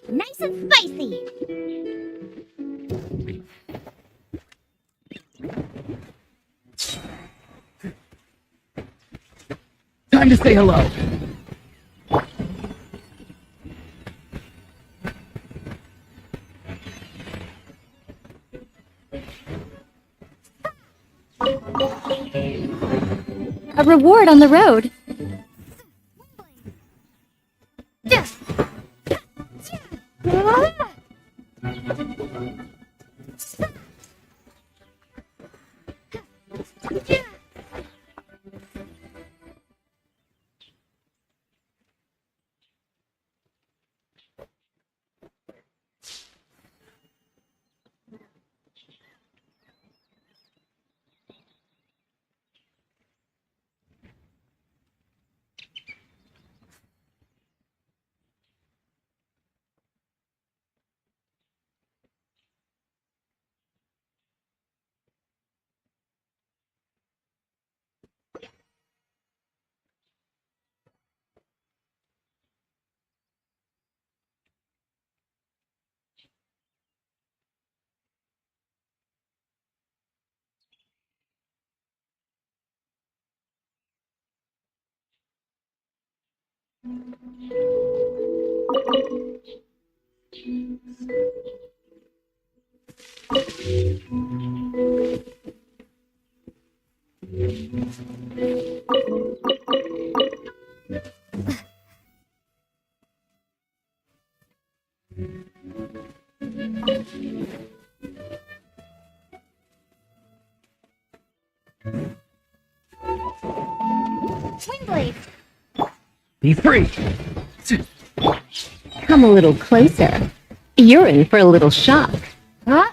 Nice and spicy! Time to say hello. A reward on the road. Windblade! Be free. Come a little closer. You're in for a little shock. Huh?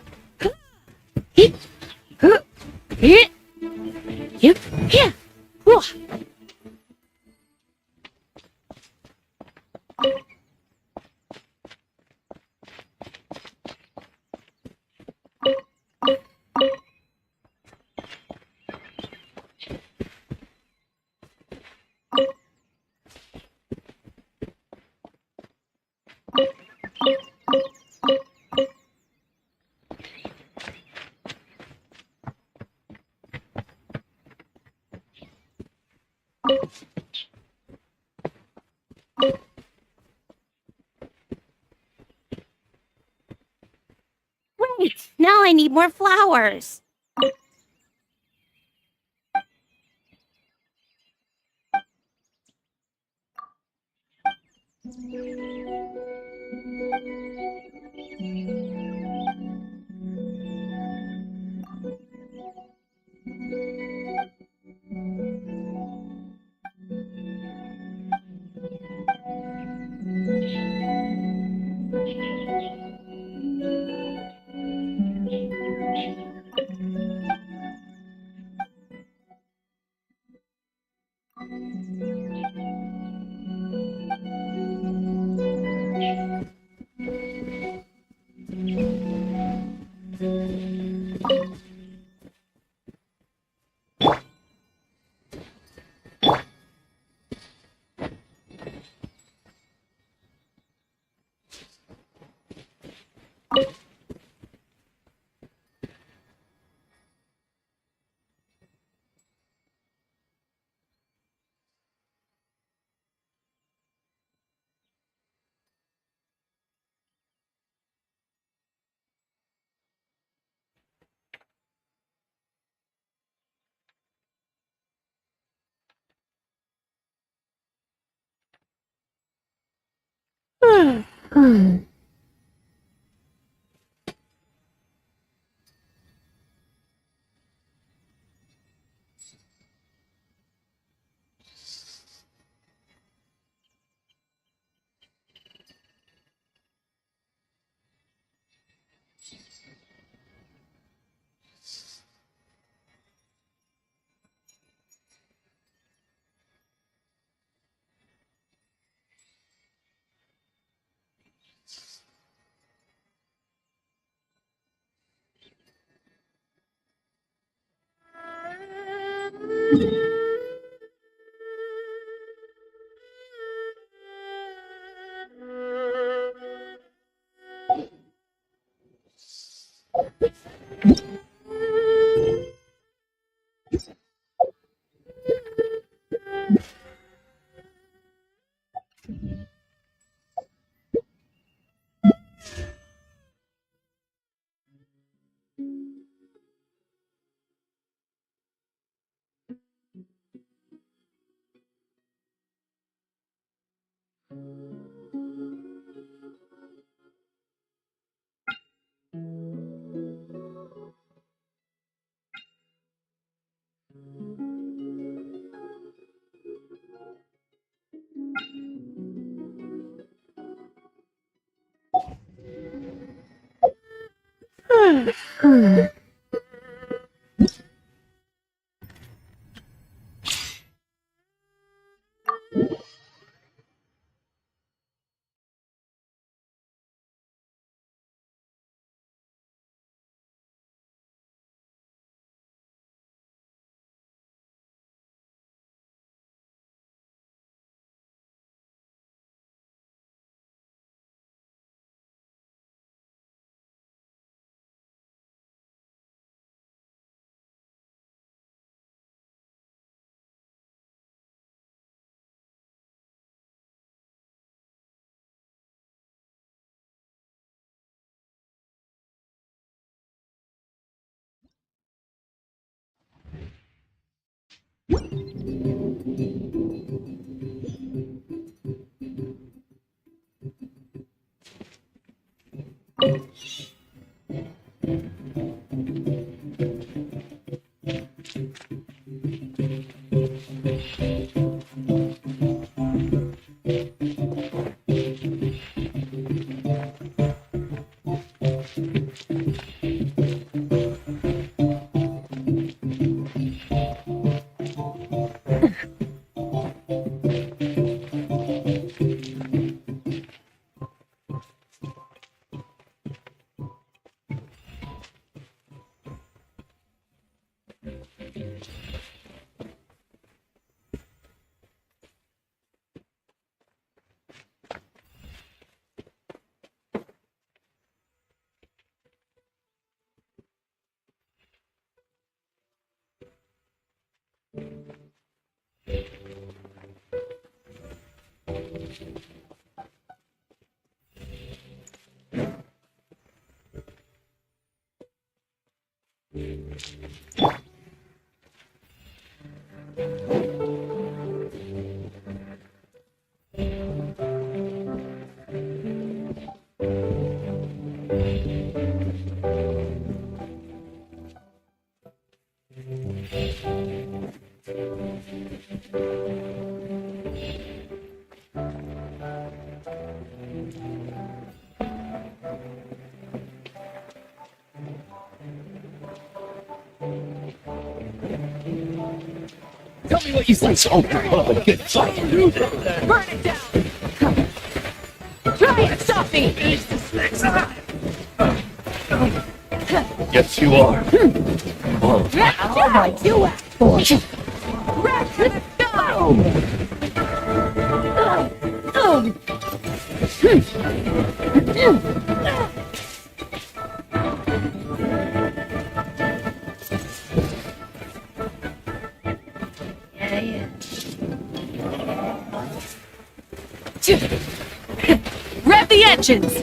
Wait, now I need more flowers. Tell me what you see. Let's hope you have a good fight. Burn it down! Try it, Sophie! Yes, you are. How might you act for? Wreck to the Rev the engines!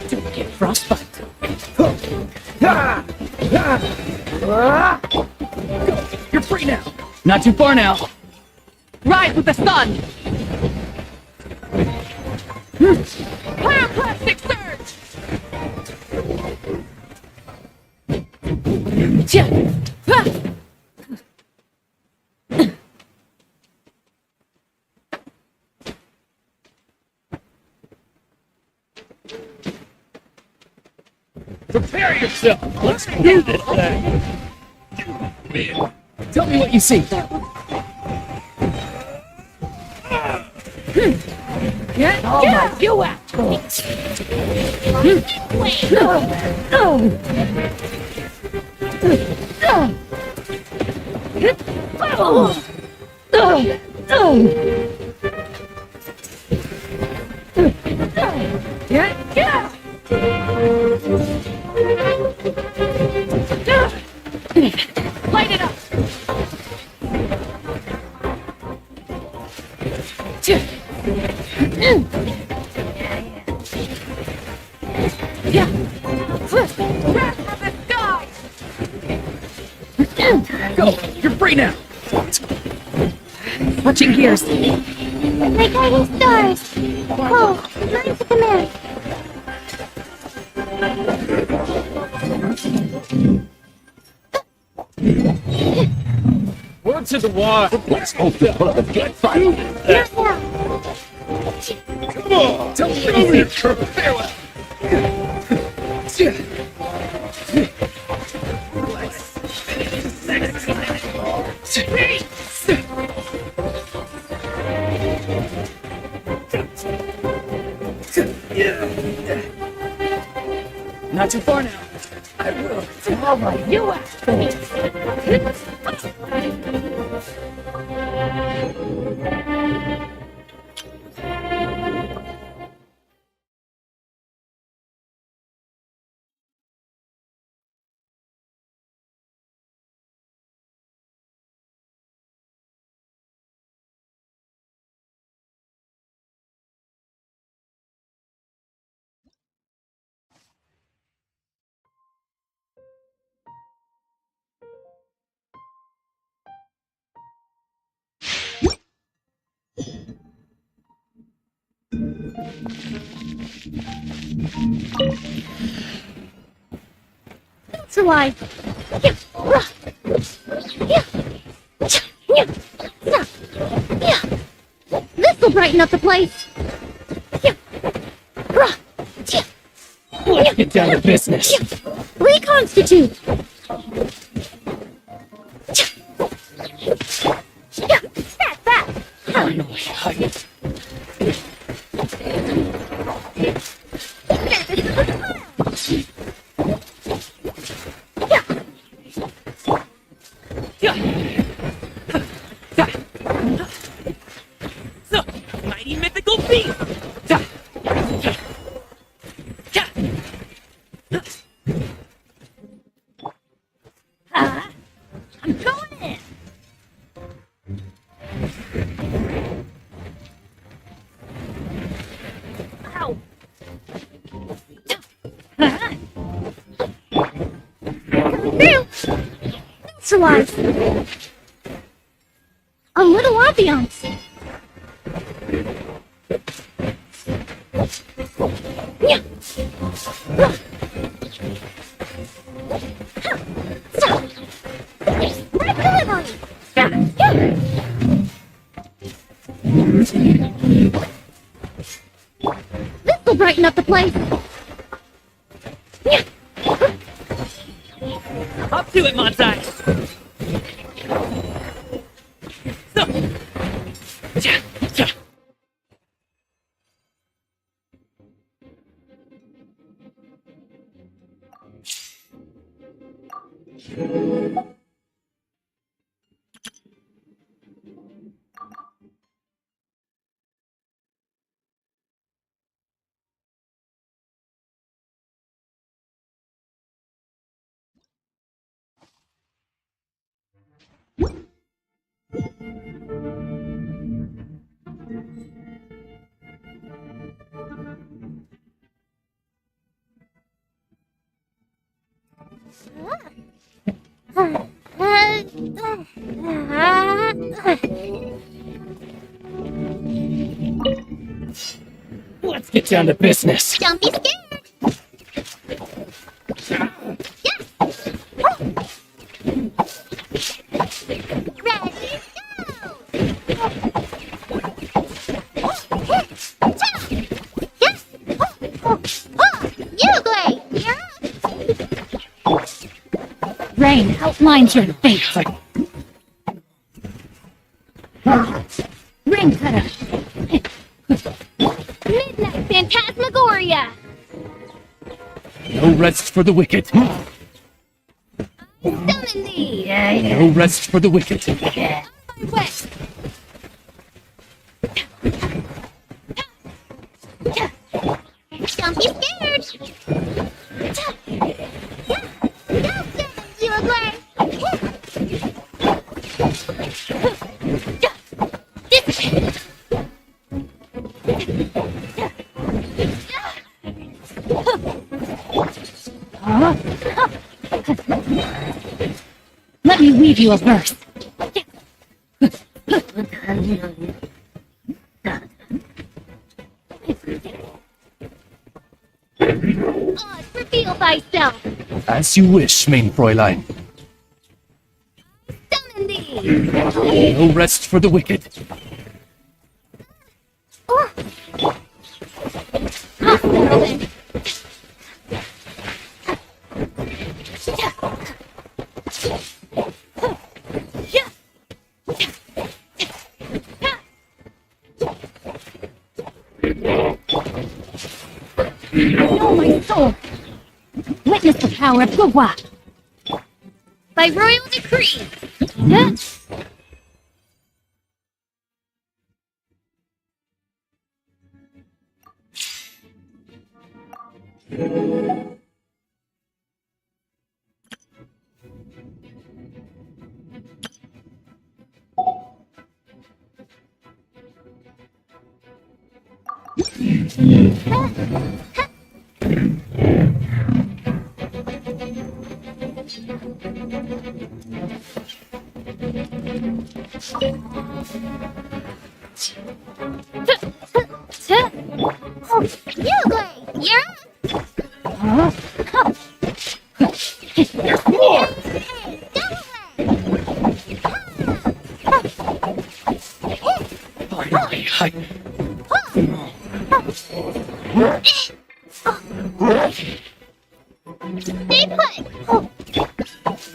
Don't get frostbite. You're free now. Not too far now. Ride with the sun! Pyroclastic surge! Prepare yourself. Let's do this thing. Tell me what you see. How might you act for? Light it up! Go. You're free now. Switching gears. My guiding stars. Oh, mine's the command. Word to the wise. Let's hope you have a good fight. Here now. Come on. Tell me what you see. Farewell. Not too far now. I will. How might you act for? That's why. This'll brighten up the place. Let's get down to business. Reconstitute. That. Finally, So, mighty mythical beast! I'm going in. Ow. Neutralize. A little ambiance. Yeah. Right delivery. Yeah. This will brighten up the place. Yeah. Up to it, Montai! Let's get down to business. Don't be scared. Ready, go! You, Glade! You're up! Rain outlines your fate. Ring cutter. Midnight Phantasmagoria! No rest for the wicked. Summon thee! No rest for the wicked. West! Don't be scared! You agree? Let me weave you a verse. Reveal thyself! As you wish, main Fräulein. Summon thee! No rest for the wicked. Hospital then! Know my soul. Witness the power of Gugwa. By royal decree! You, Glade! You're up! Stay put!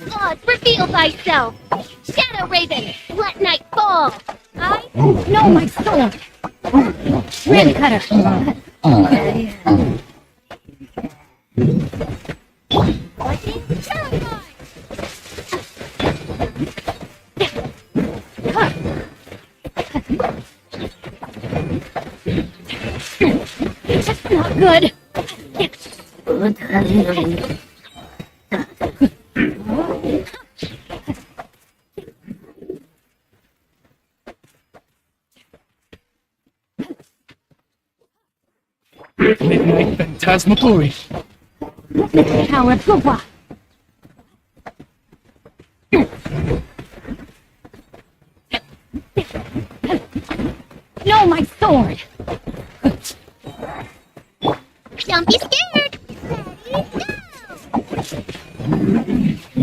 God, reveal thyself! Shadow Raven, let night fall! I Know my soul. Ring cutter. fucking terrified! That's not good. Phasmophobia. Power Poopa. No, my sword! Don't be scared. Ready,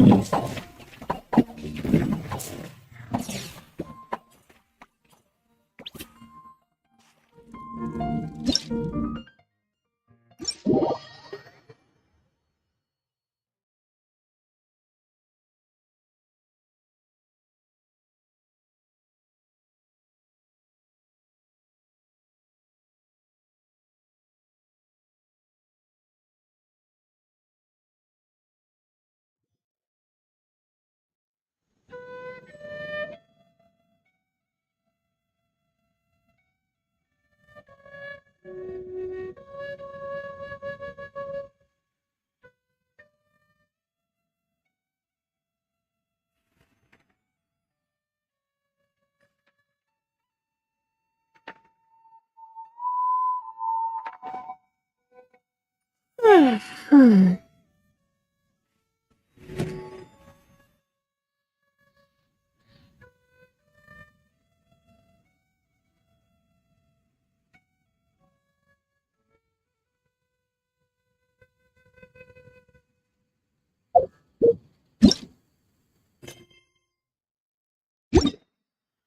go.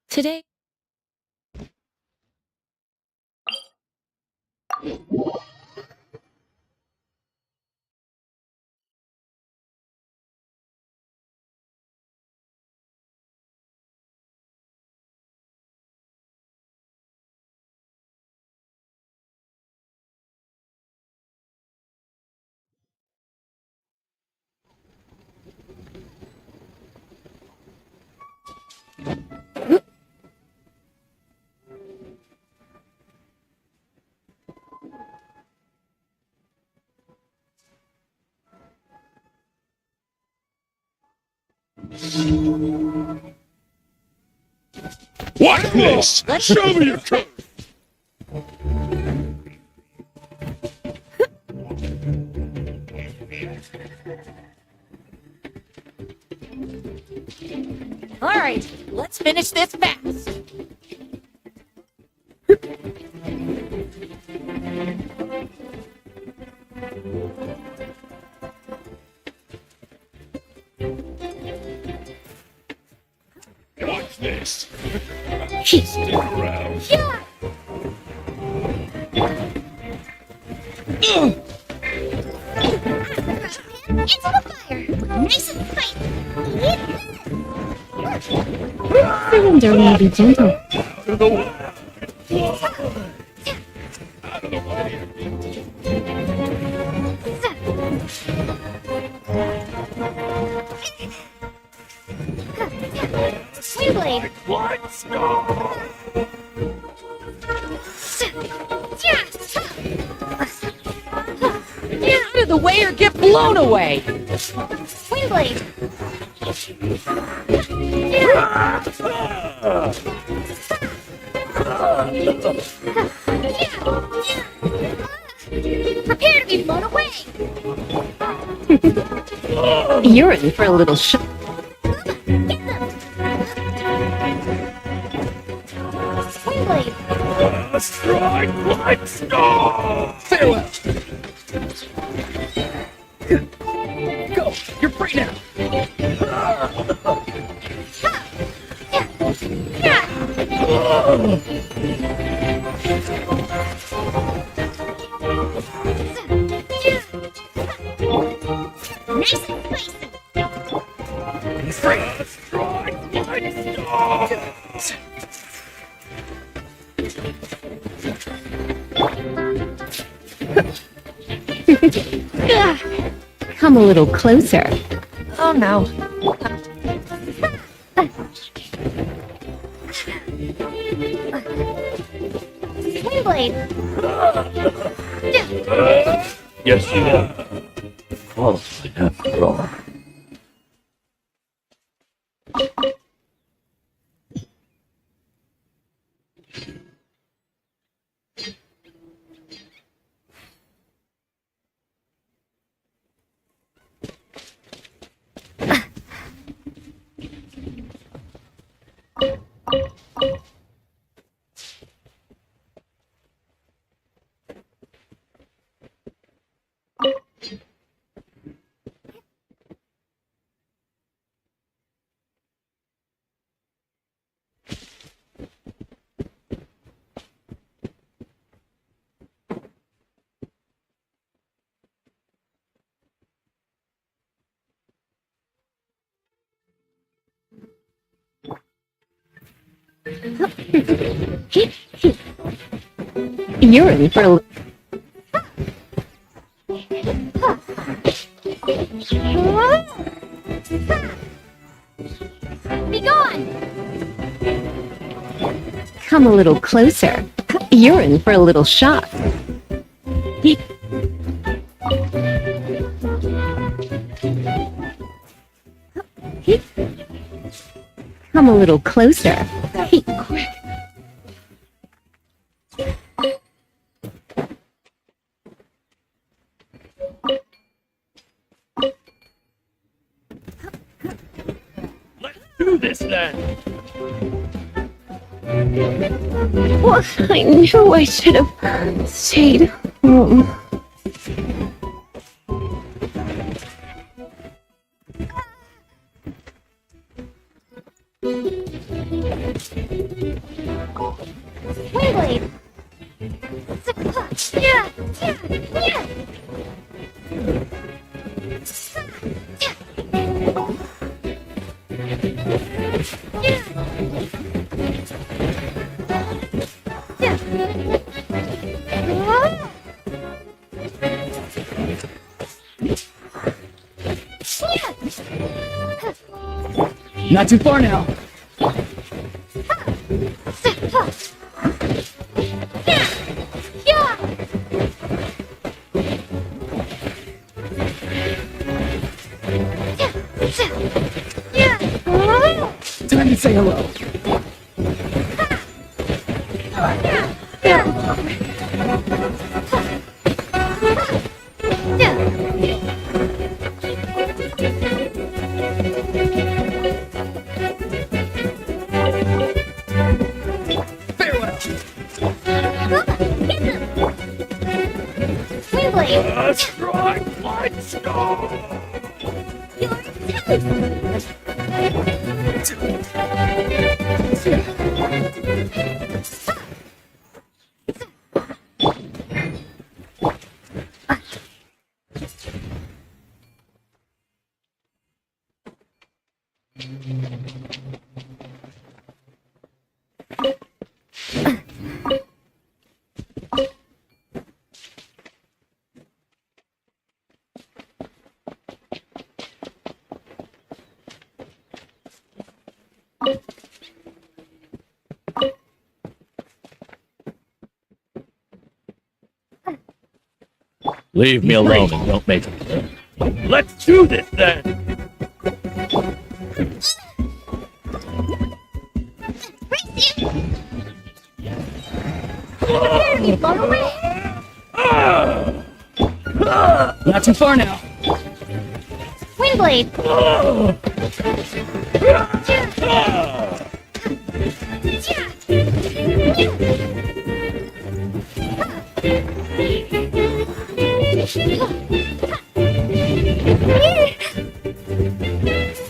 Today. Watch this! Show me your courage! Alright, let's finish this fast. Watch this! Sheesh. Stick around. Yeah. Into the fire. Nice and spicy. Cylinder may be gentle. Out of the way! Out of the way! Swingblade. Let's go! Get out of the way or get blown away! Swingblade. Prepare to be blown away. You're in for a little shock. Get them. Swingblade. Strike! Let's go! Farewell. Go. You're free now. Nice and spicy. Strike! Let's go! Come a little closer. Oh no. Swingblade. Yes, you have. Close after all. You're in for a... Be gone! Come a little closer. You're in for a little shock. Come a little closer. Hey, quick. Let's do this then. Well, I knew I should have stayed home. Wayblade! Yeah, yeah, yeah. Not too far now. Time to say hello. Wayblade! Strike one star. You're Leave me alone and don't make it. Let's do this then. Prepare to be blown away! Not too far now. Wayblade!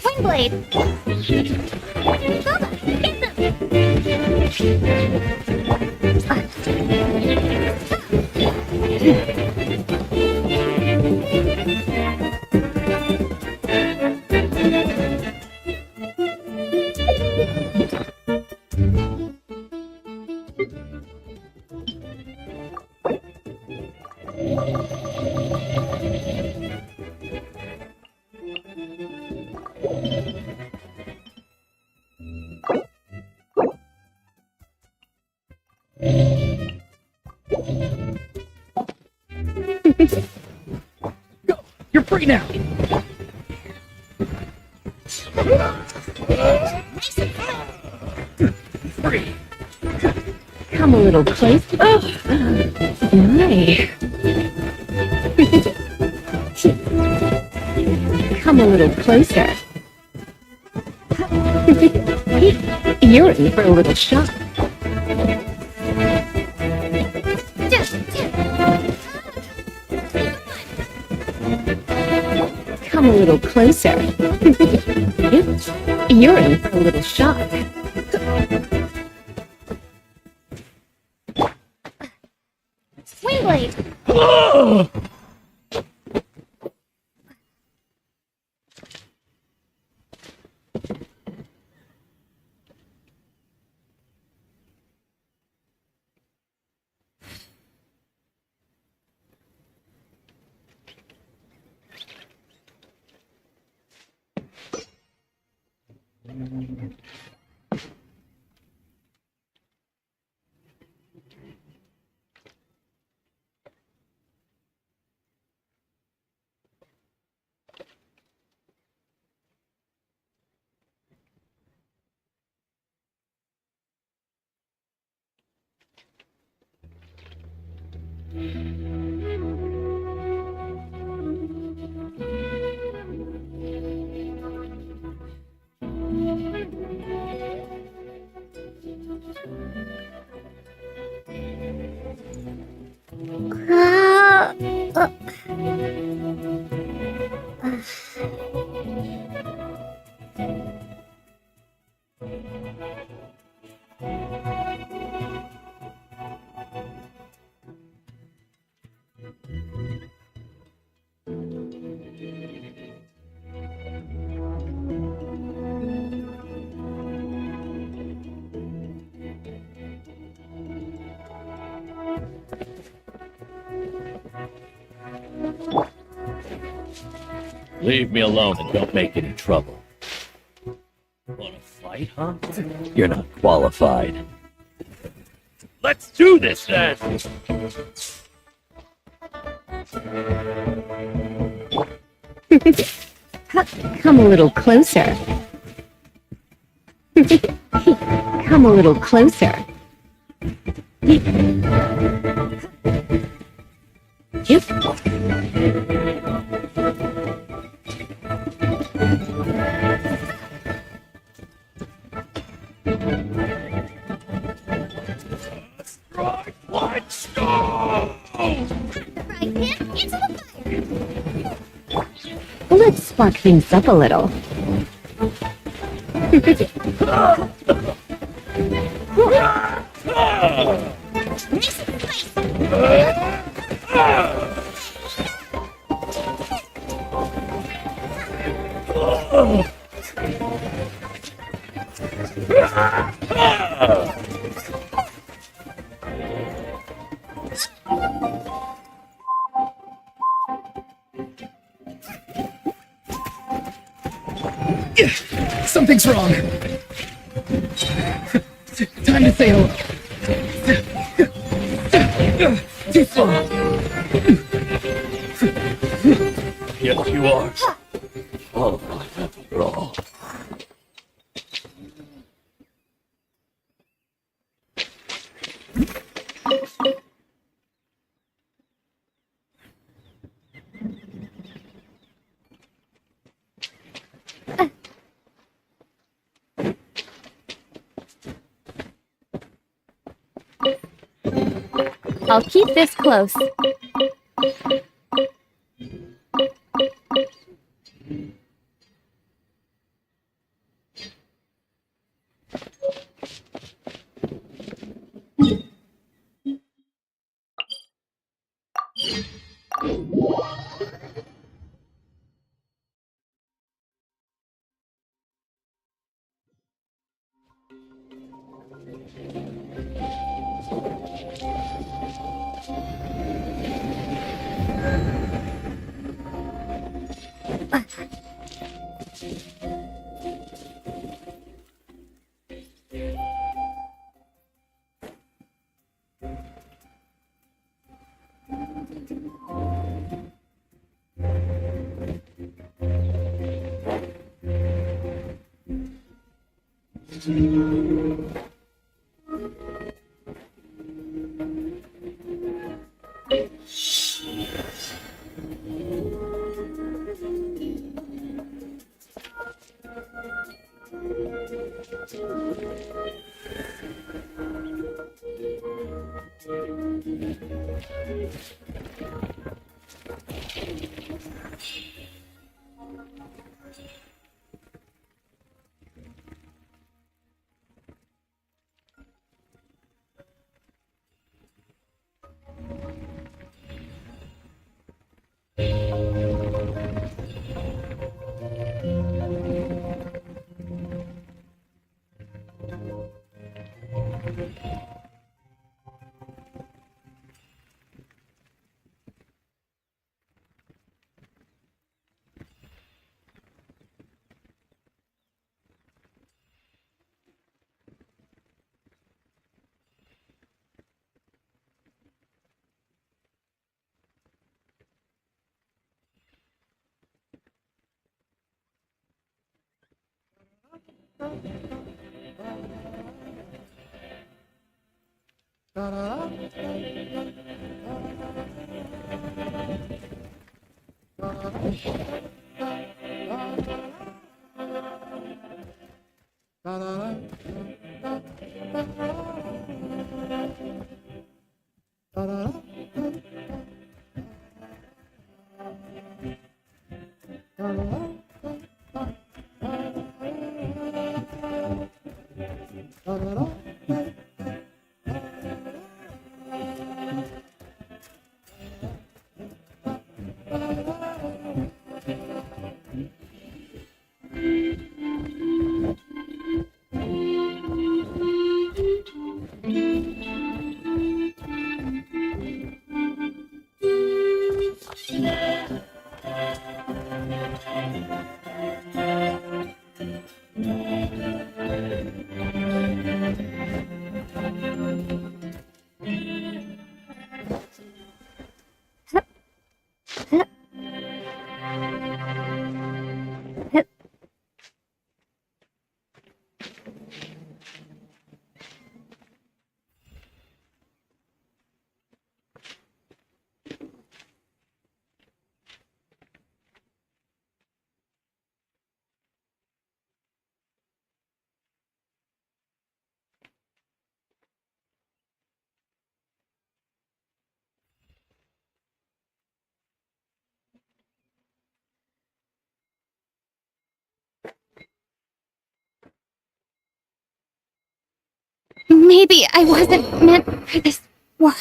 Windblade! Go! You're free now! Free! Come a little closer. Oh, my. Come a little closer. You're in for a little shock. Come a little closer. You're in for a little shock. Windblade! Leave me alone and don't make any trouble. Want to fight, huh? You're not qualified. Let's do this then! Come a little closer. Come a little closer. Yep. Strike one stone! The frying pan into the fire! Let's spark things up a little. Nice and spicy! Something's wrong. Time to sail. Too slow. Yes, you are. Oh, after all. I'll keep this close. Maybe I wasn't meant for this world.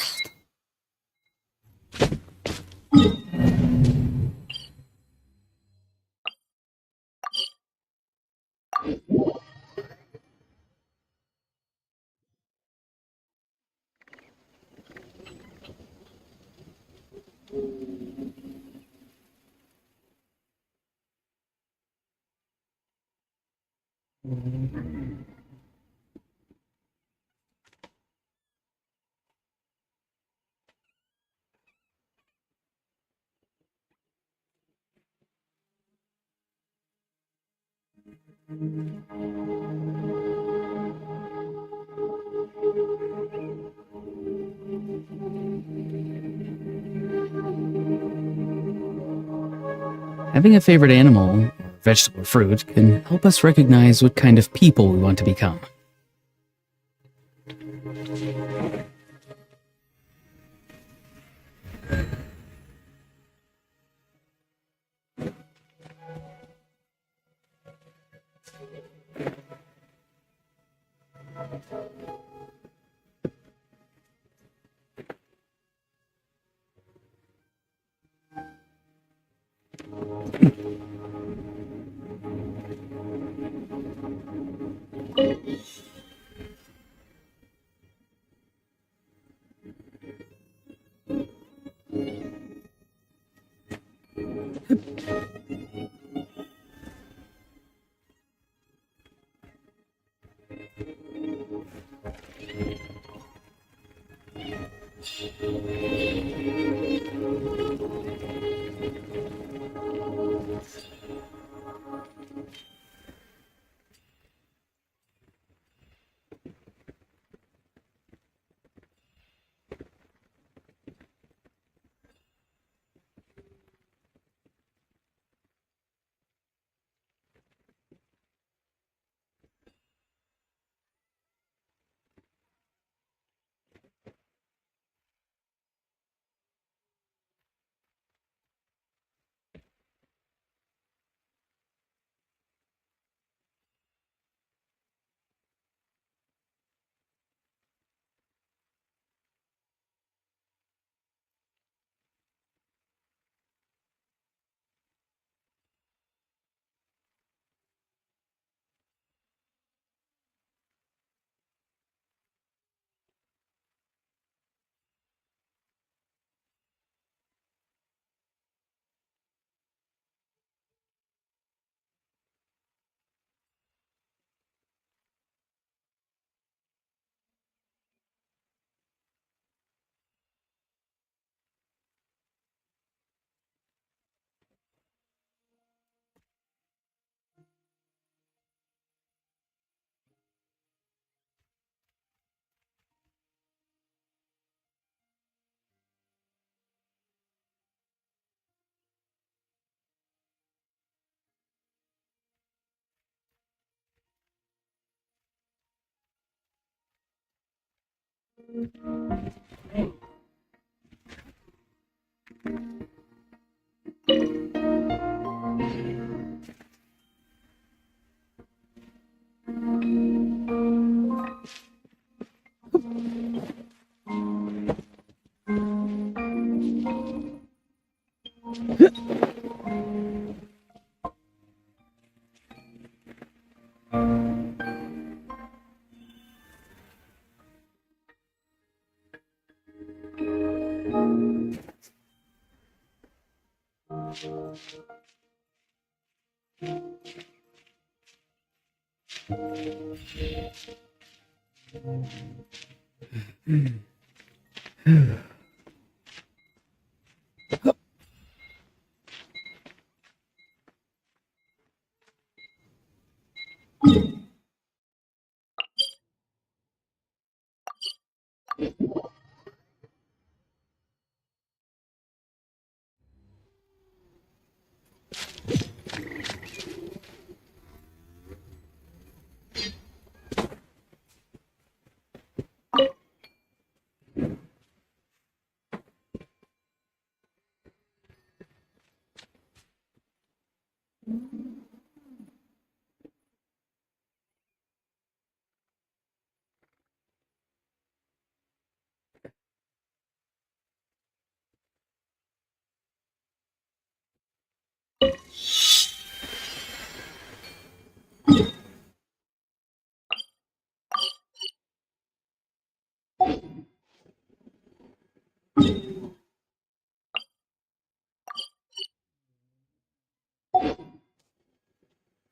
Having a favorite animal, vegetable or fruit, can help us recognize what kind of people we want to become.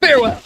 Farewell!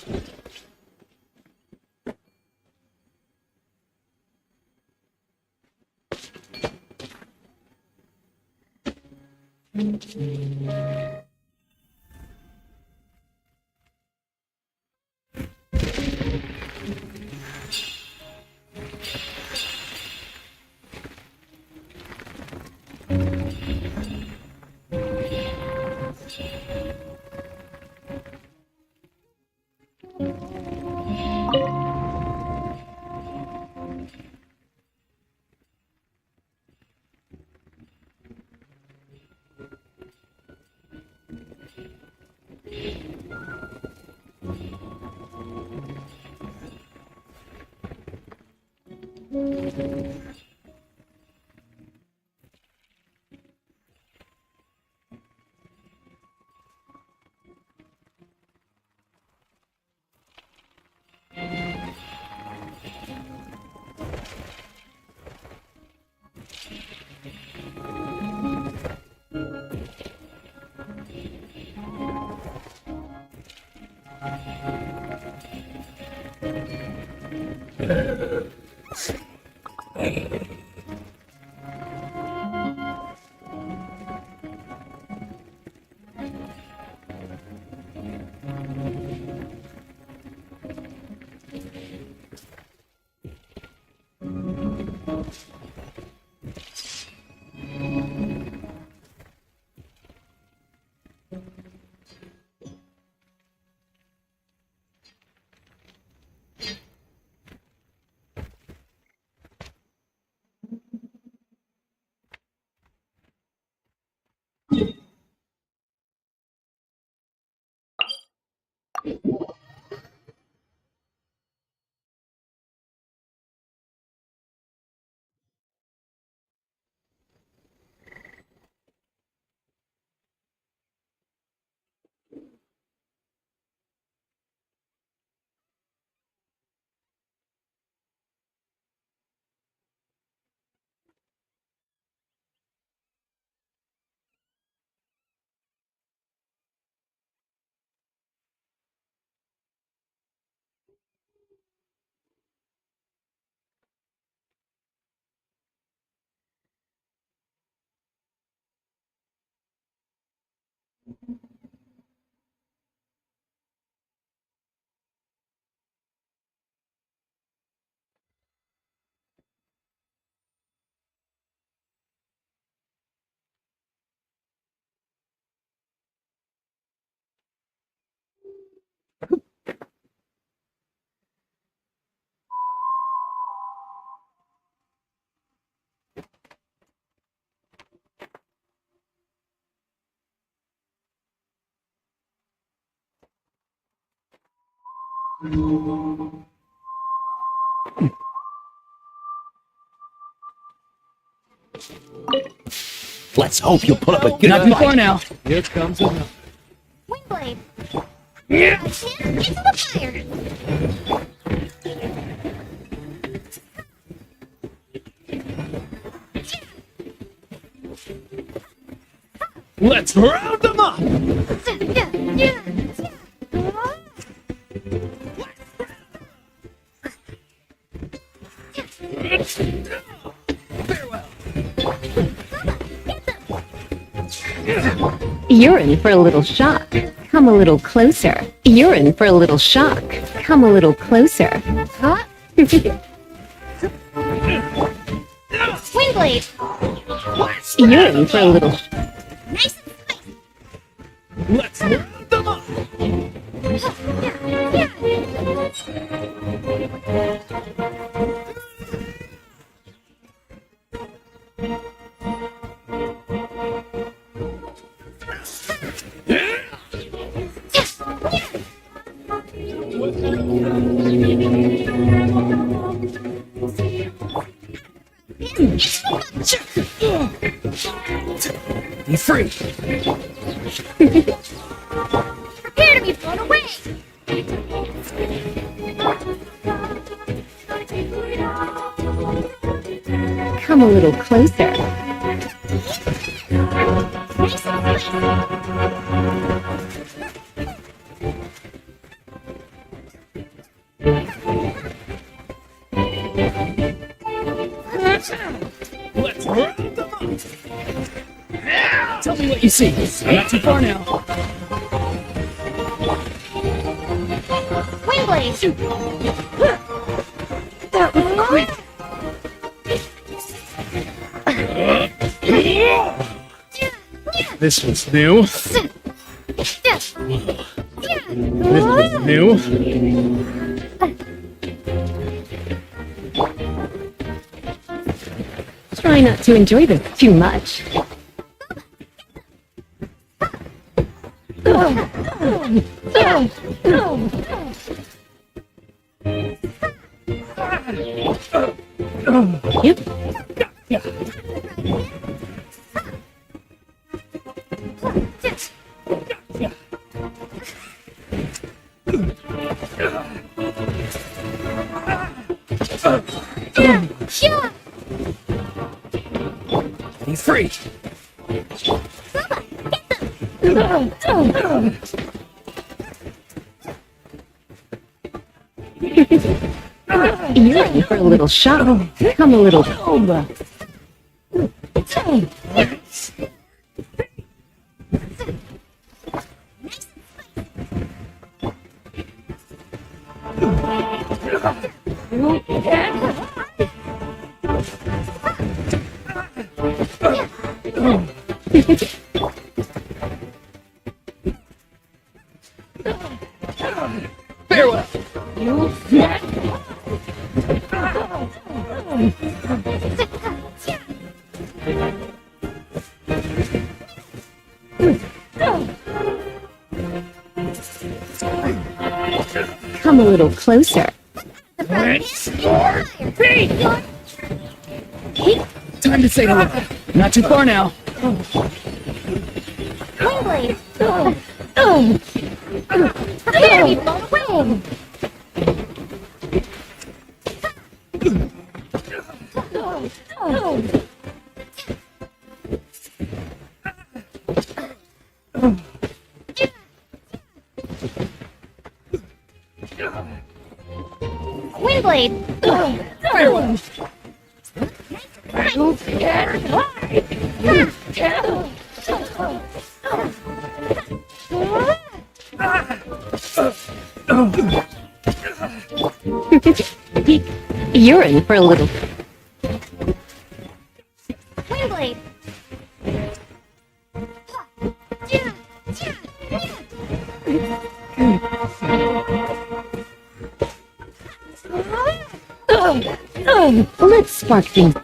Let's hope you'll put up a good Not too far fight. now. Here comes another. Windblade. Into the fire. Let's round them up. You're in for a little shock. Come a little closer. You're in for a little shock. Come a little closer. Huh? Windblade. You're in for a little. Nice and spicy. Let's round them up. Be free. Prepare to be blown away. Come a little closer. Nice and spicy. Let's round them up. Tell me what you see. Not too far now. Windblade. That was quick. This was new. This was new. Try not to enjoy this too much. Yep. Yeah. Be free. You're in for a little shock. Come a little. Farewell. Come a little closer. Time to say hello. Not too far now. Windblade. Prepare to be blown away. Windblade. Farewell. You're in for a little. Windblade. Let's spark things.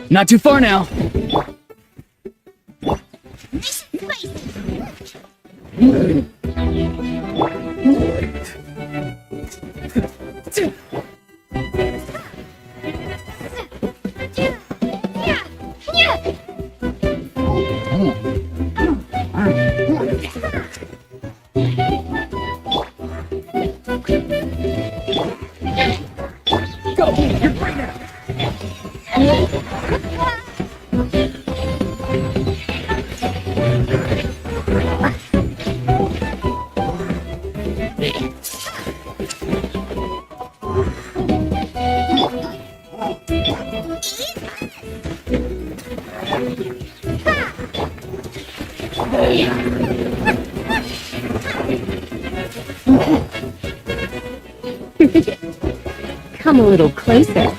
Not too far now. Come a little closer.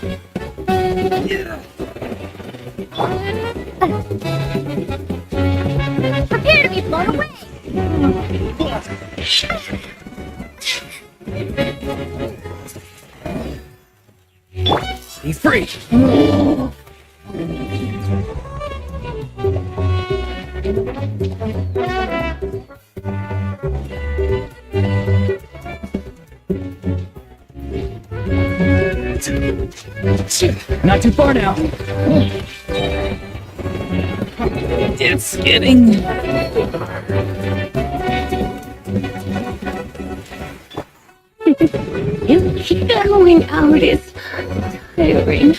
Prepare to be blown away! Be free. Not too far now. It's getting... Going out is tiring.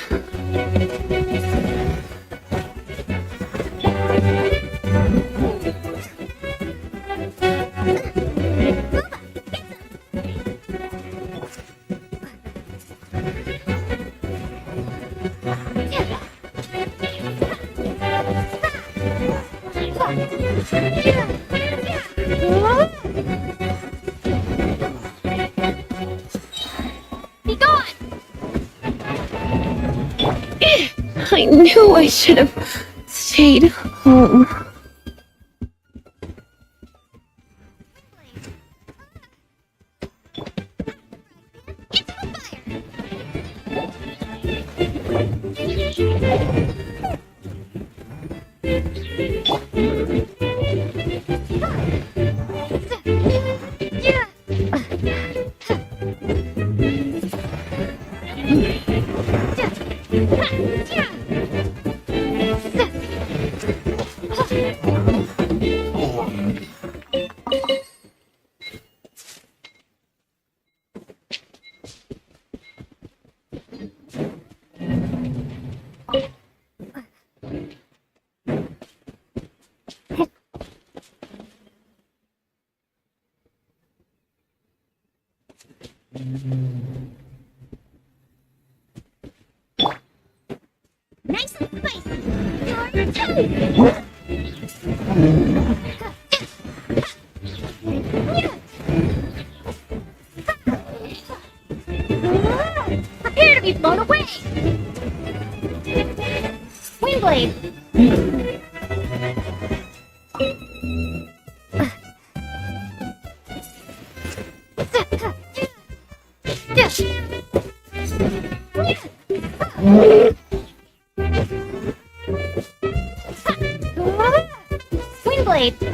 Be gone! I knew I should have stayed home. Prepare to be blown away! Windblade! Windblade!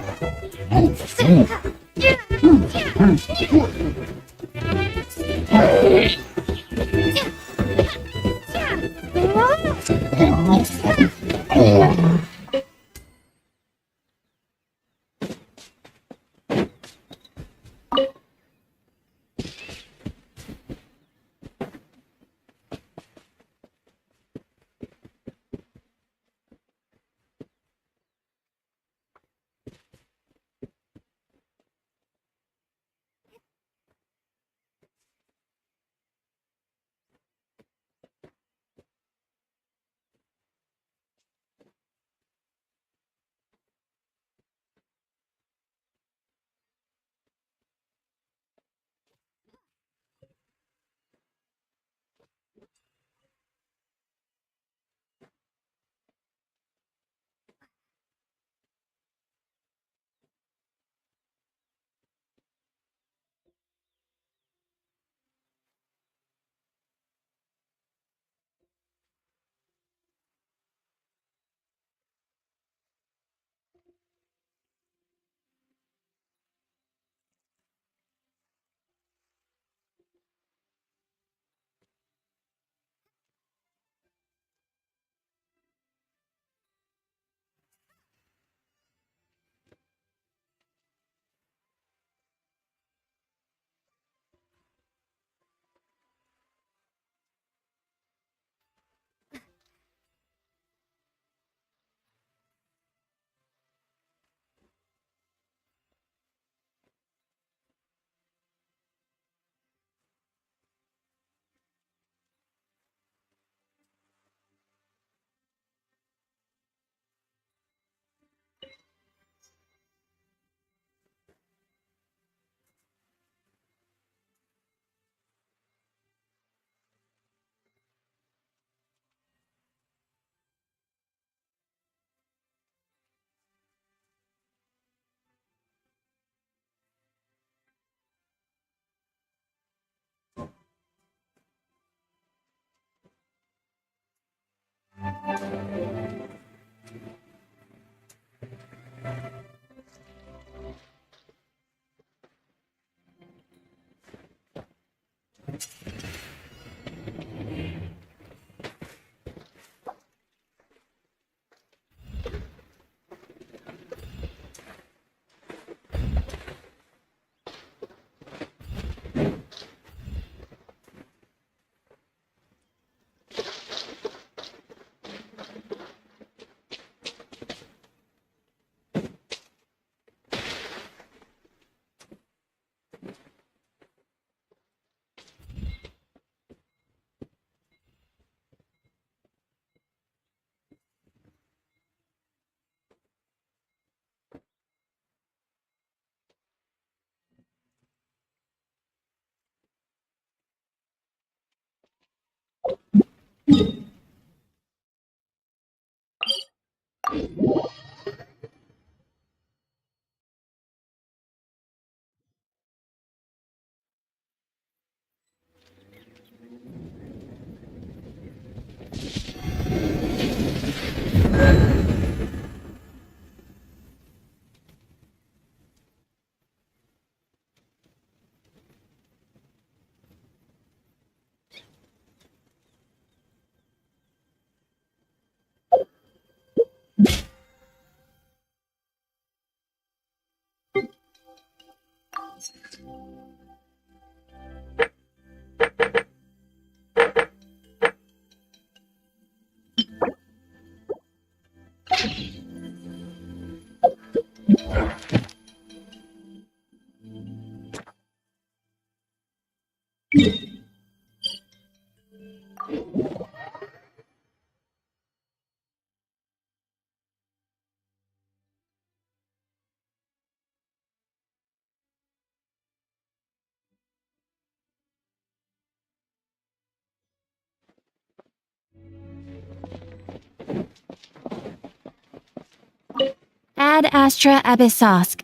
Ad Astra Abyssosk.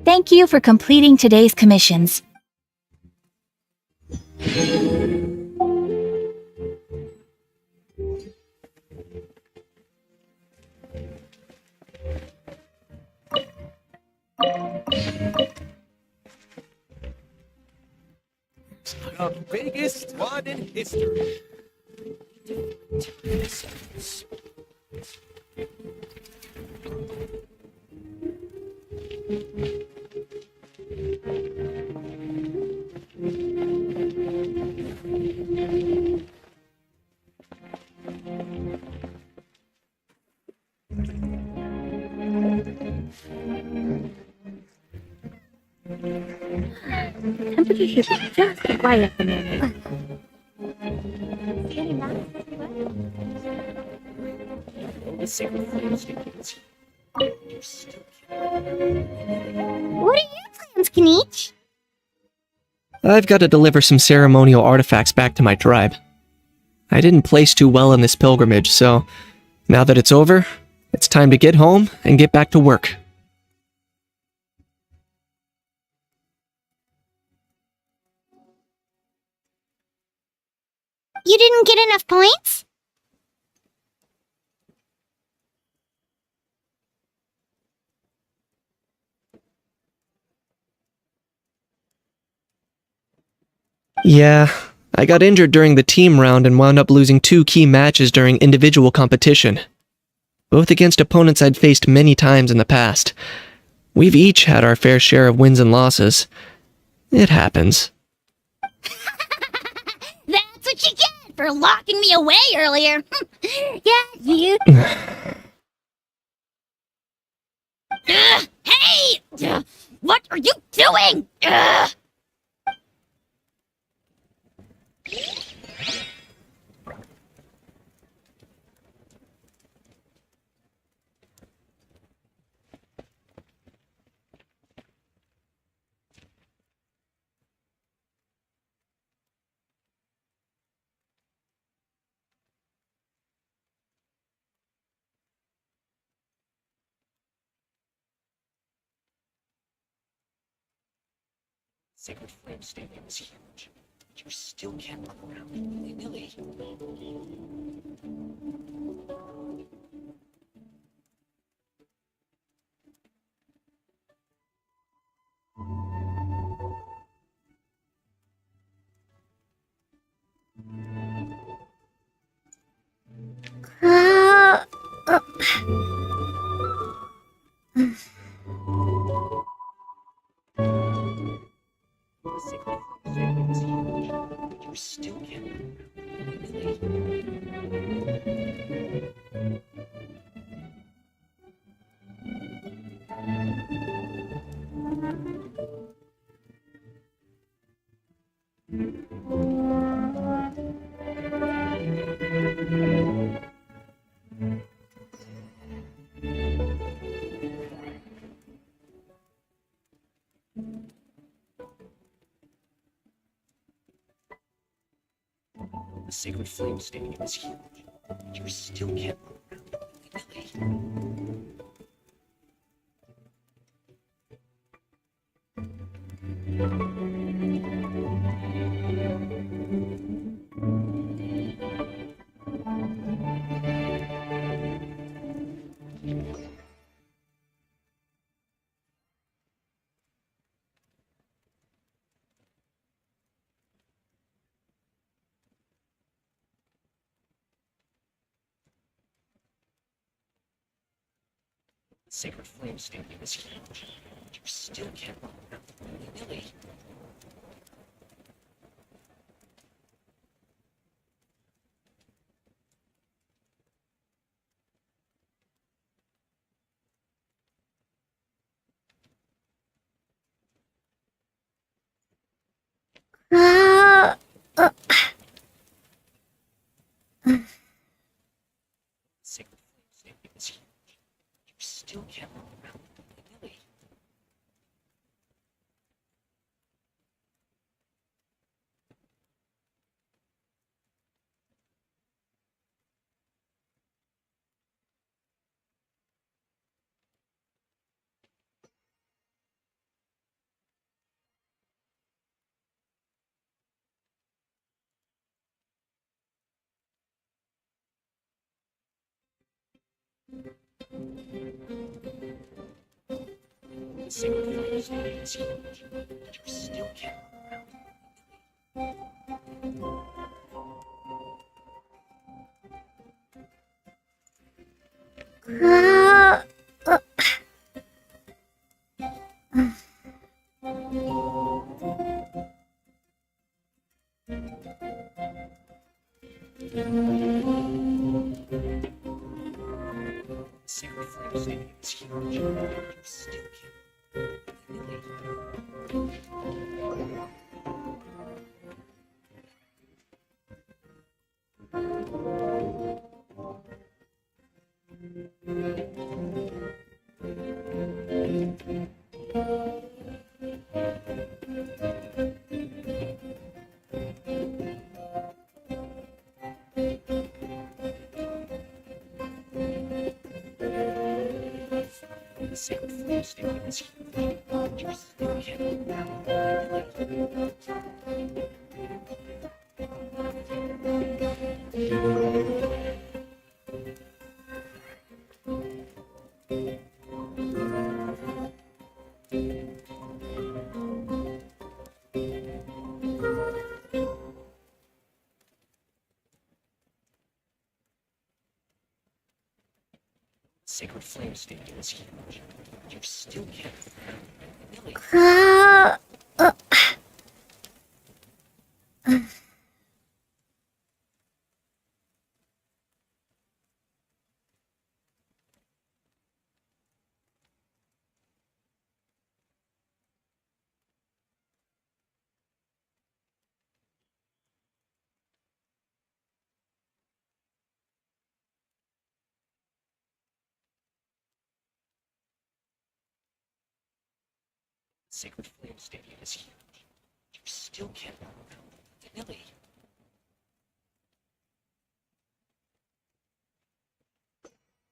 Thank you for completing today's commissions. The biggest one in history. Temperature should be just right at the moment. The secret flame stations. You still What are your plans, Kanich? I've got to deliver some ceremonial artifacts back to my tribe. I didn't place too well in this pilgrimage, so now that it's over, it's time to get home and get back to work. You didn't get enough points? Yeah, I got injured during the team round and wound up losing 2 key matches during individual competition. Both against opponents I'd faced many times in the past. We've each had our fair share of wins and losses. It happens. That's what you get for locking me away earlier. Yeah, you. Hey! What are you doing? Sacred Flame Stadium is huge. You still can't run around willy-nilly. The Sacred Flame Stadium is huge. You still can't run around willy-nilly. The Sacred Flame Stadium is huge. You still can't run around willy-nilly. Sacred Flame Stadium is huge. You still can't run around willy-nilly. Sacred Flame Stadium is huge. You still can't run around willy-nilly. The sacred flame stadium is huge, but you still can't run around. The sacred flame stadium is huge, but you still can't really. The sacred flame stadium is huge, but you still can't run around. Sacred Flame Stadium is huge, but you still can't really. Sacred Flame Stadium is huge, but you still can't run around willy-nilly.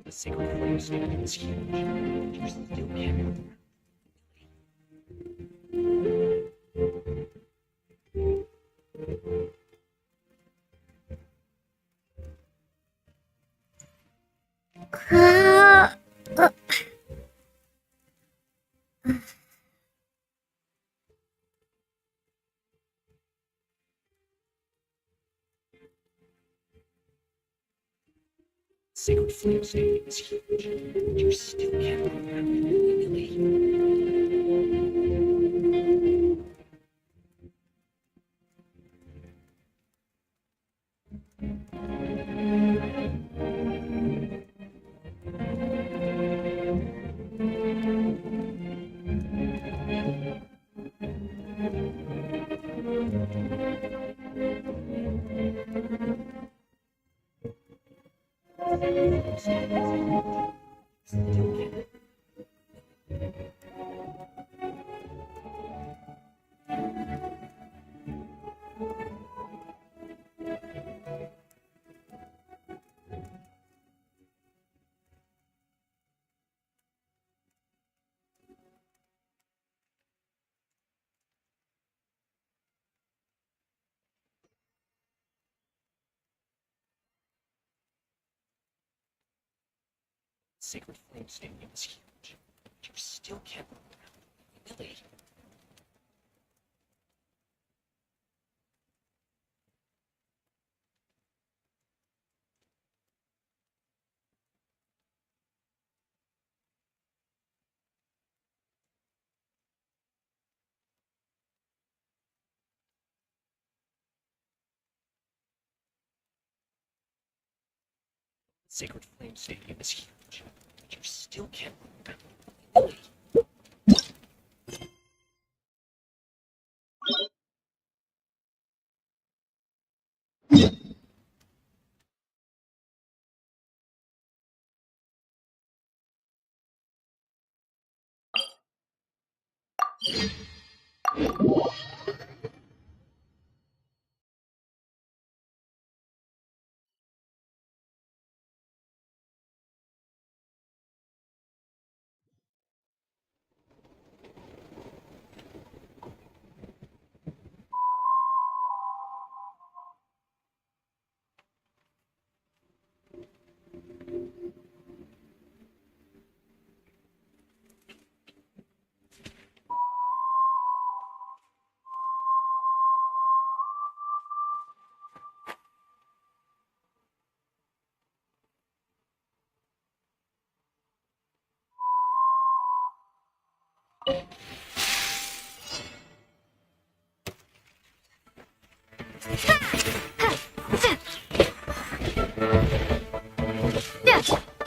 The Sacred Flame Stadium is huge, but you still can't run around. Sacred Flame Stadium is huge, but you still can't run around willy-nilly. Sacred Flame Stadium is huge, but you still can't run around willy-nilly. Sacred Flame Stadium is huge, but you still can't run around willy-nilly.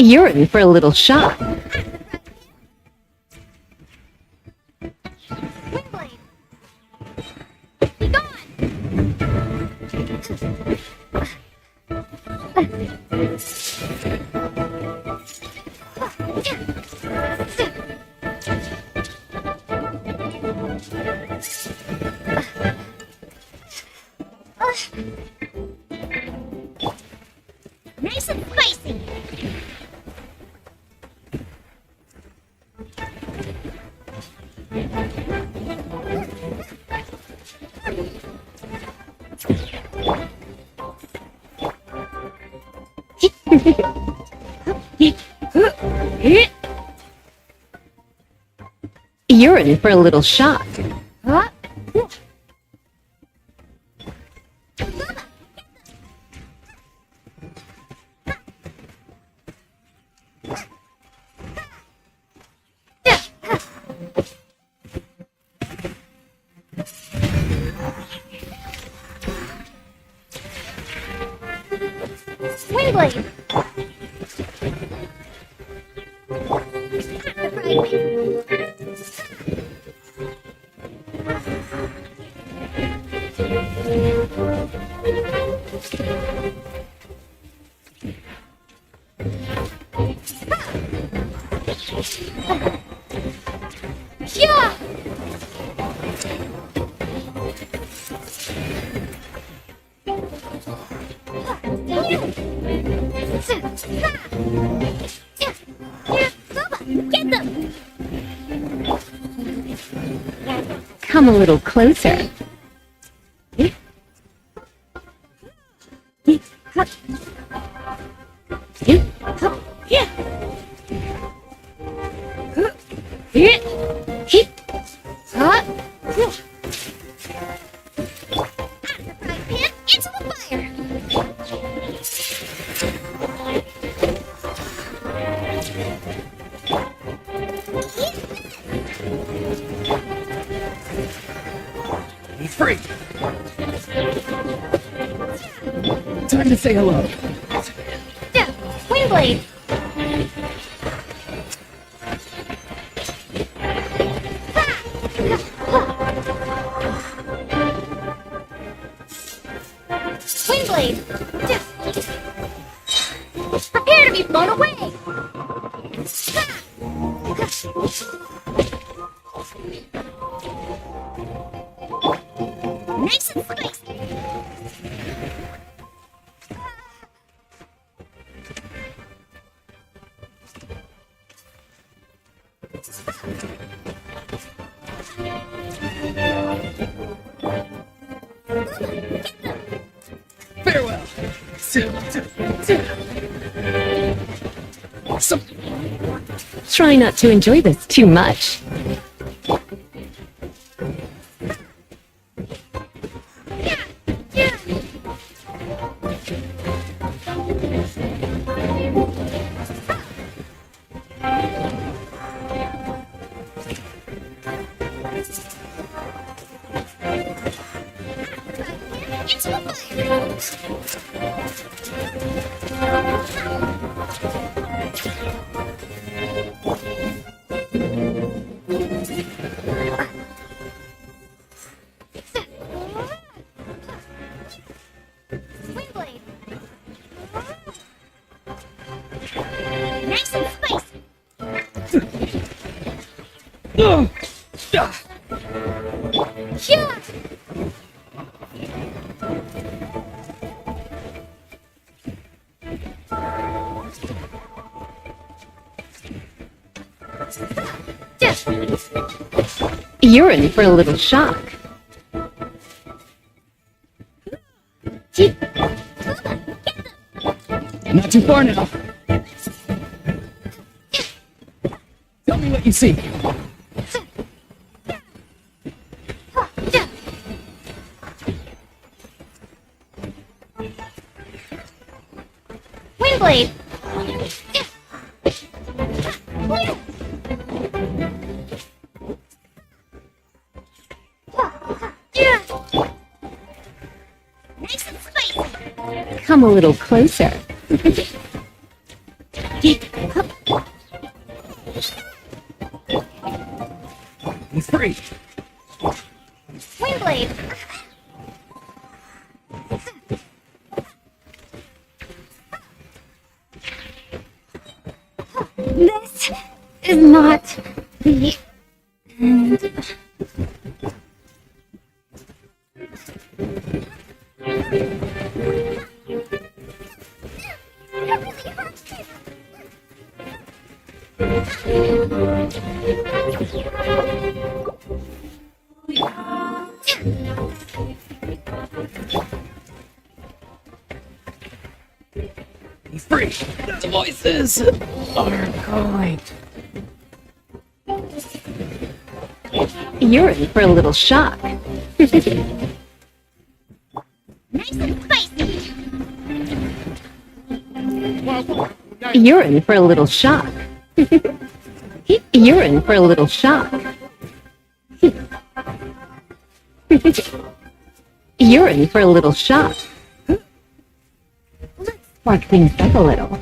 You're in for a little shock. Windblade! Be gone! Nice and spicy! You're in for a little shock. Huh? Windblade! Yeah! Get them! Come a little closer. Pan into the fire! He's free. Time to say hello. Yeah, Windblade! Windblade! Prepare to be blown away! Nice and spicy! Farewell. Try not to enjoy this too much. Into the fire! Windblade! Nice and spicy! Yeah! You're in for a little shock. Not too far now. Tell me what you see. Windblade! Come a little closer. He's free. Windblade! This is not the end. He's free. The voices are great. You're in for a little shock. Nice and spicy! You're in for a little shock. You're in for a little shock. You're in for a little shock. Let's spark things up a little.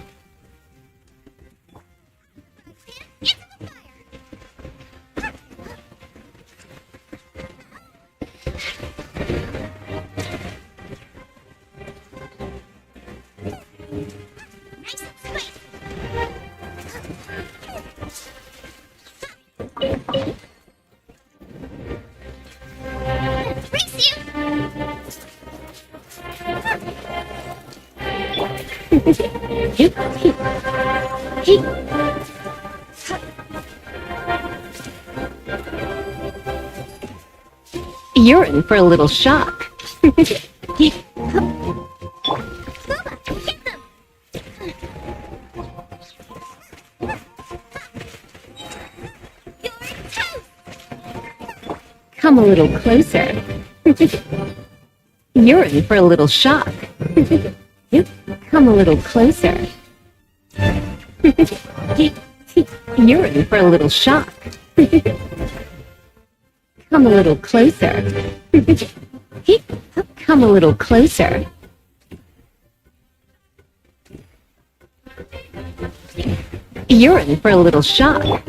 Nice and spicy! Race You're in for a little shock. Come a little closer. You're in for a little shock. Come a little closer. You're in for a little shock. Come a little closer. Come a little closer. You're in for a little shock.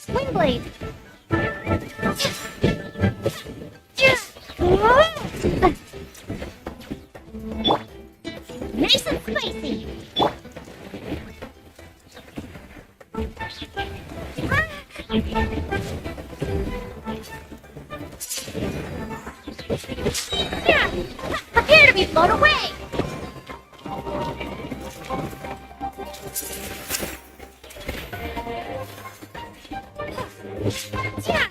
Windblade! Nice and spicy! Yeah! Prepare to be blown away! Yeah!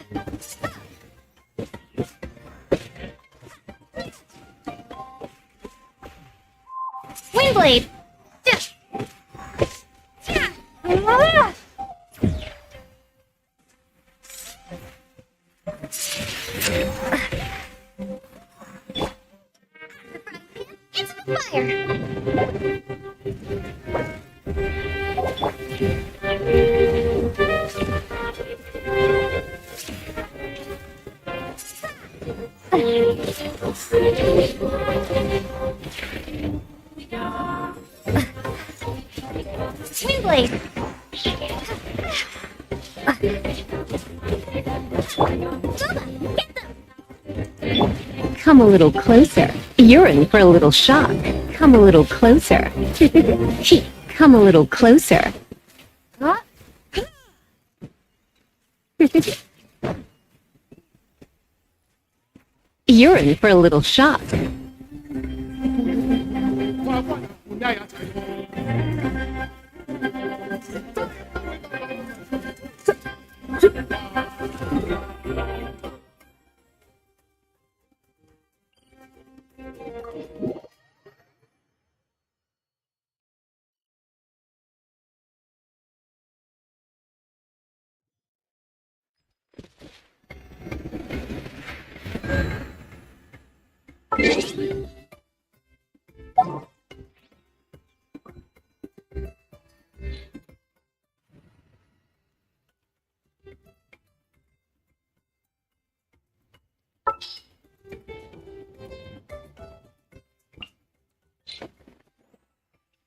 Windblade! Into the fire! Windblade! Boba, get them! Come a little closer. You're in for a little shock. Come a little closer. Come a little closer. Huh? You're in for a little shock.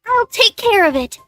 I'll take care of it.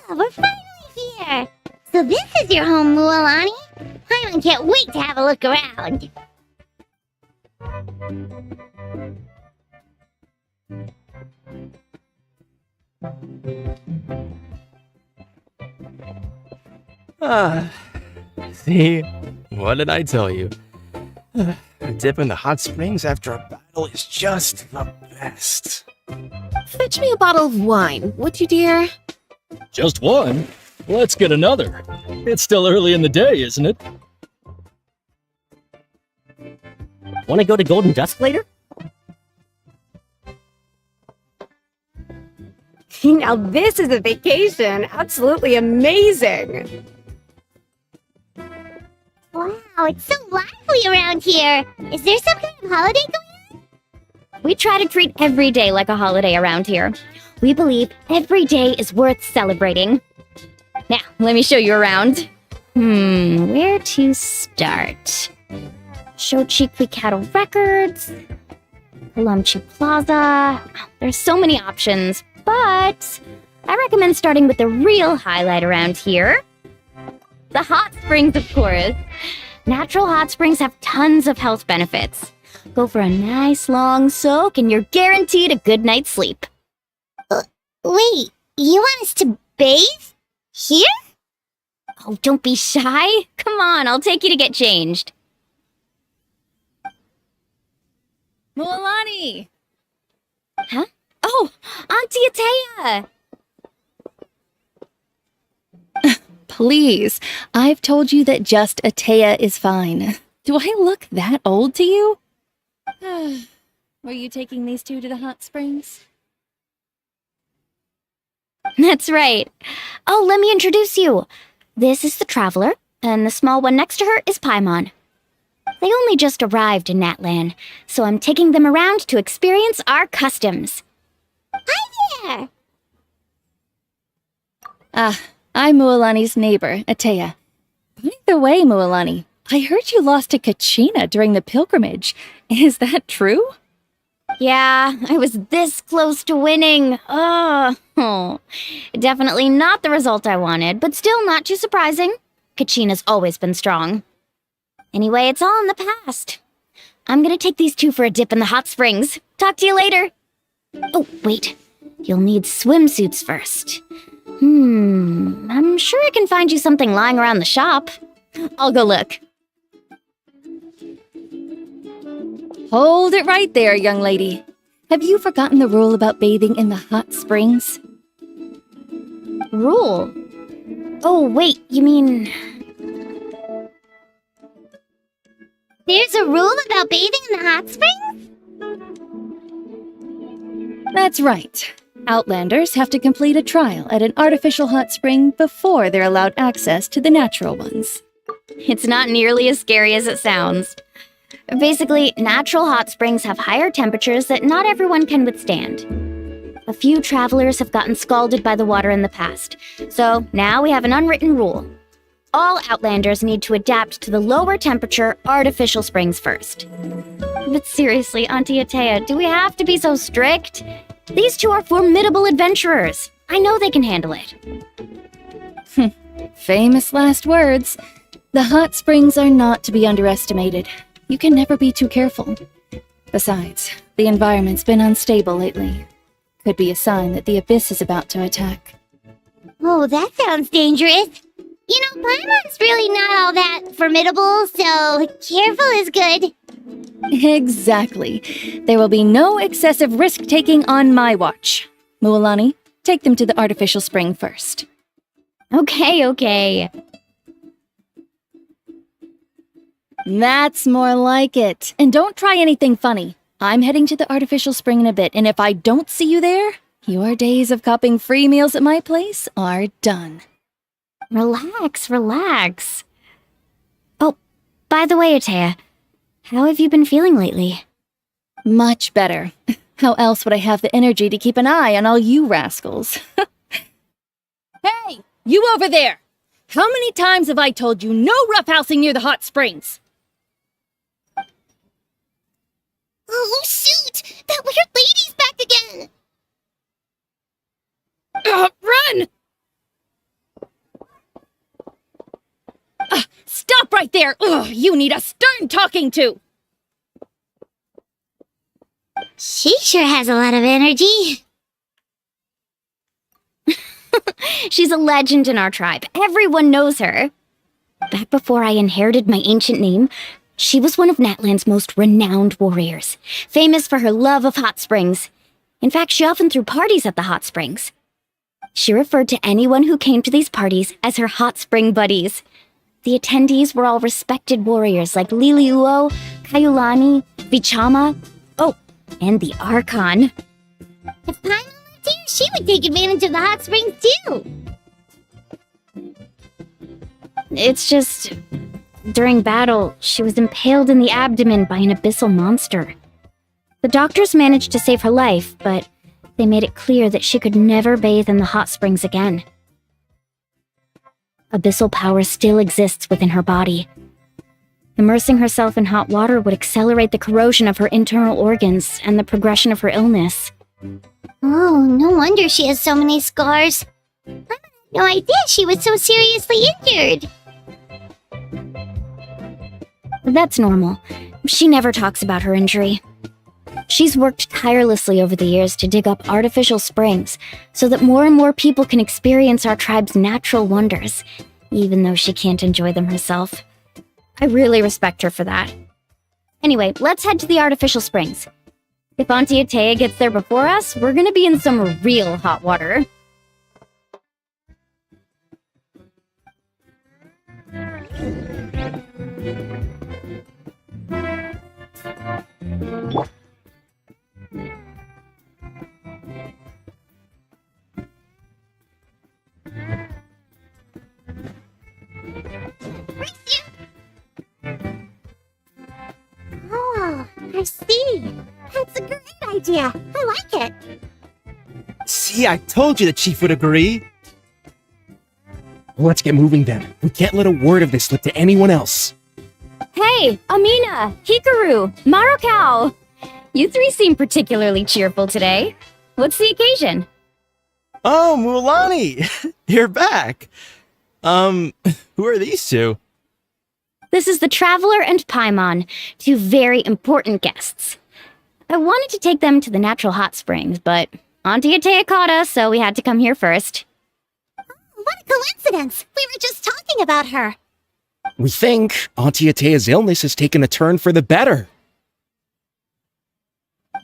We're finally here. So this is your home, Mualani? I can't wait to have a look around. See? What did I tell you? A dip in the hot springs after a battle is just the best. Fetch me a bottle of wine, would you, dear? Just one? Let's get another. It's still early in the day, isn't it? Want to go to Golden Dusk later? Now this is a vacation. Absolutely amazing. Wow. Wow, it's so lively around here. Is there some kind of holiday going on? We try to treat every day like a holiday around here. We believe every day is worth celebrating. Now, let me show you around. Where to start? Shochiqui Cattle Records, Palumchi Plaza. There's so many options, but I recommend starting with the real highlight around here. The hot springs, of course. Natural hot springs have tons of health benefits. Go for a nice long soak and you're guaranteed a good night's sleep. Wait, you want us to bathe? Here? Oh, don't be shy. Come on, I'll take you to get changed. Moalani! Huh? Oh, Auntie Atea! Please, I've told you that just Atea is fine. Do I look that old to you? Were you taking these two to the hot springs? That's right. Oh, let me introduce you. This is the Traveler, and the small one next to her is Paimon. They only just arrived in Natlan, so I'm taking them around to experience our customs. Hi there! I'm Mualani's neighbor, Atea. By the way, Mualani, I heard you lost to Kachina during the pilgrimage. Is that true? Yeah, I was this close to winning. Oh, definitely not the result I wanted, but still not too surprising. Kachina's always been strong. Anyway, it's all in the past. I'm gonna take these two for a dip in the hot springs. Talk to you later. Oh, wait. You'll need swimsuits first. I'm sure I can find you something lying around the shop. I'll go look. Hold it right there, young lady. Have you forgotten the rule about bathing in the hot springs? Rule? Oh, wait, you mean... There's a rule about bathing in the hot springs? That's right. Outlanders have to complete a trial at an artificial hot spring before they're allowed access to the natural ones. It's not nearly as scary as it sounds. Basically, natural hot springs have higher temperatures that not everyone can withstand. A few travelers have gotten scalded by the water in the past, so now we have an unwritten rule. All Outlanders need to adapt to the lower temperature artificial springs first. But seriously, Auntie Atea, do we have to be so strict? These two are formidable adventurers. I know they can handle it. Famous last words. The hot springs are not to be underestimated. You can never be too careful. Besides, the environment's been unstable lately. Could be a sign that the abyss is about to attack. Oh, that sounds dangerous. You know, Paimon's really not all that formidable, so careful is good. Exactly. There will be no excessive risk-taking on my watch. Mualani, take them to the artificial spring first. Okay. That's more like it. And don't try anything funny. I'm heading to the artificial spring in a bit, and if I don't see you there, your days of copping free meals at my place are done. Relax. Oh, by the way, Atea, how have you been feeling lately? Much better. How else would I have the energy to keep an eye on all you rascals? Hey, you over there! How many times have I told you no roughhousing near the hot springs? Oh, shoot! That weird lady's back again! Run! Stop right there! Ugh, you need a stern talking to! She sure has a lot of energy. She's a legend in our tribe. Everyone knows her. Back before I inherited my ancient name, she was one of Natlan's most renowned warriors, famous for her love of hot springs. In fact, she often threw parties at the hot springs. She referred to anyone who came to these parties as her hot spring buddies. The attendees were all respected warriors like Liliuo, Kaiulani, Vichama, and the Archon. If Paimon lived here, she would take advantage of the hot springs too. It's just... during battle, she was impaled in the abdomen by an abyssal monster. The doctors managed to save her life, but they made it clear that she could never bathe in the hot springs again. Abyssal power still exists within her body. Immersing herself in hot water would accelerate the corrosion of her internal organs and the progression of her illness. Oh, no wonder she has so many scars. I had no idea she was so seriously injured. That's normal. She never talks about her injury. She's worked tirelessly over the years to dig up artificial springs so that more and more people can experience our tribe's natural wonders, even though she can't enjoy them herself. I really respect her for that. Anyway, let's head to the artificial springs. If Auntie Atea gets there before us, we're gonna be in some real hot water. Oh, I see. That's a great idea. I like it. See, I told you the chief would agree. Let's get moving then. We can't let a word of this slip to anyone else. Hey, Amina, Hikaru, Marukao! You three seem particularly cheerful today. What's the occasion? Oh, Mulani! You're back! Who are these two? This is the Traveler and Paimon, two very important guests. I wanted to take them to the natural hot springs, but Auntie Atea caught us, so we had to come here first. What a coincidence! We were just talking about her. We think Auntie Atea's illness has taken a turn for the better.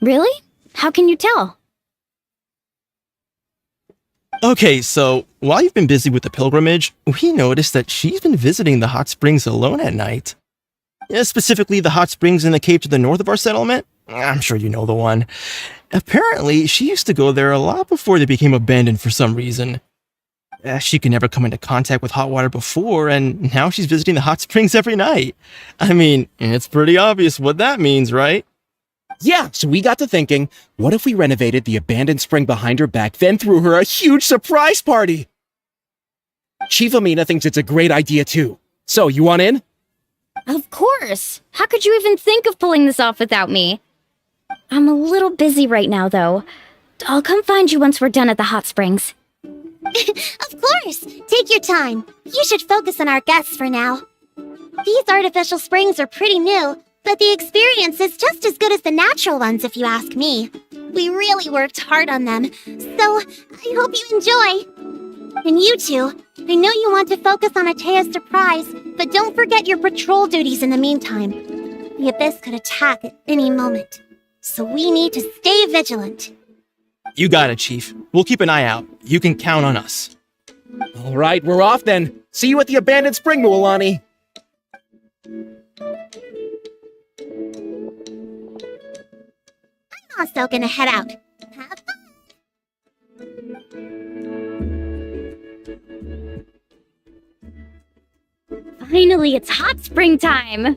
Really? How can you tell? Okay, so while you've been busy with the pilgrimage, we noticed that she's been visiting the hot springs alone at night. Yeah, specifically the hot springs in the cave to the north of our settlement. I'm sure you know the one. Apparently, she used to go there a lot before they became abandoned for some reason. She could never come into contact with hot water before, and now she's visiting the hot springs every night. I mean, it's pretty obvious what that means, right? Yeah, so we got to thinking, what if we renovated the abandoned spring behind her back, then threw her a huge surprise party? Chief Amina thinks it's a great idea too. So, you want in? Of course! How could you even think of pulling this off without me? I'm a little busy right now, though. I'll come find you once we're done at the hot springs. Of course! Take your time. You should focus on our guests for now. These artificial springs are pretty new, but the experience is just as good as the natural ones, if you ask me. We really worked hard on them, so I hope you enjoy. And you two, I know you want to focus on Atea's surprise, but don't forget your patrol duties in the meantime. The Abyss could attack at any moment, so we need to stay vigilant. You got it, Chief. We'll keep an eye out. You can count on us. All right, we're off then. See you at the abandoned spring, Mualani. I'm also gonna head out. Have fun! Finally, it's hot spring time!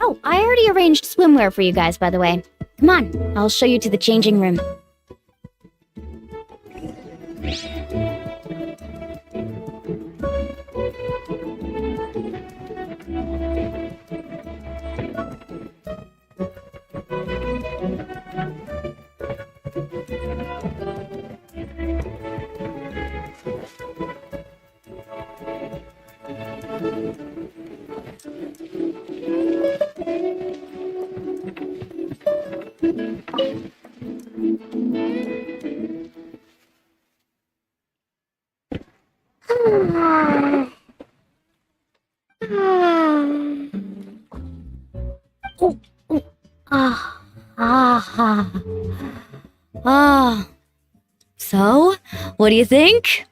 Oh, I already arranged swimwear for you guys, by the way. Come on, I'll show you to the changing room. So, what do you think?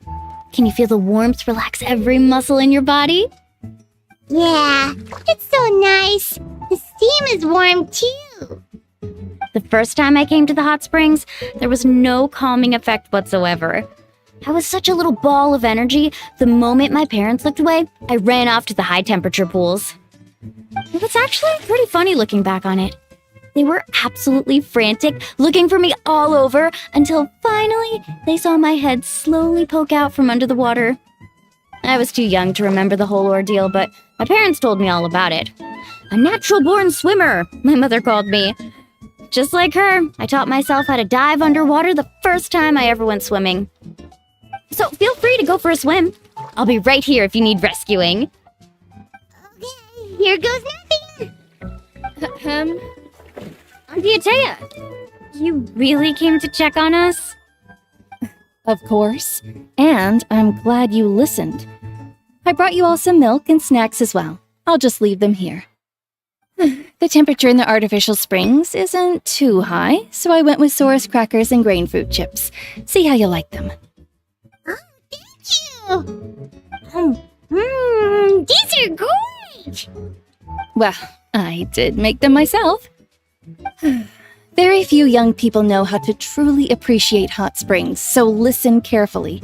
Can you feel the warmth relax every muscle in your body? Yeah, it's so nice. The steam is warm too. The first time I came to the hot springs, there was no calming effect whatsoever. I was such a little ball of energy, the moment my parents looked away, I ran off to the high temperature pools. It was actually pretty funny looking back on it. They were absolutely frantic, looking for me all over, until finally they saw my head slowly poke out from under the water. I was too young to remember the whole ordeal, but my parents told me all about it. A natural-born swimmer, my mother called me. Just like her, I taught myself how to dive underwater the first time I ever went swimming. So feel free to go for a swim. I'll be right here if you need rescuing. Okay, here goes nothing. Auntie Atea, you really came to check on us? Of course. And I'm glad you listened. I brought you all some milk and snacks as well. I'll just leave them here. The temperature in the artificial springs isn't too high, so I went with Saurus crackers and grain fruit chips. See how you like them. Oh, thank you. These are great. Well, I did make them myself. Very few young people know how to truly appreciate hot springs, so listen carefully.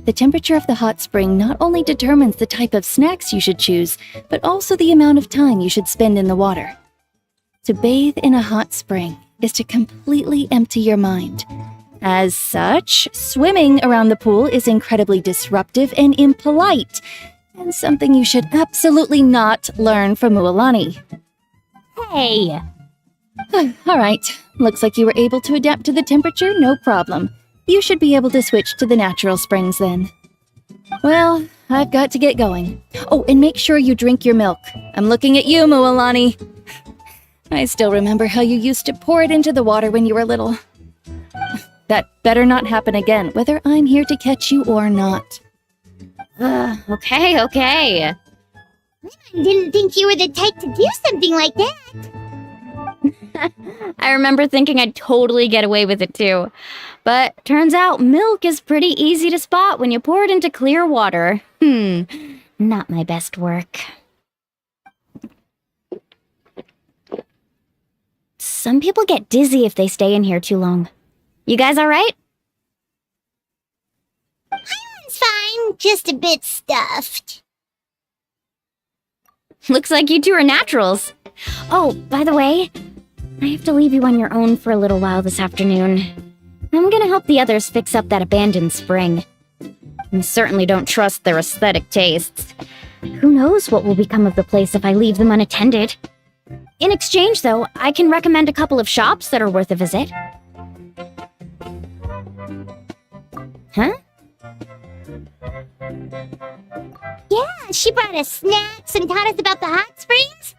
The temperature of the hot spring not only determines the type of snacks you should choose, but also the amount of time you should spend in the water. To bathe in a hot spring is to completely empty your mind. As such, swimming around the pool is incredibly disruptive and impolite, and something you should absolutely not learn from Mualani. Hey! All right, looks like you were able to adapt to the temperature, no problem. You should be able to switch to the natural springs then. Well, I've got to get going. Oh, and make sure you drink your milk. I'm looking at you, Mualani. I still remember how you used to pour it into the water when you were little. That better not happen again, whether I'm here to catch you or not. Okay. I didn't think you were the type to do something like that. I remember thinking I'd totally get away with it too. But turns out milk is pretty easy to spot when you pour it into clear water. Not my best work. Some people get dizzy if they stay in here too long. You guys alright? It's fine, just a bit stuffed. Looks like you two are naturals. Oh, by the way, I have to leave you on your own for a little while this afternoon. I'm gonna help the others fix up that abandoned spring. I certainly don't trust their aesthetic tastes. Who knows what will become of the place if I leave them unattended? In exchange, though, I can recommend a couple of shops that are worth a visit. Huh? Yeah, she brought us snacks and taught us about the hot springs.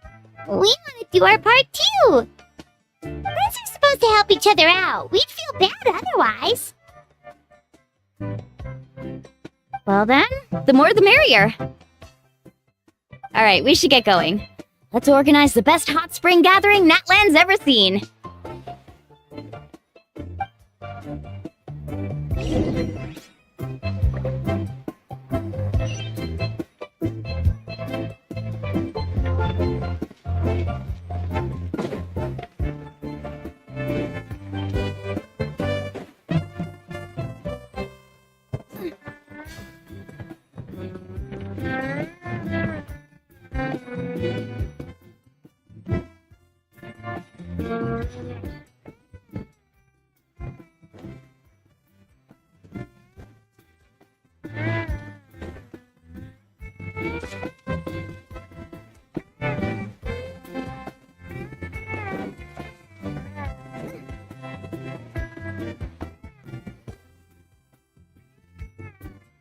We want to do our part too. Friends are supposed to help each other out. We'd feel bad otherwise. Well then, the more the merrier. Alright, we should get going. Let's organize the best hot spring gathering Natland's ever seen.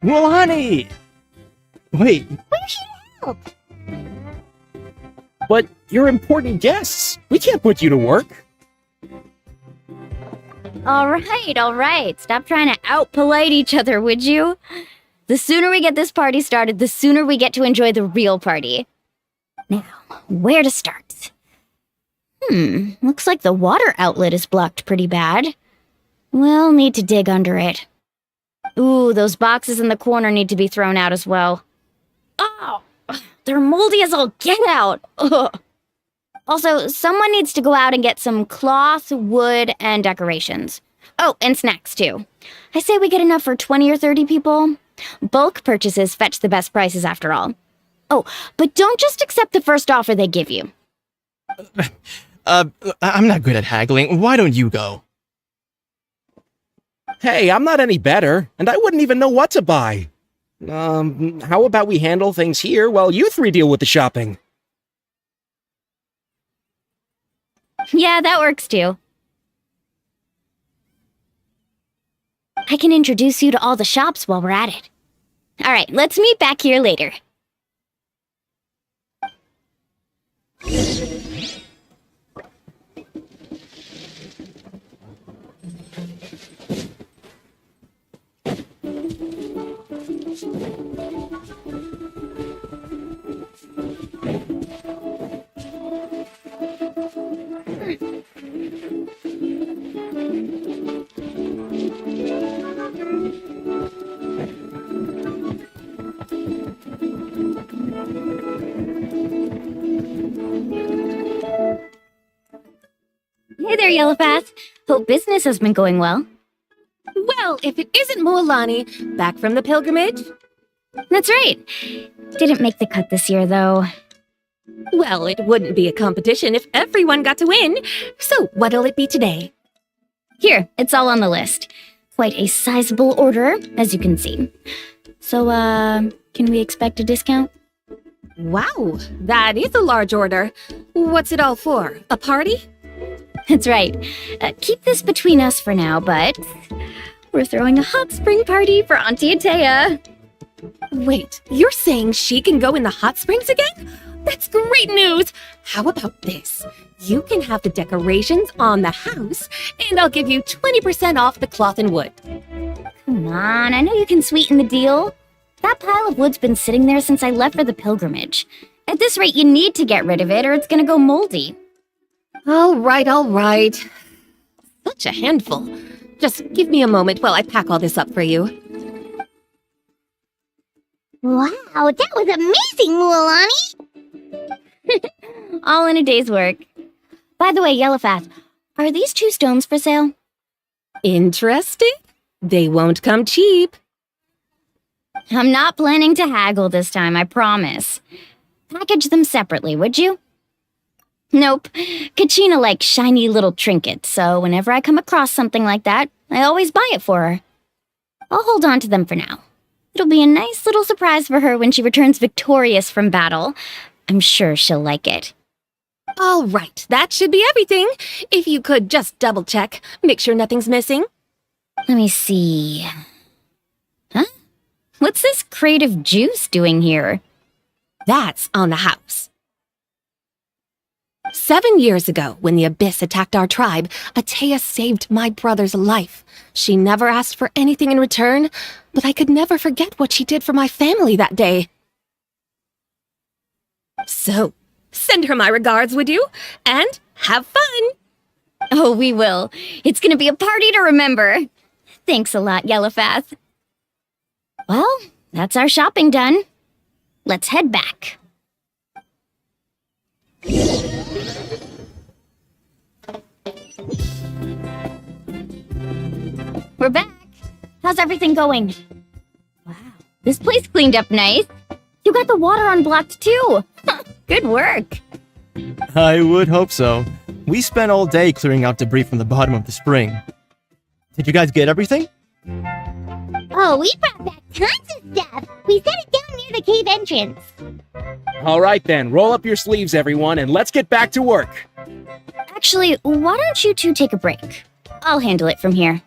Well, honey! Wait, Where's your help? But you're important guests. We can't put you to work. Alright. Stop trying to out-polite each other, would you? The sooner we get this party started, the sooner we get to enjoy the real party. Now, where to start? Looks like the water outlet is blocked pretty bad. We'll need to dig under it. Ooh, those boxes in the corner need to be thrown out as well. Oh, they're moldy as all get out. Ugh. Also, someone needs to go out and get some cloth, wood, and decorations. Oh, and snacks too. I say we get enough for 20 or 30 people. Bulk purchases fetch the best prices after all. Oh, but don't just accept the first offer they give you. I'm not good at haggling. Why don't you go? Hey, I'm not any better, and I wouldn't even know what to buy. How about we handle things here while you three deal with the shopping? Yeah, that works too. I can introduce you to all the shops while we're at it. All right, let's meet back here later. Hey there, Yellowfast. Hope business has been going well. Well, if it isn't Mualani, back from the pilgrimage? That's right. Didn't make the cut this year, though. Well, it wouldn't be a competition if everyone got to win. So, what'll it be today? Here, it's all on the list. Quite a sizable order, as you can see. So, can we expect a discount? Wow, that is a large order. What's it all for? A party? That's right. Keep this between us for now, but we're throwing a hot spring party for Auntie Atea. Wait, you're saying she can go in the hot springs again? That's great news! How about this? You can have the decorations on the house, and I'll give you 20% off the cloth and wood. Come on, I know you can sweeten the deal. That pile of wood's been sitting there since I left for the pilgrimage. At this rate, you need to get rid of it or it's gonna go moldy. All right. Such a handful. Just give me a moment while I pack all this up for you. Wow, that was amazing, Mualani! All in a day's work. By the way, Yellowfast, are these 2 stones for sale? Interesting. They won't come cheap. I'm not planning to haggle this time, I promise. Package them separately, would you? Nope. Kachina likes shiny little trinkets, so whenever I come across something like that, I always buy it for her. I'll hold on to them for now. It'll be a nice little surprise for her when she returns victorious from battle. I'm sure she'll like it. All right, that should be everything. If you could just double check, make sure nothing's missing. Let me see. Huh? What's this crate of juice doing here? That's on the house. 7 years ago, when the Abyss attacked our tribe, Atea saved my brother's life. She never asked for anything in return, but I could never forget what she did for my family that day. So, send her my regards, would you? And have fun! Oh, we will. It's gonna be a party to remember. Thanks a lot, Yellowfast. Well, that's our shopping done. Let's head back. We're back. How's everything going? Wow, this place cleaned up nice. You got the water unblocked too. Good work. I would hope so. We spent all day clearing out debris from the bottom of the spring. Did you guys get everything? Oh, we brought back tons of stuff! We set it down near the cave entrance. All right then, roll up your sleeves, everyone, and let's get back to work. Actually, why don't you two take a break? I'll handle it from here.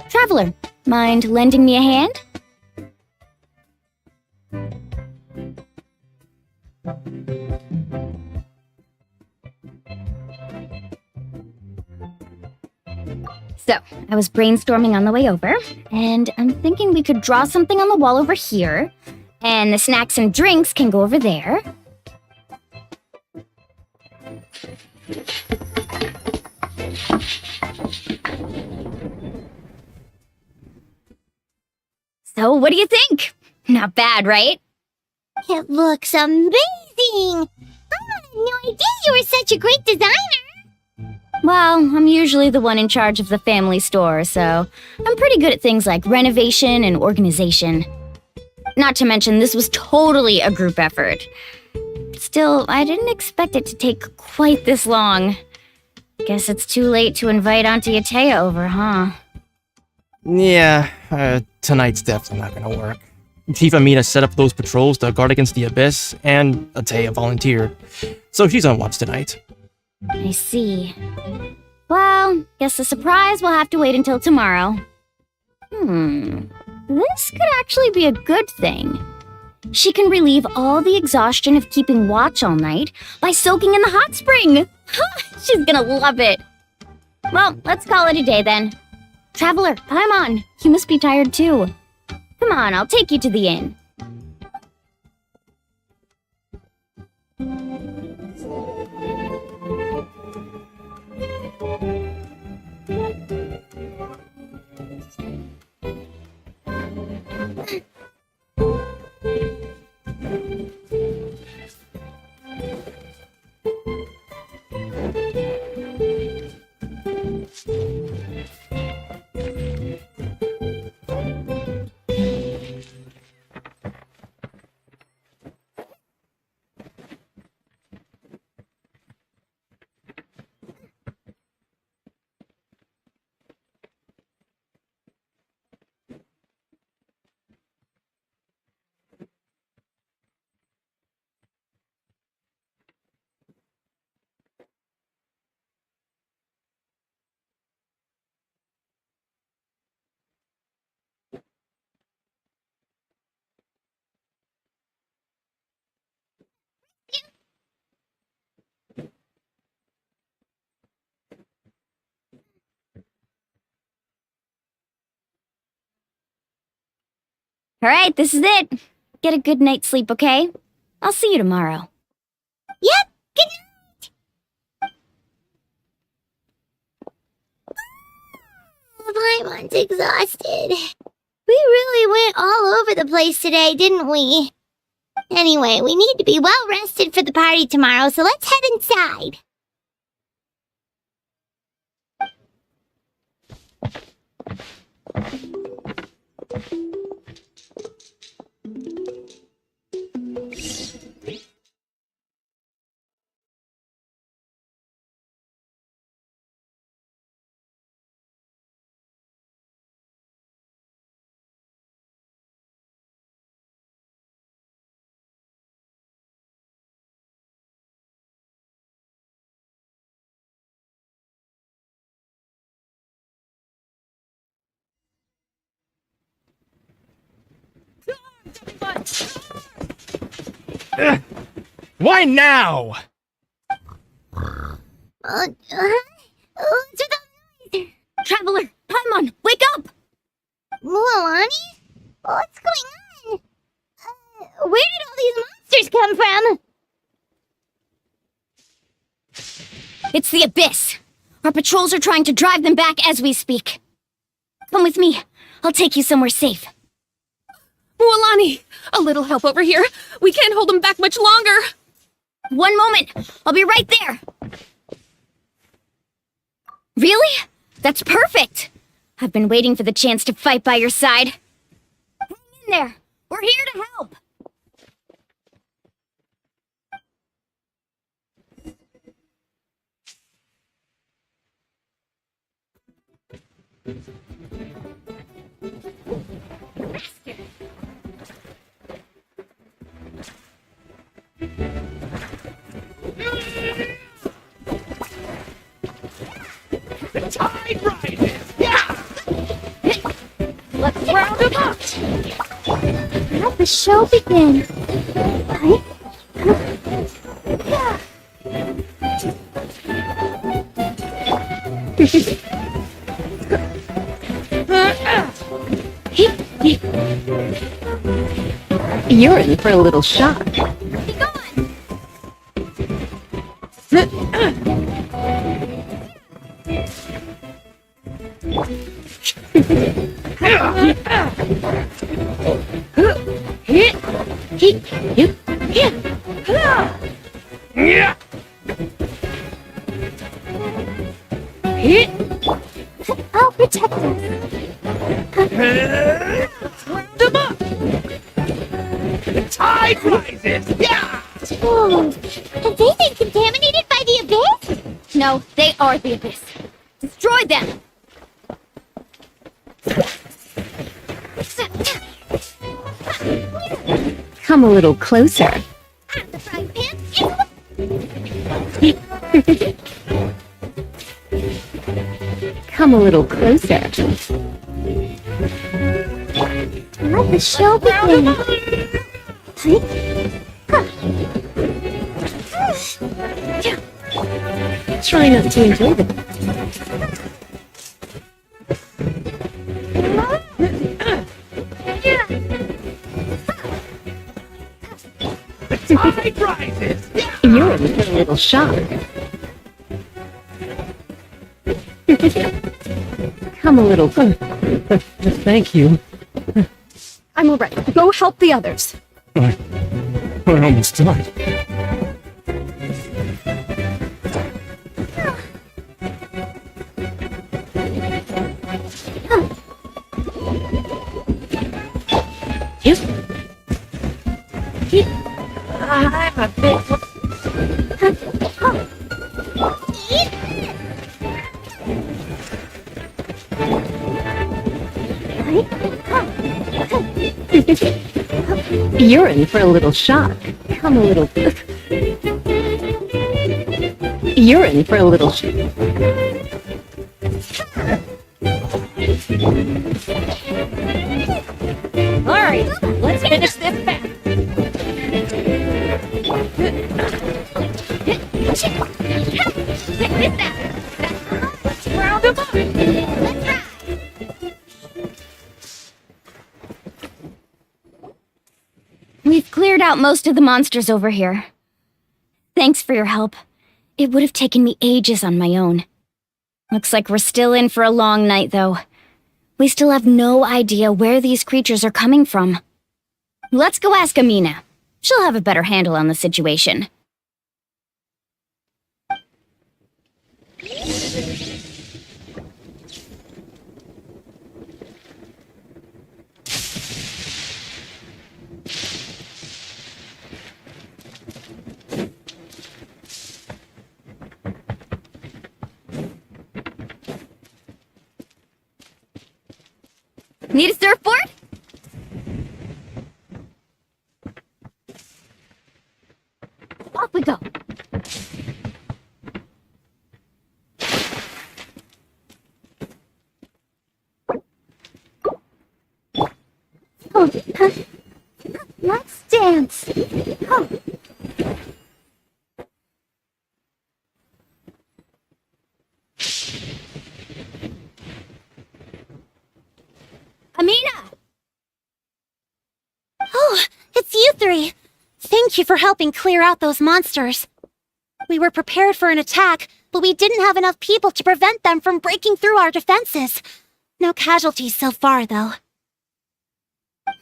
Traveler, mind lending me a hand? So, I was brainstorming on the way over, and I'm thinking we could draw something on the wall over here, and the snacks and drinks can go over there. So, what do you think? Not bad, right? It looks amazing! I had no idea you were such a great designer! Well, I'm usually the one in charge of the family store, so I'm pretty good at things like renovation and organization. Not to mention, this was totally a group effort. Still, I didn't expect it to take quite this long. Guess it's too late to invite Auntie Atea over, huh? Yeah, tonight's definitely not gonna work. Tifa Mina set up those patrols to guard against the Abyss, and Atea volunteered. So she's on watch tonight. I see. Well, guess the surprise will have to wait until tomorrow. This could actually be a good thing. She can relieve all the exhaustion of keeping watch all night by soaking in the hot spring. She's gonna love it. Well, let's call it a day then. Traveler, climb on. You must be tired too. Come on, I'll take you to the inn. All right, this is it. Get a good night's sleep, okay? I'll see you tomorrow. Yep, good night! Paimon's exhausted. We really went all over the place today, didn't we? Anyway, we need to be well rested for the party tomorrow, so let's head inside. Why now? What's with that noise? Traveler, Paimon, wake up! Mualani? What's going on? Where did all these monsters come from? It's the Abyss. Our patrols are trying to drive them back as we speak. Come with me. I'll take you somewhere safe. Mualani, a little help over here. We can't hold them back much longer. One moment. I'll be right there. Really? That's perfect. I've been waiting for the chance to fight by your side. Hang in there. We're here to help. The tide rises! Yeah! Let's round them up! Let the show begin. You're in for a little shock. Be gone! I'll protect us. Round them up! High rises! Yeah! Oh, have they been contaminated by the abyss? No, they are the abyss. Destroy them! Come a little closer. I'm the frying pan. Come a little closer. Let the show begin. Try not to enjoy them. Tide rises! Yeah! You're in for a little shock. Come a little closer. Thank you. I'm alright. Go help the others. I almost died. I'm a bit. You're in for a little shock. Come a little. You're in for a little shock. Alright, let's finish this back. Round of We've cleared out most of the monsters over here. Thanks for your help. It would have taken me ages on my own. Looks like we're still in for a long night, though. We still have no idea where these creatures are coming from. Let's go ask Amina. She'll have a better handle on the situation. Need a surfboard? Off we go. Oh, let's dance. Oh. Amina! Oh, it's you three. Thank you for helping clear out those monsters. We were prepared for an attack, but we didn't have enough people to prevent them from breaking through our defenses. No casualties so far, though.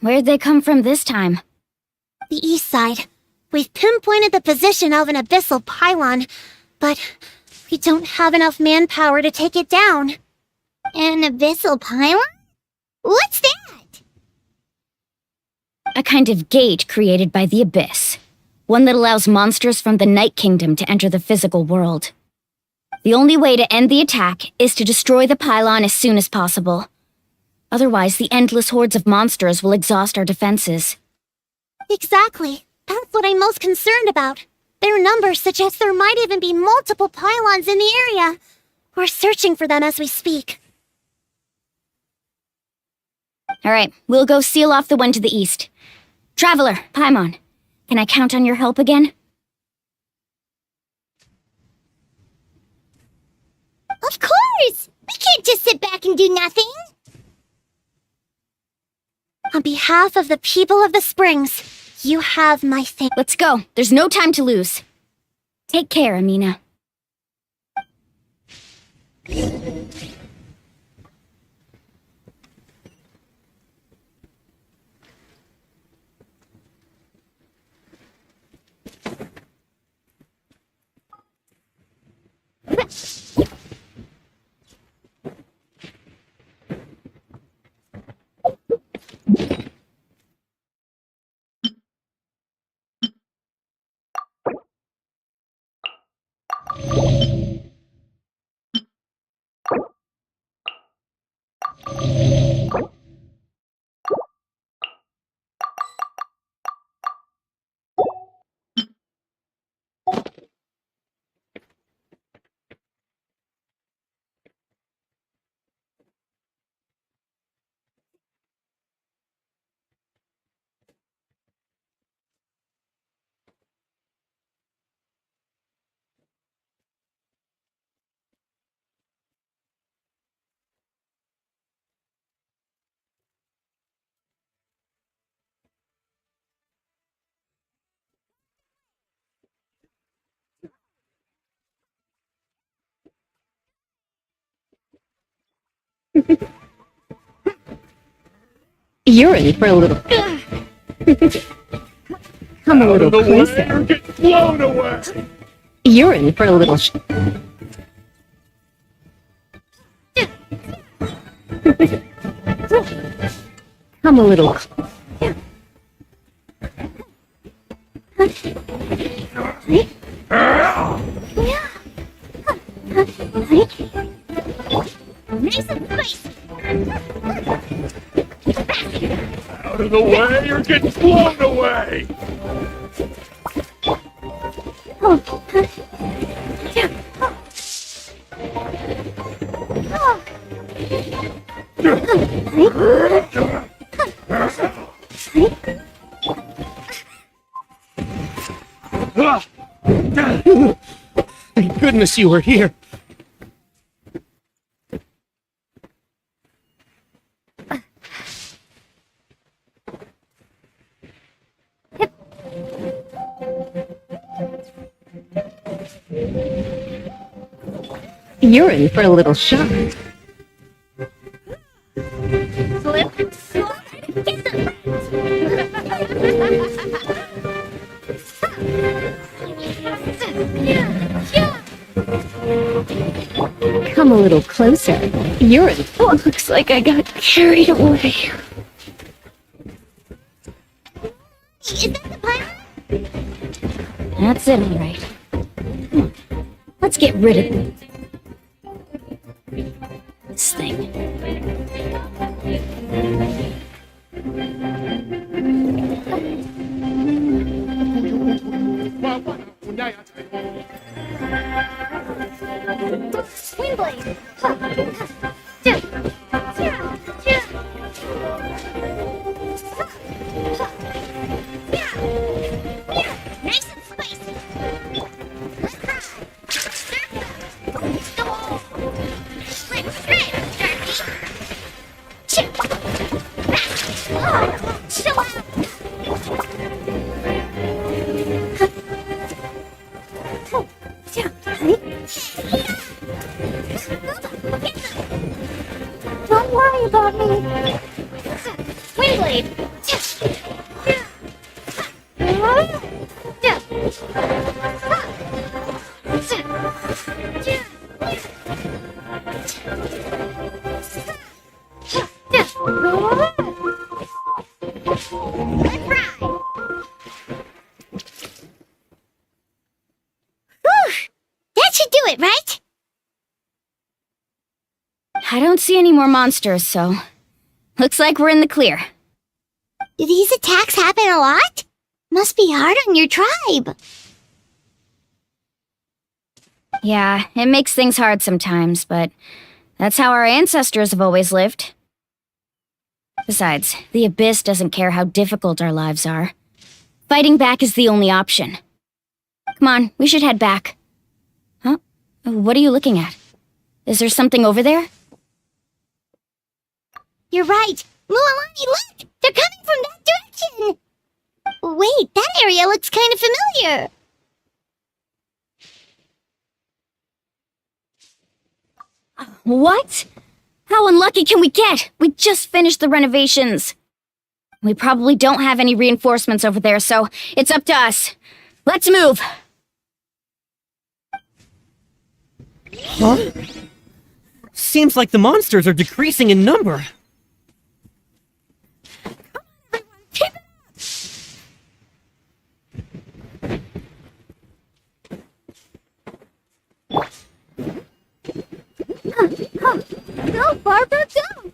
Where'd they come from this time? The east side. We've pinpointed the position of an abyssal pylon, but we don't have enough manpower to take it down. An abyssal pylon? What's that? A kind of gate created by the Abyss. One that allows monsters from the Night Kingdom to enter the physical world. The only way to end the attack is to destroy the pylon as soon as possible. Otherwise, the endless hordes of monsters will exhaust our defenses. Exactly. That's what I'm most concerned about. Their numbers suggest there might even be multiple pylons in the area. We're searching for them as we speak. Alright, we'll go seal off the one to the east. Traveler, Paimon, can I count on your help again? Of course! We can't just sit back and do nothing! On behalf of the people of the Springs, you have my thanks. Let's go. There's no time to lose. Take care, Amina. You're in for a little. Come a little closer. Get blown away! You're in for a little. Come a little. Nice and spicy. Out of the way, you're getting blown away! Thank goodness you were here. You're in for a little shock. Slip and slide. Get the Come a little closer. You're in. Oh, it looks like I got carried away. Is that the pirate? That's it, all right. Come on. Let's get rid of this thing. Swingblade. Nice and spicy. Chill out. Don't worry about me. Swingblade. That should do it, right? I don't see any more monsters, so looks like we're in the clear. Do these attacks happen a lot? Must be hard on your tribe. Yeah, it makes things hard sometimes, but that's how our ancestors have always lived. Besides, the Abyss doesn't care how difficult our lives are. Fighting back is the only option. Come on, we should head back. Huh? What are you looking at? Is there something over there? You're right. Mualani, look! They're coming from that direction! Wait, that area looks kind of familiar. What? How unlucky can we get? We just finished the renovations. We probably don't have any reinforcements over there, so it's up to us. Let's move! Huh? Seems like the monsters are decreasing in number. Go, Barbara, go!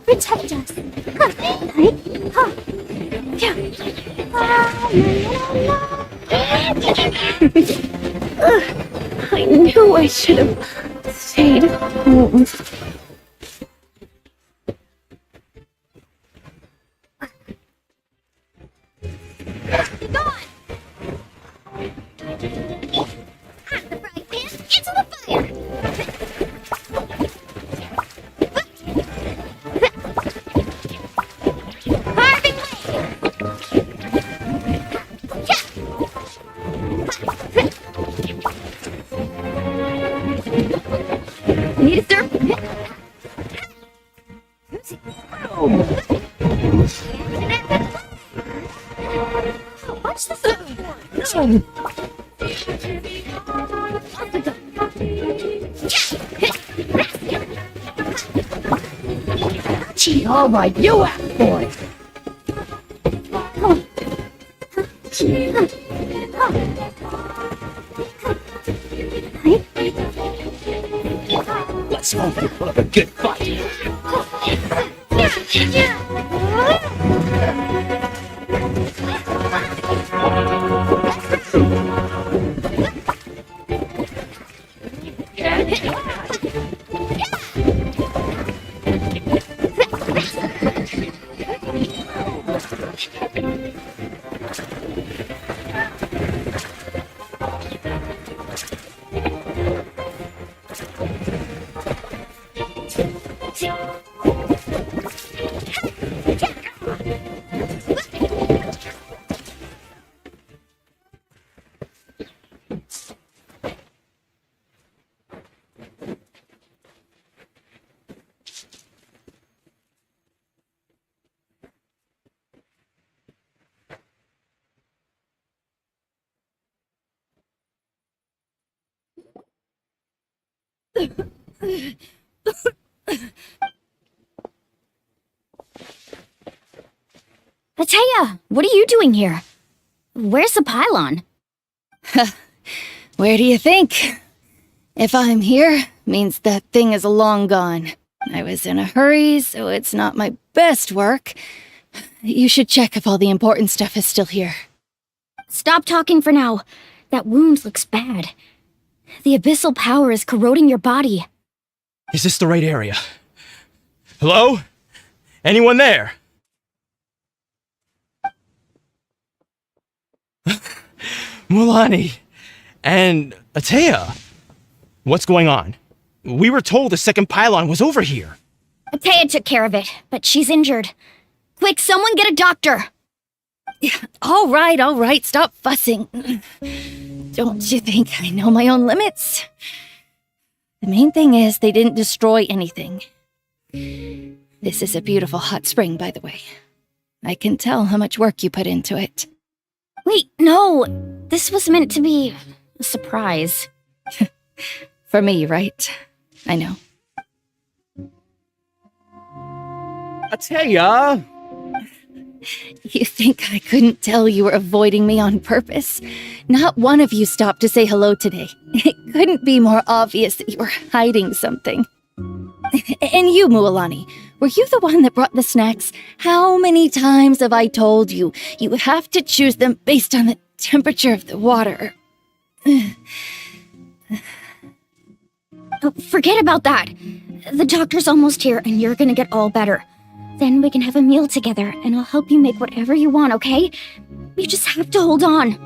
protect us. I knew I should have stayed home. Need a stir? What's this? Gee, all right, you act, boy. Let's hope you put up a good fight. Atea, what are you doing here? Where's the pylon? Where do you think? If I'm here, means that thing is long gone. I was in a hurry, so it's not my best work. You should check if all the important stuff is still here. Stop talking for now. That wound looks bad. The abyssal power is corroding your body. Is this the right area? Hello? Anyone there? Mulani and Atea. What's going on? We were told the second pylon was over here. Atea took care of it, but she's injured. Quick, someone get a doctor! All right, stop fussing. Don't you think I know my own limits? The main thing is they didn't destroy anything. This is a beautiful hot spring, by the way. I can tell how much work you put into it. Wait, no! This was meant to be a surprise. For me, right? I know. Atea! You think I couldn't tell you were avoiding me on purpose? Not one of you stopped to say hello today. It couldn't be more obvious that you were hiding something. And you, Mualani, were you the one that brought the snacks? How many times have I told you, you have to choose them based on the temperature of the water? Oh, forget about that. The doctor's almost here and you're gonna get all better. Then we can have a meal together and I'll help you make whatever you want, okay? You just have to hold on.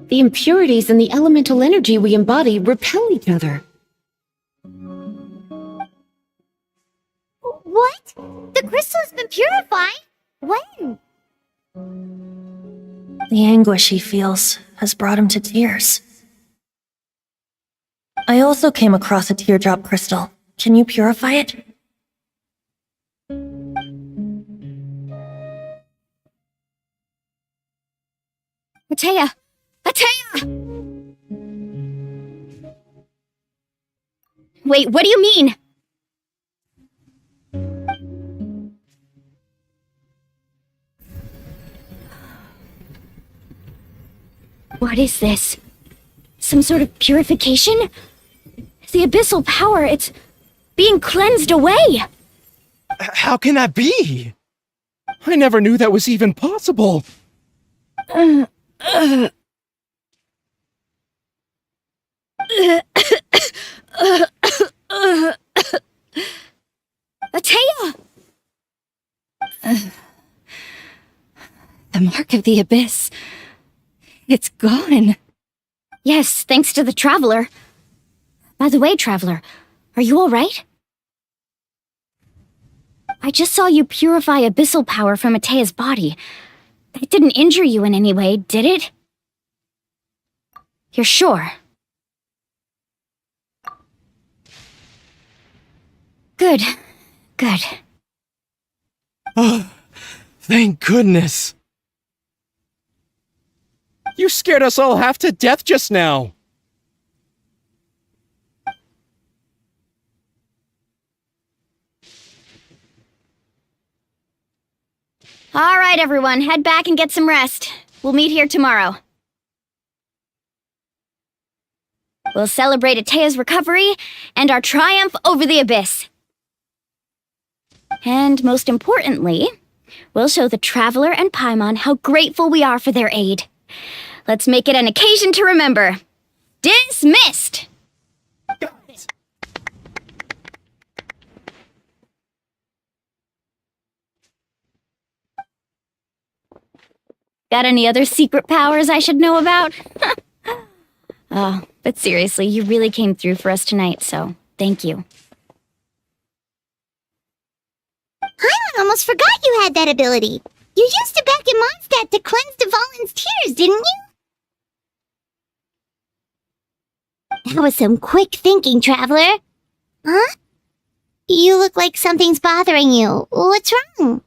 The impurities and the elemental energy we embody repel each other. What? The crystal has been purified? When? The anguish he feels has brought him to tears. I also came across a teardrop crystal. Can you purify it? Atea! Atea! Wait, what do you mean? What is this? Some sort of purification? The abyssal power, it's being cleansed away! How can that be? I never knew that was even possible. Atea! The mark of the abyss. It's gone. Yes, thanks to the Traveler. By the way, Traveler, are you alright? I just saw you purify abyssal power from Atea's body. That didn't injure you in any way, did it? You're sure? Good. Good. Oh, thank goodness. You scared us all half to death just now. All right, everyone, head back and get some rest. We'll meet here tomorrow. We'll celebrate Atea's recovery and our triumph over the abyss. And most importantly, we'll show the Traveler and Paimon how grateful we are for their aid. Let's make it an occasion to remember. Dismissed! Got any other secret powers I should know about? Oh, but seriously, you really came through for us tonight, so thank you. I almost forgot you had that ability. You used it back in Mondstadt to cleanse Dvalin's tears, didn't you? That was some quick thinking, Traveler. Huh? You look like something's bothering you. What's wrong?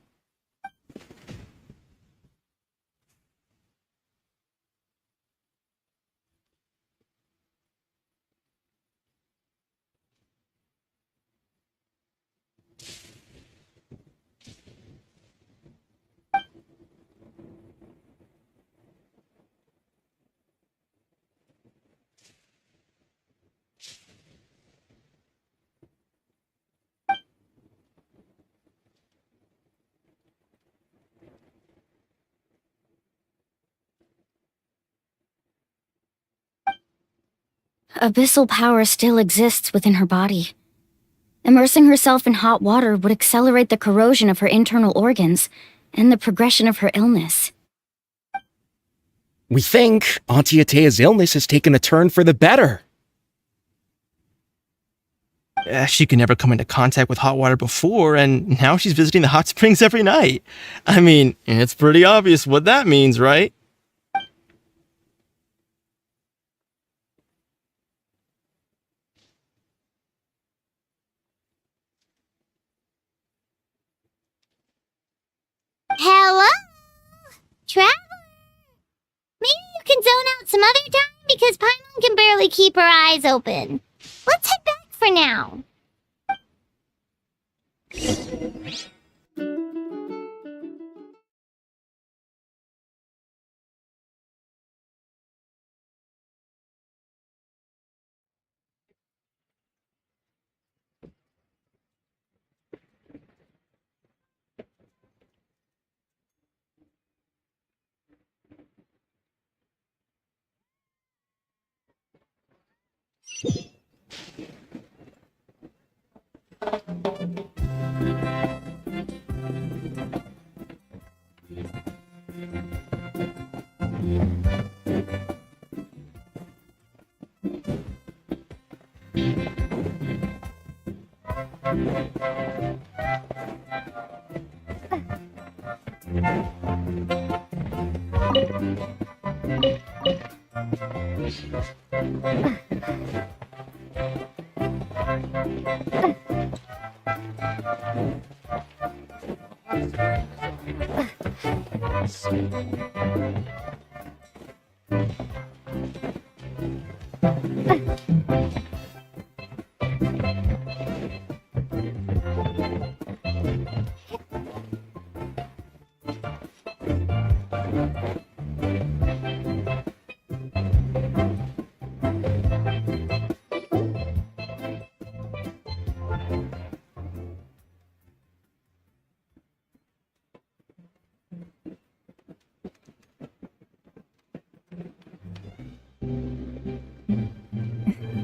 Abyssal power still exists within her body. Immersing herself in hot water would accelerate the corrosion of her internal organs and the progression of her illness. We think Auntie Atea's illness has taken a turn for the better. She could never come into contact with hot water before, and now she's visiting the hot springs every night. I mean, it's pretty obvious what that means, right? Hello? Traveler? Maybe you can zone out some other time because Paimon can barely keep her eyes open. Let's head back for now.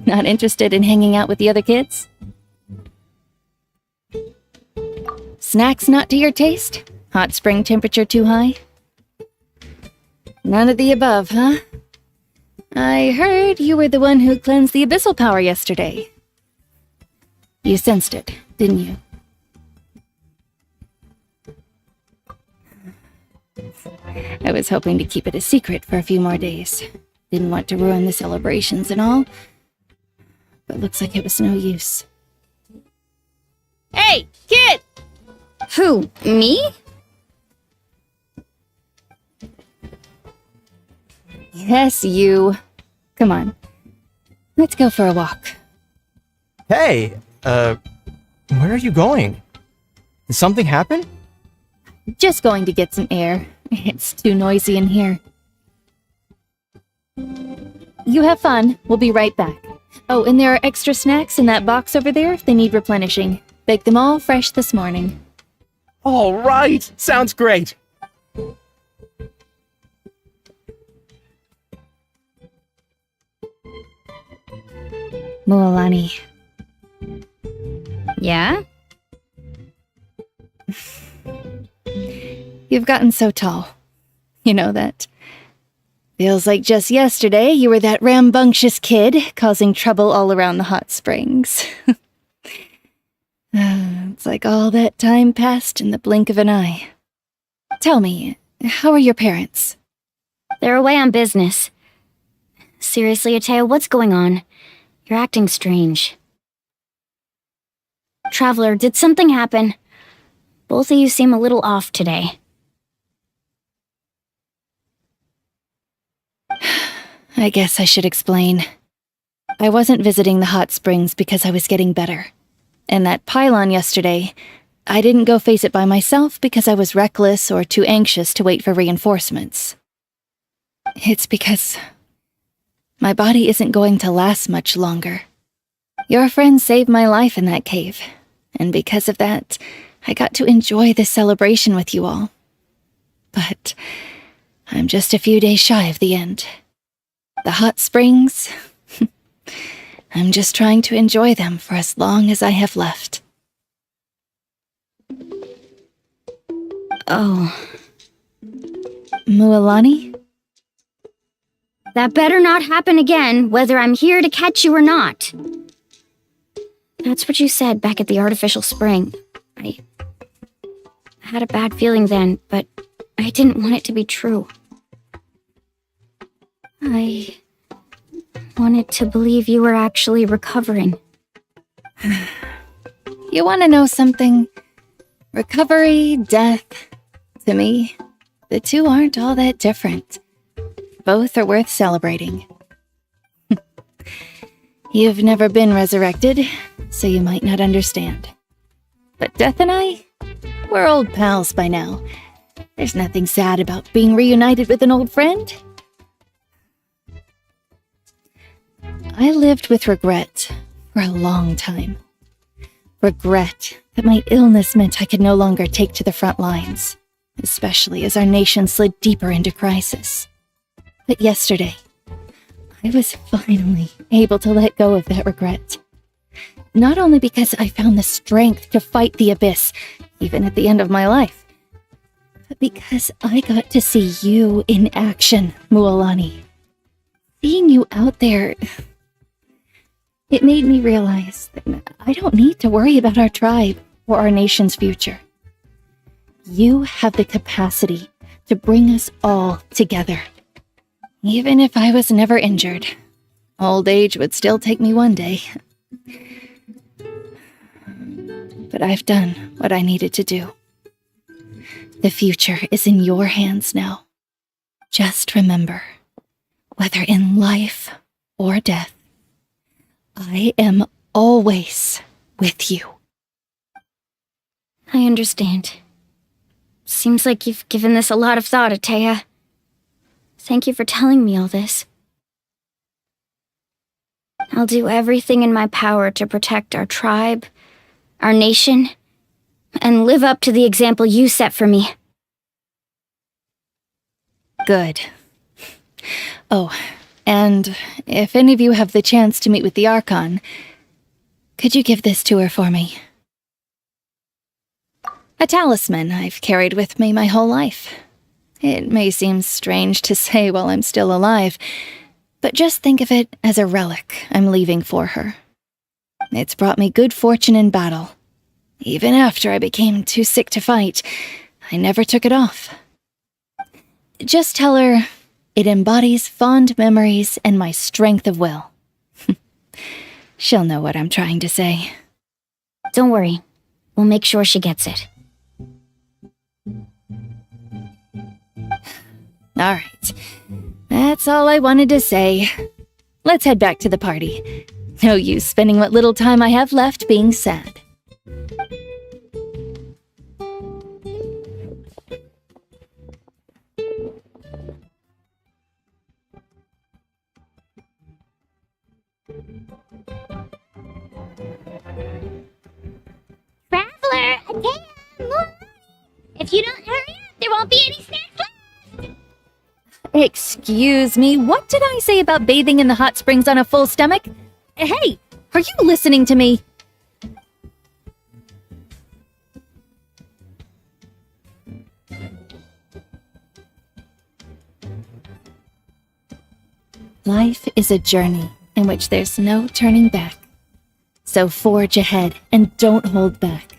Not interested in hanging out with the other kids? Snacks not to your taste? Hot spring temperature too high? None of the above, huh? I heard you were the one who cleansed the abyssal power yesterday. You sensed it, didn't you? I was hoping to keep it a secret for a few more days. Didn't want to ruin the celebrations and all. But looks like it was no use. Hey, kid! Who, me? Yes, you. Come on. Let's go for a walk. Hey, where are you going? Did something happen? Just going to get some air. It's too noisy in here. You have fun. We'll be right back. Oh, and there are extra snacks in that box over there if they need replenishing. Baked them all fresh this morning. All right! Sounds great! Mualani. Yeah? You've gotten so tall. You know that. Feels like just yesterday you were that rambunctious kid causing trouble all around the hot springs. It's like all that time passed in the blink of an eye. Tell me, how are your parents? They're away on business. Seriously, Ateo, what's going on? You're acting strange. Traveler, did something happen? Both of you seem a little off today. I guess I should explain. I wasn't visiting the hot springs because I was getting better. And that pylon yesterday, I didn't go face it by myself because I was reckless or too anxious to wait for reinforcements. It's because my body isn't going to last much longer. Your friend saved my life in that cave, and because of that, I got to enjoy this celebration with you all. But I'm just a few days shy of the end. The hot springs, I'm just trying to enjoy them for as long as I have left. Oh. Mualani? That better not happen again, whether I'm here to catch you or not. That's what you said back at the artificial spring. I had a bad feeling then, but I didn't want it to be true. I wanted to believe you were actually recovering. You want to know something? Recovery, death, to me, the two aren't all that different. Both are worth celebrating. You've never been resurrected, so you might not understand. But Death and I, we're old pals by now. There's nothing sad about being reunited with an old friend. I lived with regret for a long time. Regret that my illness meant I could no longer take to the front lines, especially as our nation slid deeper into crisis. But yesterday, I was finally able to let go of that regret. Not only because I found the strength to fight the abyss, even at the end of my life, but because I got to see you in action, Mualani. Seeing you out there, it made me realize that I don't need to worry about our tribe or our nation's future. You have the capacity to bring us all together. Even if I was never injured, old age would still take me one day. But I've done what I needed to do. The future is in your hands now. Just remember, whether in life or death, I am always with you. I understand. Seems like you've given this a lot of thought, Atea. Thank you for telling me all this. I'll do everything in my power to protect our tribe, our nation, and live up to the example you set for me. Good. Oh, And if any of you have the chance to meet with the Archon, could you give this to her for me? A talisman I've carried with me my whole life. It may seem strange to say while I'm still alive, but just think of it as a relic I'm leaving for her. It's brought me good fortune in battle. Even after I became too sick to fight, I never took it off. Just tell her it embodies fond memories and my strength of will. She'll know what I'm trying to say. Don't worry. We'll make sure she gets it. All right. That's all I wanted to say. Let's head back to the party. No use spending what little time I have left being sad. Traveler, damn! If you don't hurry up, there won't be any snacks left! Excuse me, what did I say about bathing in the hot springs on a full stomach? Hey, are you listening to me? Life is a journey in which there's no turning back. So forge ahead and don't hold back.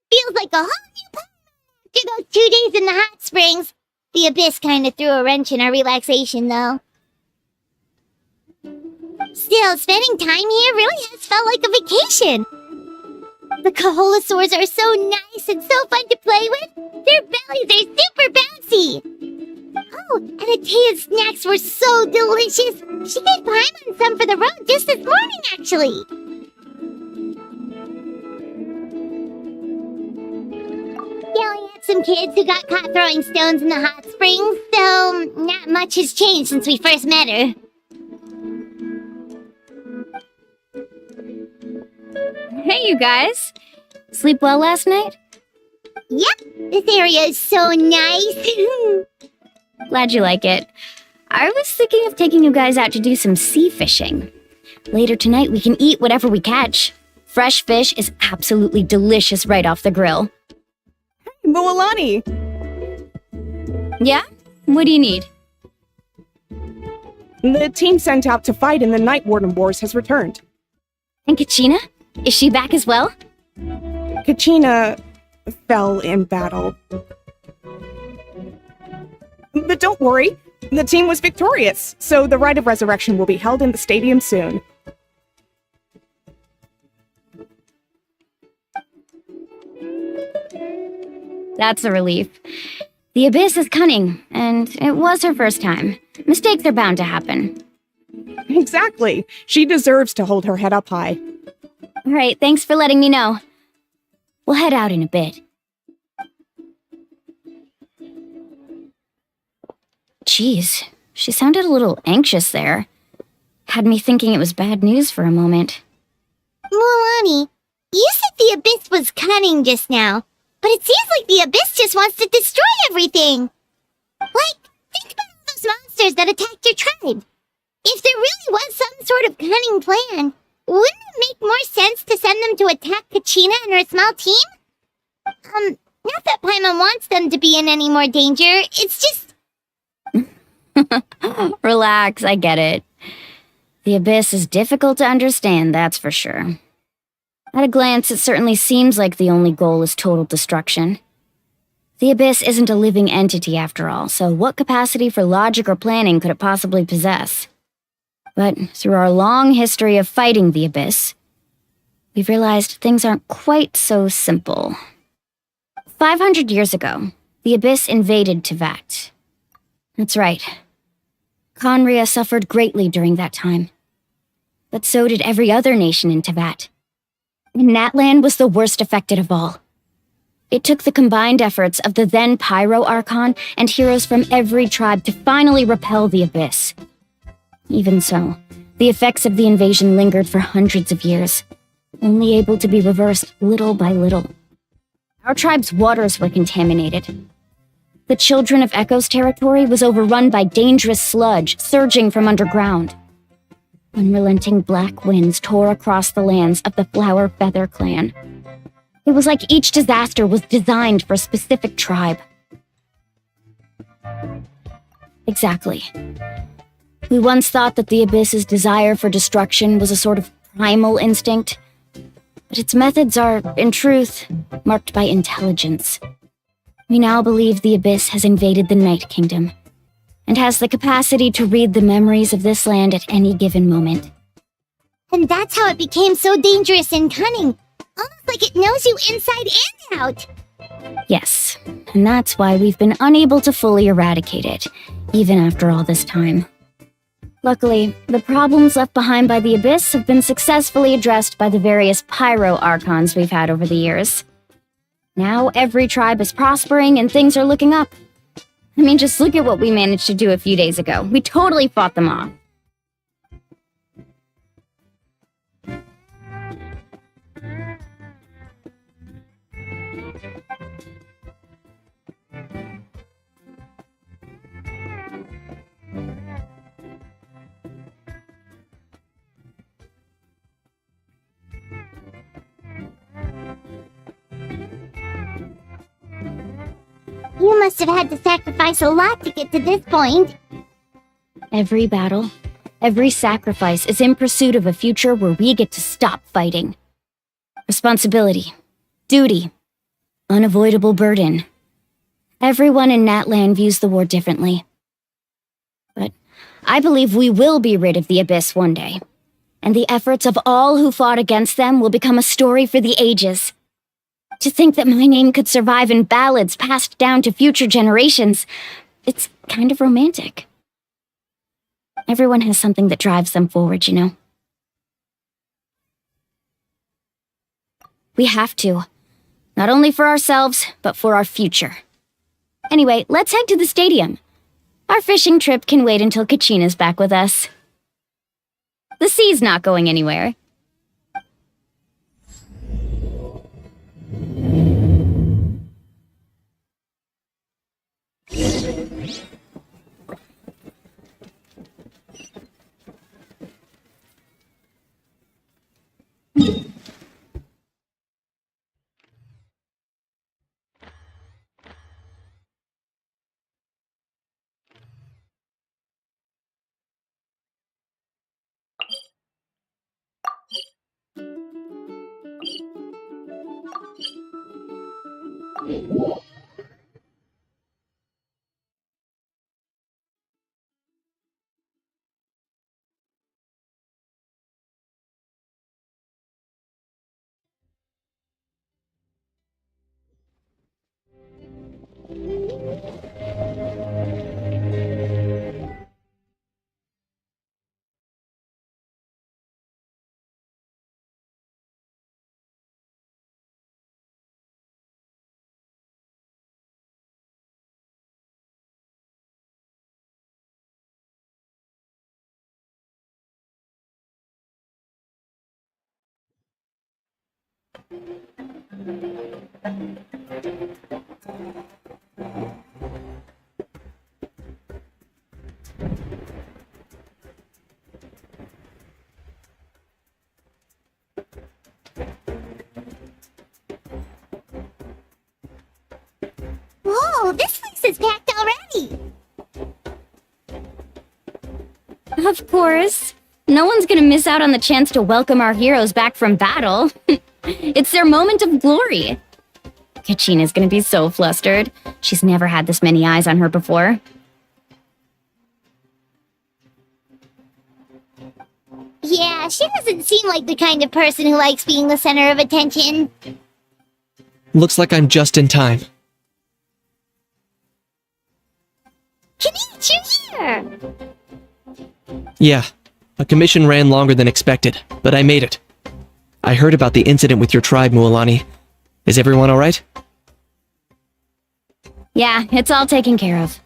Feels like a whole new planet after those 2 days in the hot springs. The Abyss kind of threw a wrench in our relaxation, though. Still, spending time here really has felt like a vacation. The Kaholosaurs are so nice and so fun to play with. Their bellies are super bouncy. Oh, and Atea's snacks were so delicious. She gave Paimon on some for the road just this morning, actually. Yelling at some kids who got caught throwing stones in the hot springs, so not much has changed since we first met her. Hey, you guys. Sleep well last night? Yep, this area is so nice. Glad you like it. I was thinking of taking you guys out to do some sea fishing. Later tonight, we can eat whatever we catch. Fresh fish is absolutely delicious right off the grill. Moalani! Yeah? What do you need? The team sent out to fight in the Night Warden Wars has returned. And Kachina? Is she back as well? Kachina fell in battle. But don't worry, the team was victorious, so the Rite of Resurrection will be held in the stadium soon. That's a relief. The Abyss is cunning, and it was her first time. Mistakes are bound to happen. Exactly. She deserves to hold her head up high. All right, thanks for letting me know. We'll head out in a bit. Jeez, she sounded a little anxious there. Had me thinking it was bad news for a moment. Mualani, you said the Abyss was cunning just now, but it seems like the Abyss just wants to destroy everything. Like, think about all those monsters that attacked your tribe. If there really was some sort of cunning plan, wouldn't it make more sense to send them to attack Kachina and her small team? Not that Paimon wants them to be in any more danger, it's just... Relax, I get it. The Abyss is difficult to understand, that's for sure. At a glance, it certainly seems like the only goal is total destruction. The Abyss isn't a living entity after all, so what capacity for logic or planning could it possibly possess? But through our long history of fighting the Abyss, we've realized things aren't quite so simple. 500 years ago, the Abyss invaded Teyvat. That's right. Conria suffered greatly during that time. But so did every other nation in Teyvat. And Natlan was the worst affected of all. It took the combined efforts of the then Pyro Archon and heroes from every tribe to finally repel the Abyss. Even so, the effects of the invasion lingered for hundreds of years, only able to be reversed little by little. Our tribe's waters were contaminated. The Children of Echo's territory was overrun by dangerous sludge surging from underground. Unrelenting black winds tore across the lands of the Flower Feather clan. It was like each disaster was designed for a specific tribe. Exactly. We once thought that the Abyss's desire for destruction was a sort of primal instinct, but its methods are, in truth, marked by intelligence. We now believe the Abyss has invaded the Night Kingdom, and has the capacity to read the memories of this land at any given moment. And that's how it became so dangerous and cunning. Almost like it knows you inside and out. Yes, and that's why we've been unable to fully eradicate it, even after all this time. Luckily, the problems left behind by the Abyss have been successfully addressed by the various Pyro Archons we've had over the years. Now every tribe is prospering and things are looking up. I mean, just look at what we managed to do a few days ago. We totally fought them off. You must have had to sacrifice a lot to get to this point. Every battle, every sacrifice is in pursuit of a future where we get to stop fighting. Responsibility, duty, unavoidable burden. Everyone in Natlan views the war differently. But I believe we will be rid of the Abyss one day, and the efforts of all who fought against them will become a story for the ages. To think that my name could survive in ballads passed down to future generations, it's kind of romantic. Everyone has something that drives them forward, you know? We have to. Not only for ourselves, but for our future. Anyway, let's head to the stadium. Our fishing trip can wait until Kachina's back with us. The sea's not going anywhere. Whoa, this place is packed already! Of course. No one's gonna miss out on the chance to welcome our heroes back from battle. It's their moment of glory. Kachina's gonna be so flustered. She's never had this many eyes on her before. Yeah, she doesn't seem like the kind of person who likes being the center of attention. Looks like I'm just in time. Kinich, you're here! Yeah, a commission ran longer than expected, but I made it. I heard about the incident with your tribe, Mualani. Is everyone alright? Yeah, it's all taken care of.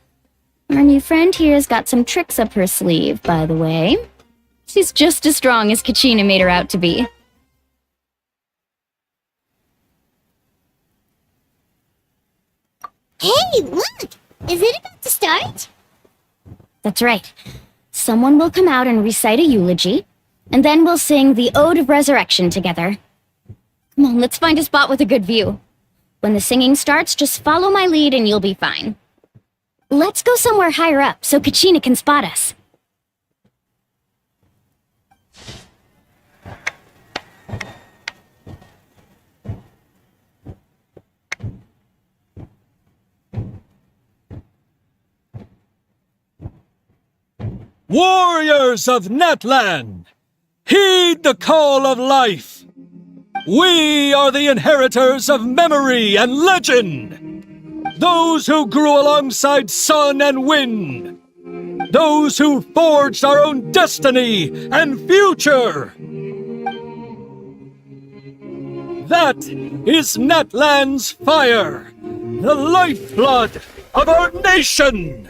Our new friend here's got some tricks up her sleeve, by the way. She's just as strong as Kachina made her out to be. Hey, look! Is it about to start? That's right. Someone will come out and recite a eulogy, and then we'll sing the Ode of Resurrection together. Come on, let's find a spot with a good view. When the singing starts, just follow my lead and you'll be fine. Let's go somewhere higher up so Kachina can spot us. Warriors of Netland, heed the call of life. We are the inheritors of memory and legend. Those who grew alongside sun and wind. Those who forged our own destiny and future. That is Netland's fire, the lifeblood of our nation.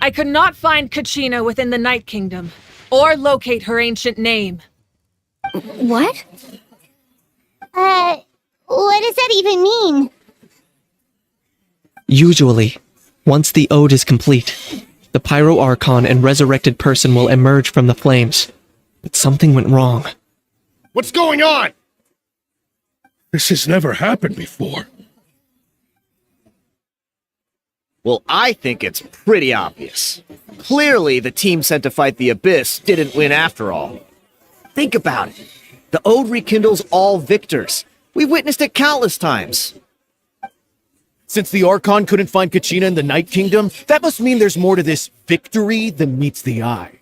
I could not find Kachina within the Night Kingdom, or locate her ancient name. What? What does that even mean? Usually, once the ode is complete, the Pyro Archon and resurrected person will emerge from the flames. But something went wrong. What's going on? This has never happened before. Well, I think it's pretty obvious. Clearly, the team sent to fight the Abyss didn't win after all. Think about it. The Ode rekindles all victors. We've witnessed it countless times. Since the Archon couldn't find Kachina in the Night Kingdom, that must mean there's more to this victory than meets the eye.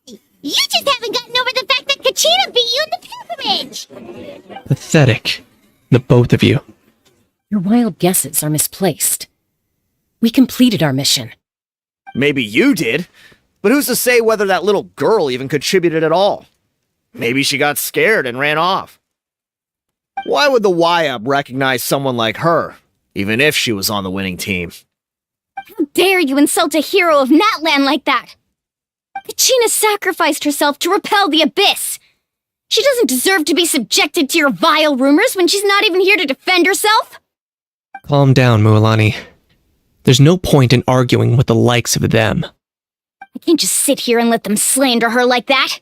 You just haven't gotten over the fact that Kachina beat you in the pilgrimage! Pathetic. The both of you. Your wild guesses are misplaced. We completed our mission. Maybe you did, but who's to say whether that little girl even contributed at all? Maybe she got scared and ran off. Why would the YUP recognize someone like her? even if she was on the winning team. How dare you insult a hero of Natlan like that? Kachina sacrificed herself to repel the Abyss. She doesn't deserve to be subjected to your vile rumors when she's not even here to defend herself. Calm down, Mualani. There's no point in arguing with the likes of them. I can't just sit here and let them slander her like that.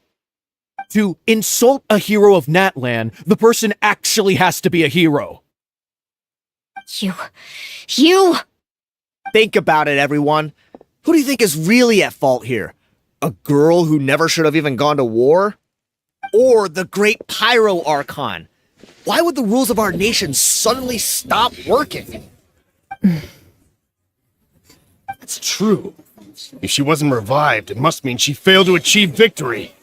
To insult a hero of Natlan, the person actually has to be a hero. You... Think about it, everyone. Who do you think is really at fault here? A girl who never should have even gone to war? Or the great Pyro Archon? Why would the rules of our nation suddenly stop working? It's true. If she wasn't revived, it must mean she failed to achieve victory.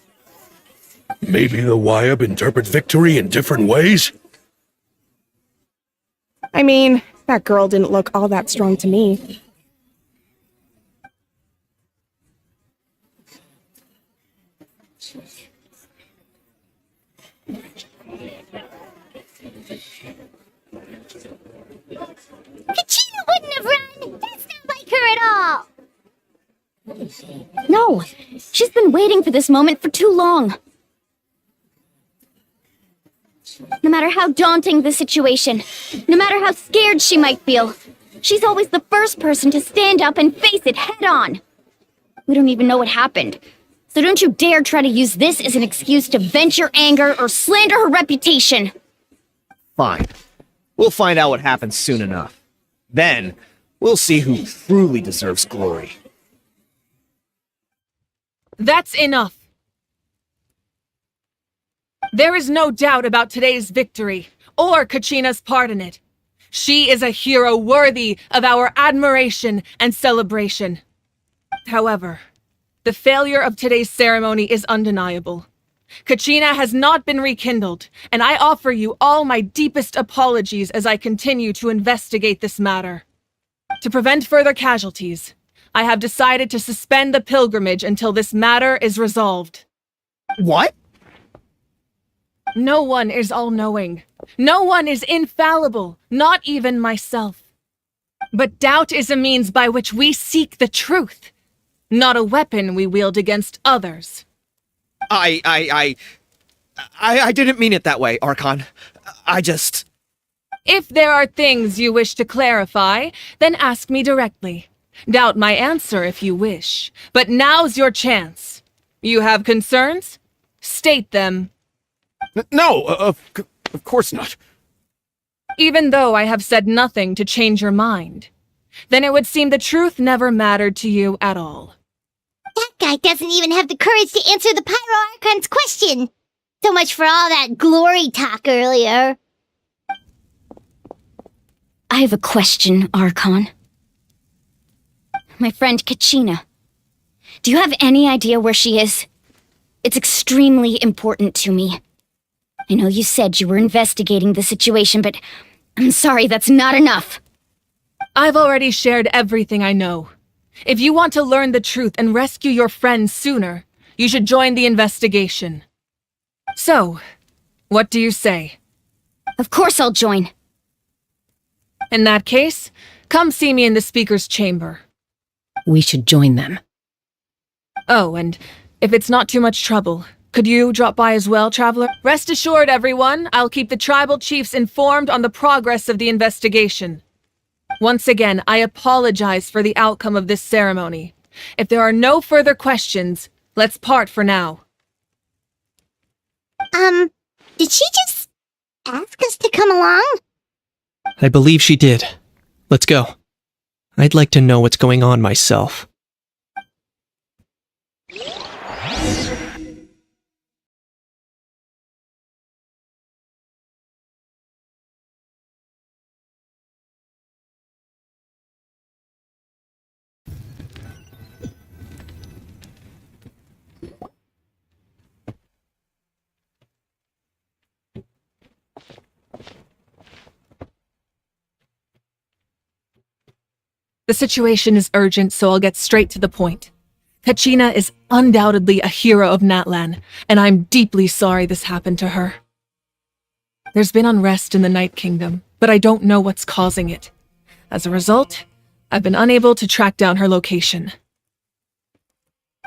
Maybe the Wyab interpret victory in different ways? I mean, that girl didn't look all that strong to me. Kachina wouldn't have run! That's not like her at all! No, she's been waiting for this moment for too long. No matter how daunting the situation, no matter how scared she might feel, she's always the first person to stand up and face it head on. We don't even know what happened, so don't you dare try to use this as an excuse to vent your anger or slander her reputation. Fine. We'll find out what happens soon enough. Then, we'll see who truly deserves glory. That's enough. There is no doubt about today's victory, or Kachina's part in it. She is a hero worthy of our admiration and celebration. However, the failure of today's ceremony is undeniable. Kachina has not been rekindled, and I offer you all my deepest apologies as I continue to investigate this matter. To prevent further casualties, I have decided to suspend the pilgrimage until this matter is resolved. What? No one is all-knowing. No one is infallible, not even myself. But doubt is a means by which we seek the truth, not a weapon we wield against others. I didn't mean it that way, Archon. If there are things you wish to clarify, then ask me directly. Doubt my answer if you wish. But now's your chance. You have concerns? State them. No, of course not. Even though I have said nothing to change your mind, then it would seem the truth never mattered to you at all. That guy doesn't even have the courage to answer the Pyro Archon's question. So much for all that glory talk earlier. I have a question, Archon. My friend Kachina. Do you have any idea where she is? It's extremely important to me. I know you said you were investigating the situation, but I'm sorry, that's not enough. I've already shared everything I know. If you want to learn the truth and rescue your friend sooner, you should join the investigation. So, what do you say? Of course I'll join. In that case, come see me in the speaker's chamber. We should join them. Oh, and if it's not too much trouble, could you drop by as well, Traveler? Rest assured, everyone, I'll keep the tribal chiefs informed on the progress of the investigation. Once again, I apologize for the outcome of this ceremony. If there are no further questions, let's part for now. Did she just ask us to come along? I believe she did. Let's go. I'd like to know what's going on myself. The situation is urgent, so I'll get straight to the point. Kachina is undoubtedly a hero of Natlan, and I'm deeply sorry this happened to her. There's been unrest in the Night Kingdom, but I don't know what's causing it. As a result, I've been unable to track down her location.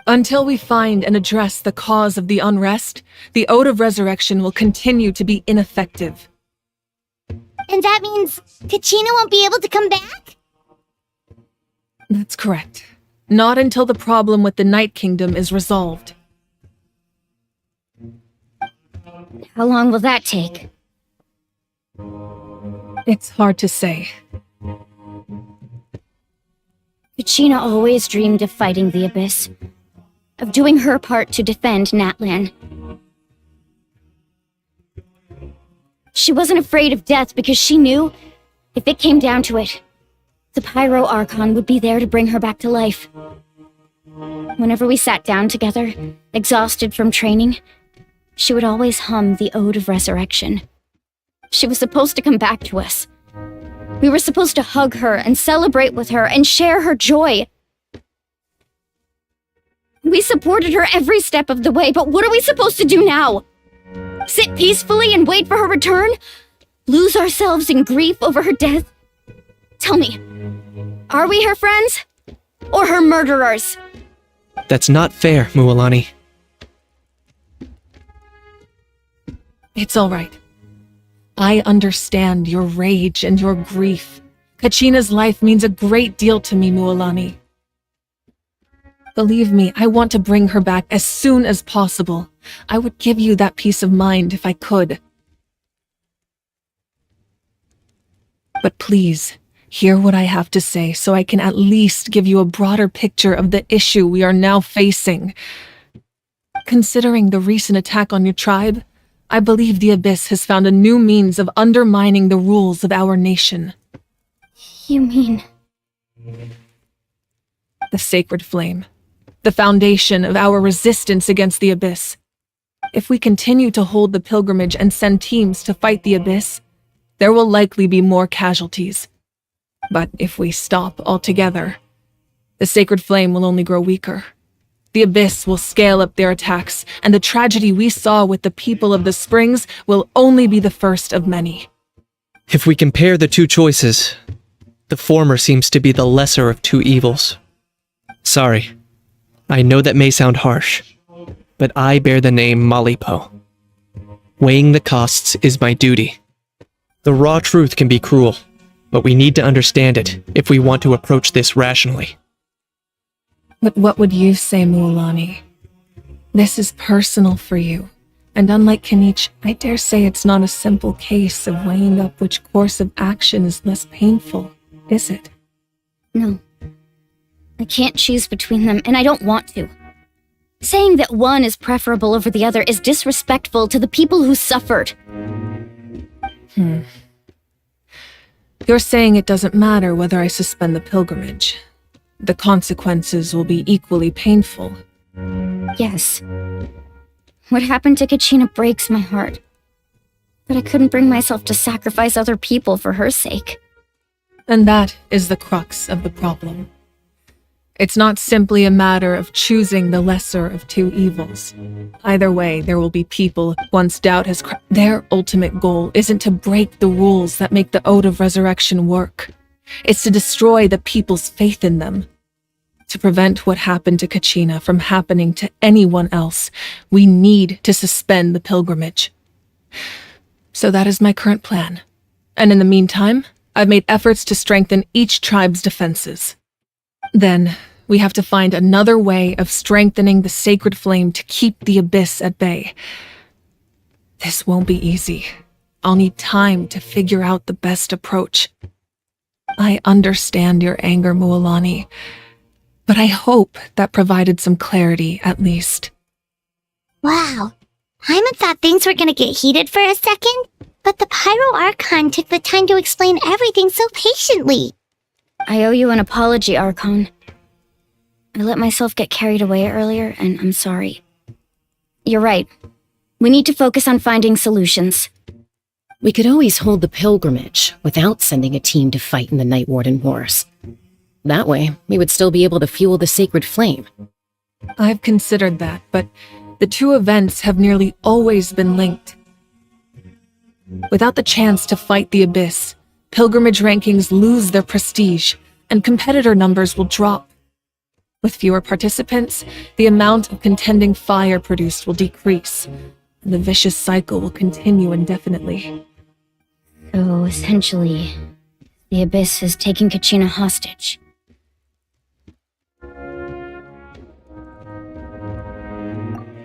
Until we find and address the cause of the unrest, the Ode of Resurrection will continue to be ineffective. And that means Kachina won't be able to come back? That's correct. Not until the problem with the Night Kingdom is resolved. How long will that take? It's hard to say. Kachina always dreamed of fighting the Abyss, of doing her part to defend Natlan. She wasn't afraid of death because she knew, if it came down to it, the Pyro Archon would be there to bring her back to life. Whenever we sat down together, exhausted from training, she would always hum the Ode of Resurrection. She was supposed to come back to us. We were supposed to hug her and celebrate with her and share her joy. We supported her every step of the way, but what are we supposed to do now? Sit peacefully and wait for her return? Lose ourselves in grief over her death? Tell me, are we her friends? Or her murderers? That's not fair, Mualani. It's all right. I understand your rage and your grief. Kachina's life means a great deal to me, Mualani. Believe me, I want to bring her back as soon as possible. I would give you that peace of mind if I could. But please, hear what I have to say so I can at least give you a broader picture of the issue we are now facing. Considering the recent attack on your tribe, I believe the Abyss has found a new means of undermining the rules of our nation. You mean... The Sacred Flame. The foundation of our resistance against the Abyss. If we continue to hold the pilgrimage and send teams to fight the Abyss, there will likely be more casualties. But if we stop altogether, the Sacred Flame will only grow weaker. The Abyss will scale up their attacks, and the tragedy we saw with the people of the Springs will only be the first of many. If we compare the two choices, the former seems to be the lesser of two evils. Sorry, I know that may sound harsh, but I bear the name Malipo. Weighing the costs is my duty. The raw truth can be cruel, but we need to understand it if we want to approach this rationally. But what would you say, Mualani? This is personal for you, and unlike Kanich, I dare say it's not a simple case of weighing up which course of action is less painful, is it? No. I can't choose between them, and I don't want to. Saying that one is preferable over the other is disrespectful to the people who suffered. You're saying it doesn't matter whether I suspend the pilgrimage. The consequences will be equally painful. Yes. What happened to Kachina breaks my heart. But I couldn't bring myself to sacrifice other people for her sake. And that is the crux of the problem. It's not simply a matter of choosing the lesser of two evils. Either way, there will be people once doubt has their ultimate goal isn't to break the rules that make the Ode of Resurrection work. It's to destroy the people's faith in them. To prevent what happened to Kachina from happening to anyone else, we need to suspend the pilgrimage. So that is my current plan. And in the meantime, I've made efforts to strengthen each tribe's defenses. Then, we have to find another way of strengthening the Sacred Flame to keep the Abyss at bay. This won't be easy. I'll need time to figure out the best approach. I understand your anger, Mualani, but I hope that provided some clarity, at least. Wow. Hyman thought things were gonna get heated for a second, but the Pyro Archon took the time to explain everything so patiently. I owe you an apology, Archon. I let myself get carried away earlier, and I'm sorry. You're right. We need to focus on finding solutions. We could always hold the pilgrimage without sending a team to fight in the Night Warden Wars. That way, we would still be able to fuel the Sacred Flame. I've considered that, but the two events have nearly always been linked. Without the chance to fight the Abyss, pilgrimage rankings lose their prestige, and competitor numbers will drop. With fewer participants, the amount of contending fire produced will decrease, and the vicious cycle will continue indefinitely. So, essentially, the Abyss is taking Kachina hostage.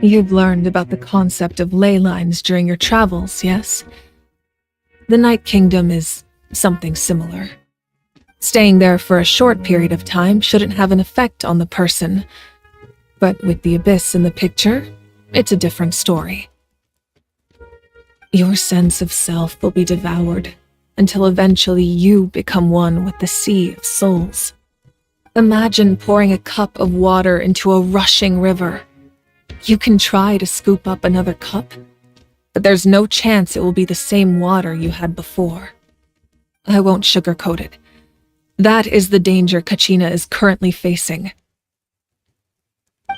You've learned about the concept of ley lines during your travels, yes? The Night Kingdom is something similar. Staying there for a short period of time shouldn't have an effect on the person. But with the Abyss in the picture, it's a different story. Your sense of self will be devoured until eventually you become one with the Sea of Souls. Imagine pouring a cup of water into a rushing river. You can try to scoop up another cup, but there's no chance it will be the same water you had before. I won't sugarcoat it. That is the danger Kachina is currently facing.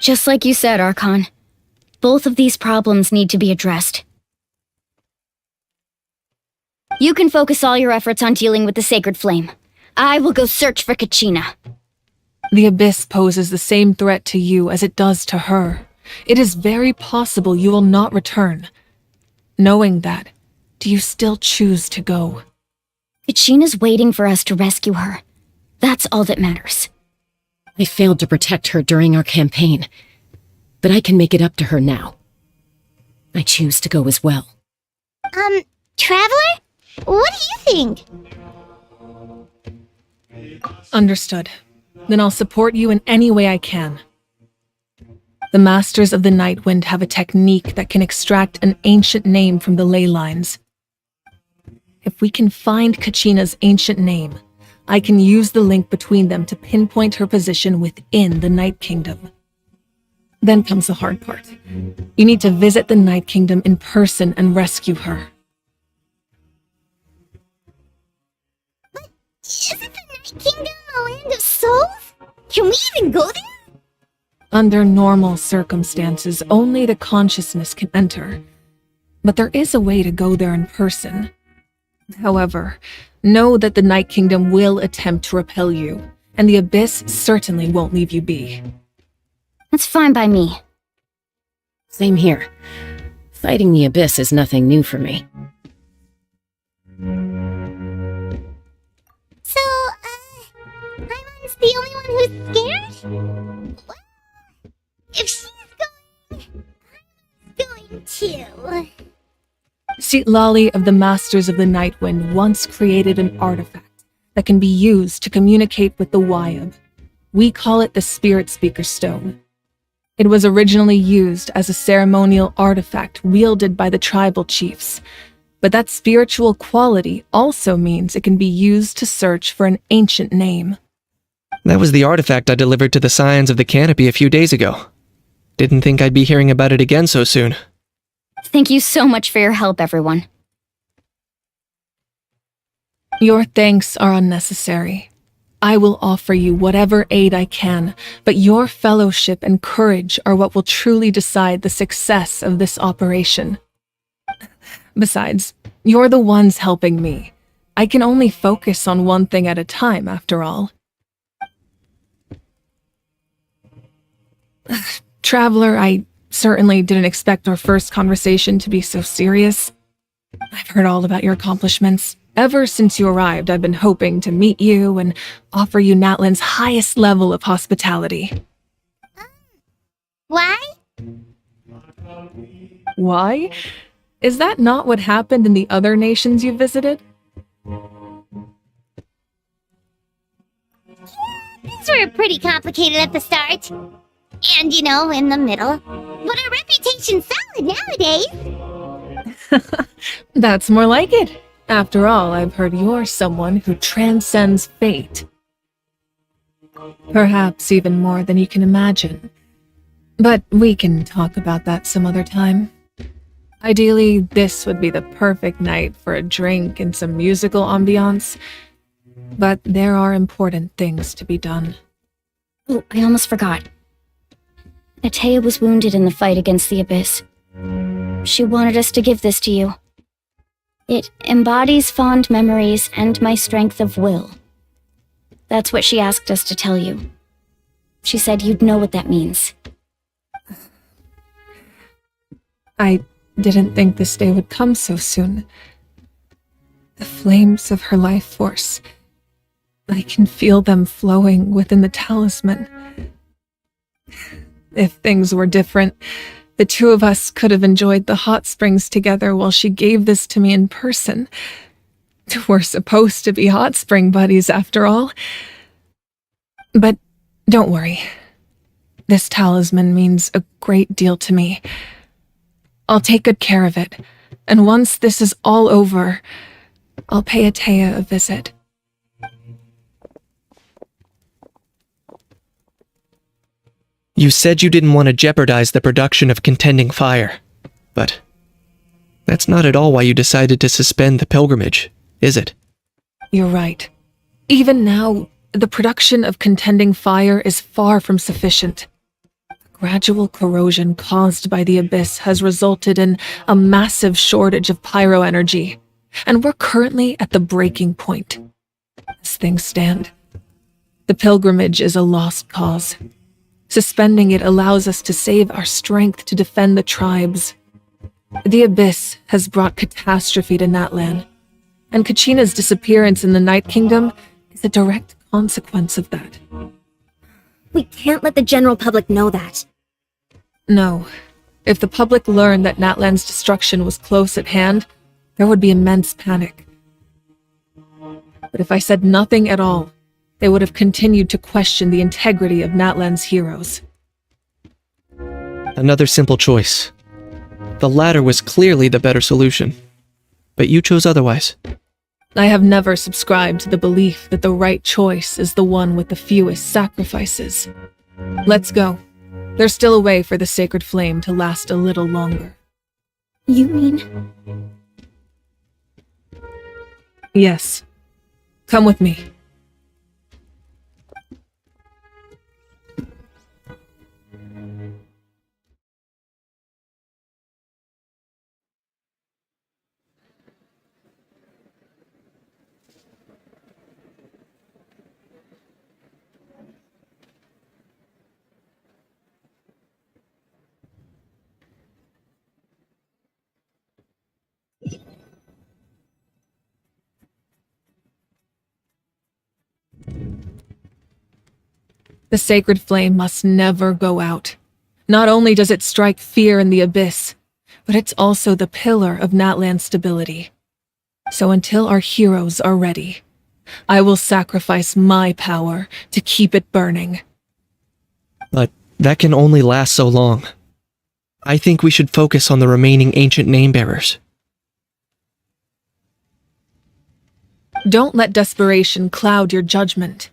Just like you said, Archon. Both of these problems need to be addressed. You can focus all your efforts on dealing with the Sacred Flame. I will go search for Kachina. The Abyss poses the same threat to you as it does to her. It is very possible you will not return. Knowing that, do you still choose to go? Kachina's waiting for us to rescue her. That's all that matters. I failed to protect her during our campaign, but I can make it up to her now. I choose to go as well. Traveler? What do you think? Understood. Then I'll support you in any way I can. The Masters of the Nightwind have a technique that can extract an ancient name from the ley lines. If we can find Kachina's ancient name, I can use the link between them to pinpoint her position within the Night Kingdom. Then comes the hard part. You need to visit the Night Kingdom in person and rescue her. But isn't the Night Kingdom a land of souls? Can we even go there? Under normal circumstances, only the consciousness can enter. But there is a way to go there in person. However, know that the Night Kingdom will attempt to repel you, and the Abyss certainly won't leave you be. That's fine by me. Same here. Fighting the Abyss is nothing new for me. So, Paimon's the only one who's scared? What? If she's going, I'm going too. Lali of the Masters of the Nightwind once created an artifact that can be used to communicate with the Wyab. We call it the Spirit Speaker Stone. It was originally used as a ceremonial artifact wielded by the tribal chiefs, but that spiritual quality also means it can be used to search for an ancient name. That was the artifact I delivered to the Scions of the Canopy a few days ago. Didn't think I'd be hearing about it again so soon. Thank you so much for your help, everyone. Your thanks are unnecessary. I will offer you whatever aid I can, but your fellowship and courage are what will truly decide the success of this operation. Besides, you're the ones helping me. I can only focus on one thing at a time, after all. Traveler, I certainly didn't expect our first conversation to be so serious. I've heard all about your accomplishments. Ever since you arrived, I've been hoping to meet you and offer you Natlan's highest level of hospitality. Why? Why? Is that not what happened in the other nations you visited? Things were pretty complicated at the start. And, in the middle. But our reputation's solid nowadays. That's more like it. After all, I've heard you're someone who transcends fate. Perhaps even more than you can imagine. But we can talk about that some other time. Ideally, this would be the perfect night for a drink and some musical ambiance. But there are important things to be done. Oh, I almost forgot. Atea was wounded in the fight against the Abyss. She wanted us to give this to you. It embodies fond memories and my strength of will. That's what she asked us to tell you. She said you'd know what that means. I didn't think this day would come so soon. The flames of her life force. I can feel them flowing within the talisman. If things were different, the two of us could have enjoyed the hot springs together while she gave this to me in person. We're supposed to be hot spring buddies after all. But don't worry. This talisman means a great deal to me. I'll take good care of it, and once this is all over, I'll pay Atea a visit. You said you didn't want to jeopardize the production of Contending Fire, but that's not at all why you decided to suspend the pilgrimage, is it? You're right. Even now, the production of Contending Fire is far from sufficient. The gradual corrosion caused by the Abyss has resulted in a massive shortage of pyro energy, and we're currently at the breaking point. As things stand, the pilgrimage is a lost cause. Suspending it allows us to save our strength to defend the tribes. The Abyss has brought catastrophe to Natlan, and Kachina's disappearance in the Night Kingdom is a direct consequence of that. We can't let the general public know that. No. If the public learned that Natlan's destruction was close at hand, there would be immense panic. But if I said nothing at all, they would have continued to question the integrity of Natlan's heroes. Another simple choice. The latter was clearly the better solution, but you chose otherwise. I have never subscribed to the belief that the right choice is the one with the fewest sacrifices. Let's go. There's still a way for the sacred flame to last a little longer. You mean? Yes. Come with me. The sacred flame must never go out. Not only does it strike fear in the Abyss, but it's also the pillar of Natlan's stability. So until our heroes are ready, I will sacrifice my power to keep it burning. But that can only last so long. I think we should focus on the remaining ancient name-bearers. Don't let desperation cloud your judgment.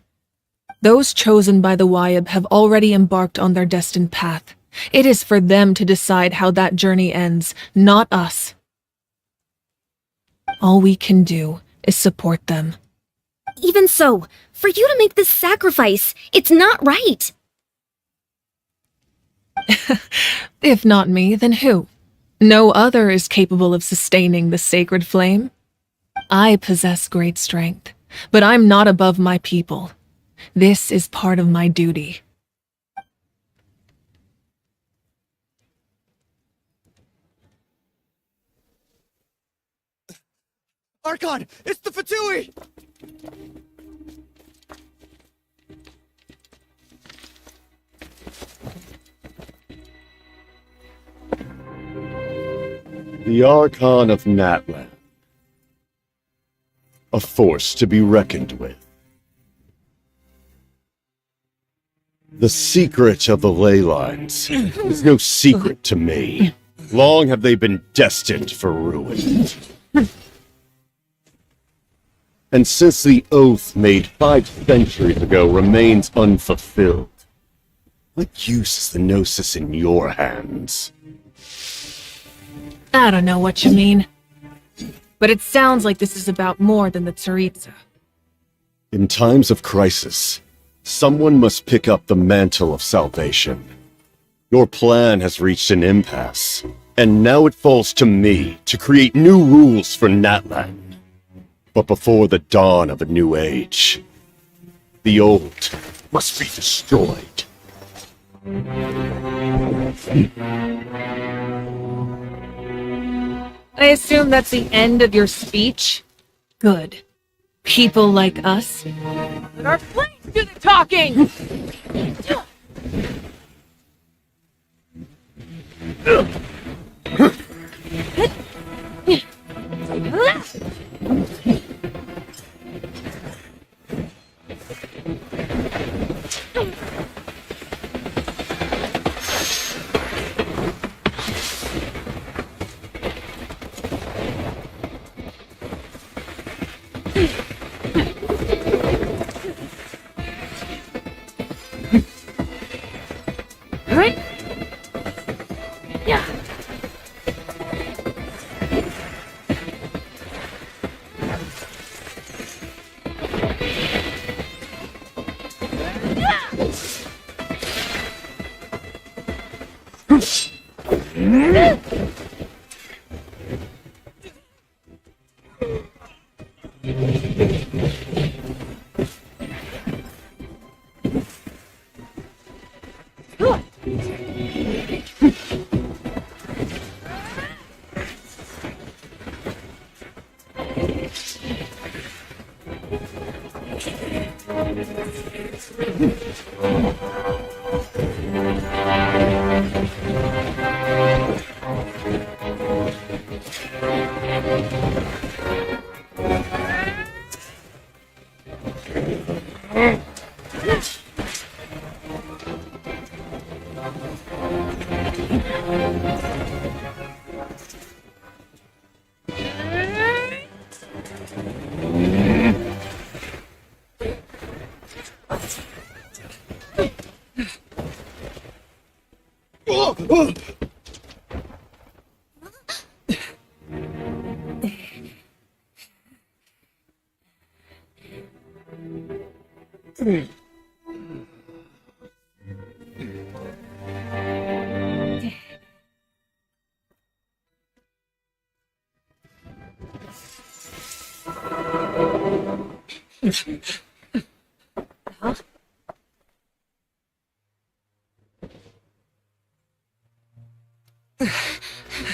Those chosen by the Wyab have already embarked on their destined path. It is for them to decide how that journey ends, not us. All we can do is support them. Even so, for you to make this sacrifice, it's not right. If not me, then who? No other is capable of sustaining the sacred flame. I possess great strength, but I'm not above my people. This is part of my duty. Archon, it's the Fatui! The Archon of Natlan. A force to be reckoned with. The secret of the ley lines is no secret to me. Long have they been destined for ruin. And since the oath made 5 centuries ago remains unfulfilled, what use is the Gnosis in your hands? I don't know what you mean. But it sounds like this is about more than the Tsaritsa. In times of crisis, someone must pick up the mantle of salvation. Your plan has reached an impasse, And now it falls to me to create new rules for Natlan. But before the dawn of a new age, the old must be destroyed. I assume that's the end of your speech? Good. People like us that are playing to the talking!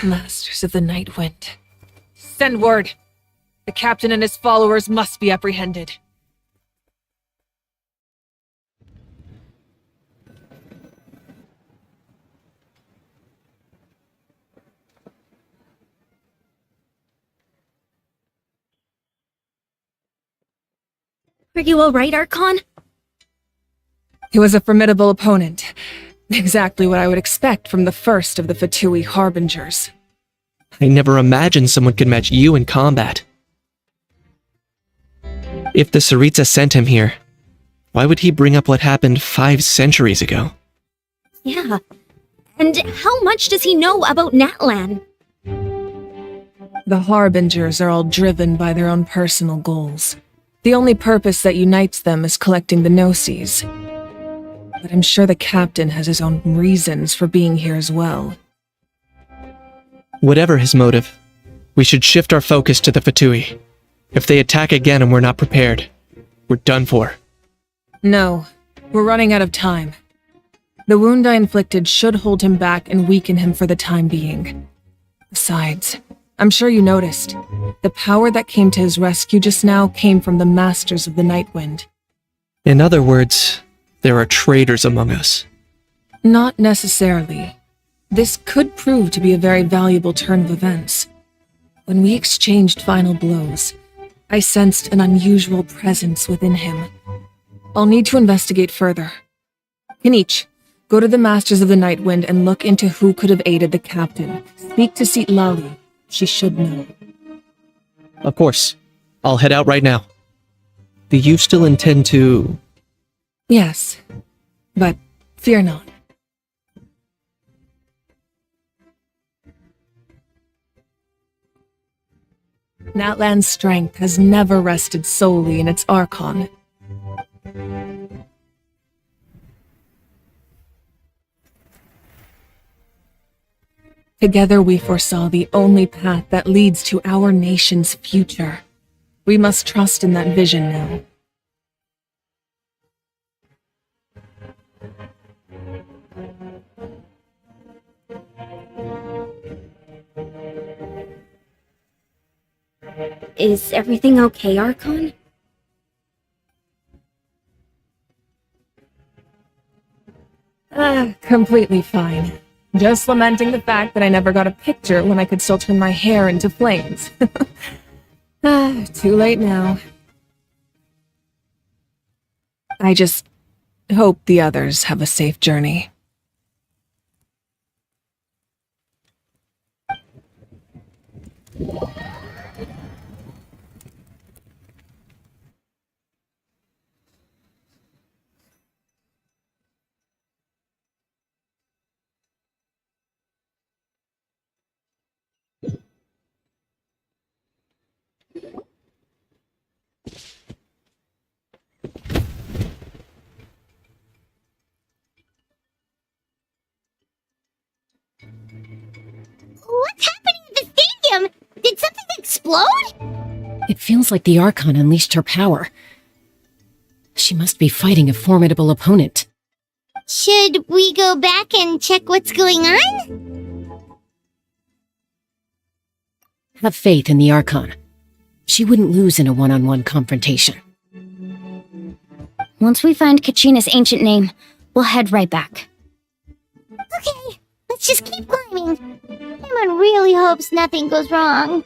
Masters of the Night Wind. Send word! The captain and his followers must be apprehended. Are you alright, Archon? He was a formidable opponent. Exactly what I would expect from the first of the Fatui Harbingers. I never imagined someone could match you in combat. If the Tsaritsa sent him here, why would he bring up what happened 5 centuries ago? Yeah. And how much does he know about Natlan? The Harbingers are all driven by their own personal goals. The only purpose that unites them is collecting the Gnosis. But I'm sure the captain has his own reasons for being here as well. Whatever his motive, we should shift our focus to the Fatui. If they attack again and we're not prepared, we're done for. No, we're running out of time. The wound I inflicted should hold him back and weaken him for the time being. Besides, I'm sure you noticed, the power that came to his rescue just now came from the Masters of the Night Wind. In other words, there are traitors among us. Not necessarily. This could prove to be a very valuable turn of events. When we exchanged final blows, I sensed an unusual presence within him. I'll need to investigate further. Kinich, go to the Masters of the Night Wind and look into who could have aided the captain. Speak to Seat Lali. She should know. Of course. I'll head out right now. Do you still intend to... Yes, but fear not. Natlan's strength has never rested solely in its Archon. Together we foresaw the only path that leads to our nation's future. We must trust in that vision now. Is everything okay, Archon? Completely fine. Just lamenting the fact that I never got a picture when I could still turn my hair into flames. Too late now. I just hope the others have a safe journey. What's happening at the stadium? Did something explode? It feels like the Archon unleashed her power. She must be fighting a formidable opponent. Should we go back and check what's going on? Have faith in the Archon. She wouldn't lose in a one-on-one confrontation. Once we find Kachina's ancient name, we'll head right back. Okay, let's just keep climbing. Emma really hopes nothing goes wrong.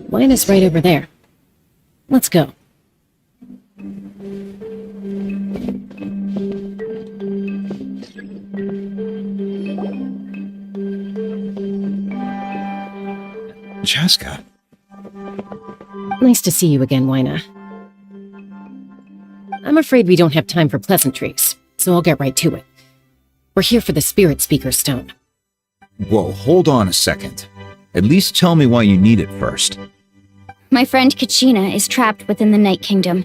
Mine is right over there. Let's go. Jessica. Nice to see you again, Wyna. I'm afraid we don't have time for pleasantries, so I'll get right to it. We're here for the Spirit Speaker Stone. Whoa, hold on a second. At least tell me why you need it first. My friend Kachina is trapped within the Night Kingdom.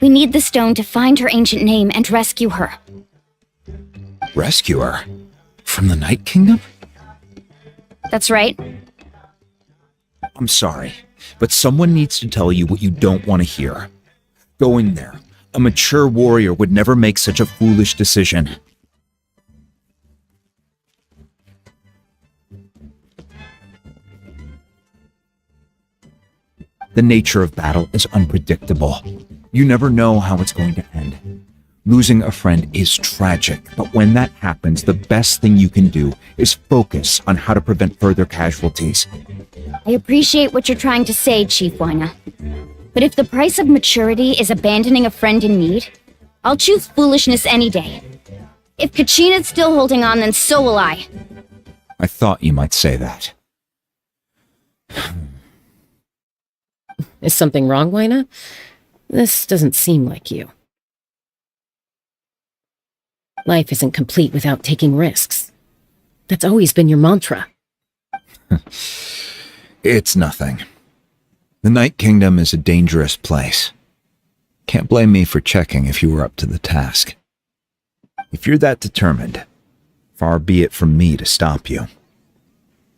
We need the stone to find her ancient name and rescue her. Rescue her? From the Night Kingdom? That's right. I'm sorry, but someone needs to tell you what you don't want to hear. Go in there. A mature warrior would never make such a foolish decision. The nature of battle is unpredictable. You never know how it's going to end. Losing a friend is tragic, but when that happens, the best thing you can do is focus on how to prevent further casualties. I appreciate what you're trying to say, Chief Wyna. But if the price of maturity is abandoning a friend in need, I'll choose foolishness any day. If Kachina's still holding on, then so will I. I thought you might say that. Is something wrong, Wyna? This doesn't seem like you. Life isn't complete without taking risks. That's always been your mantra. It's nothing. The Night Kingdom is a dangerous place. Can't blame me for checking if you were up to the task. If you're that determined, far be it from me to stop you.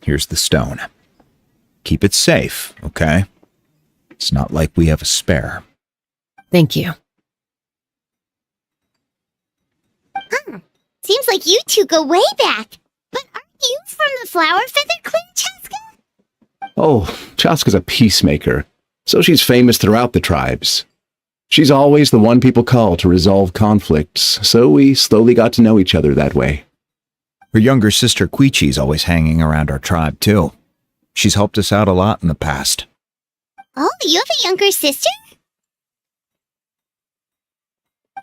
Here's the stone. Keep it safe, okay? It's not like we have a spare. Thank you. Seems like you two go way back. But aren't you from the Flower Feather Clan, Chaska? Oh, Chaska's a peacemaker, so she's famous throughout the tribes. She's always the one people call to resolve conflicts, so we slowly got to know each other that way. Her younger sister Quichi's always hanging around our tribe, too. She's helped us out a lot in the past. Oh, you have a younger sister?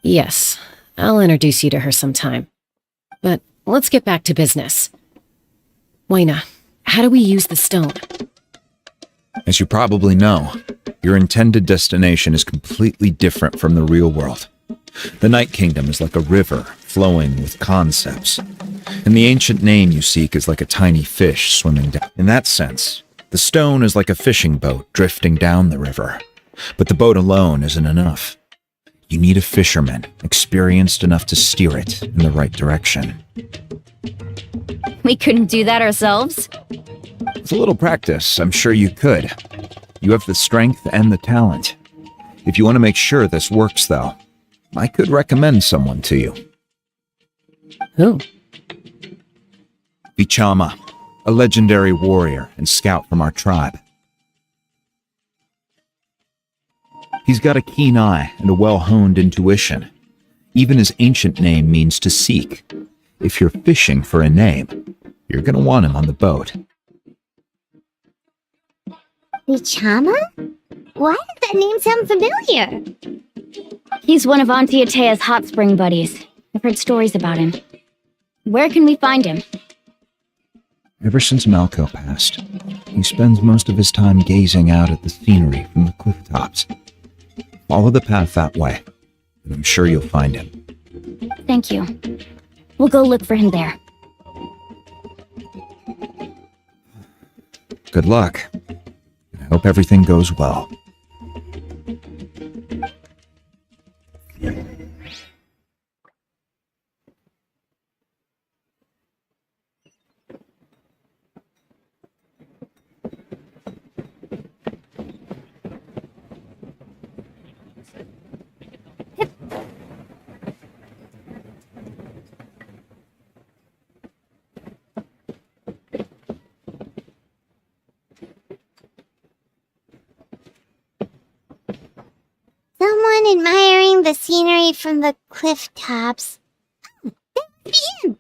Yes, I'll introduce you to her sometime. But let's get back to business. Wayna, how do we use the stone? As you probably know, your intended destination is completely different from the real world. The Night Kingdom is like a river flowing with concepts, and the ancient name you seek is like a tiny fish swimming down. In that sense, the stone is like a fishing boat drifting down the river, but the boat alone isn't enough. You need a fisherman experienced enough to steer it in the right direction. We couldn't do that ourselves? With a little practice, I'm sure you could. You have the strength and the talent. If you want to make sure this works, though, I could recommend someone to you. Who? Vichama, a legendary warrior and scout from our tribe. He's got a keen eye and a well-honed intuition. Even his ancient name means to seek. If you're fishing for a name, you're gonna want him on the boat. Vichama? Why does that name sound familiar? He's one of Auntie Atea's hot spring buddies. I've heard stories about him. Where can we find him? Ever since Malco passed, he spends most of his time gazing out at the scenery from the cliff tops. Follow the path that way, and I'm sure you'll find him. Thank you. We'll go look for him there. Good luck. I hope everything goes well. Someone admiring the scenery from the cliff tops. Oh, that must be him.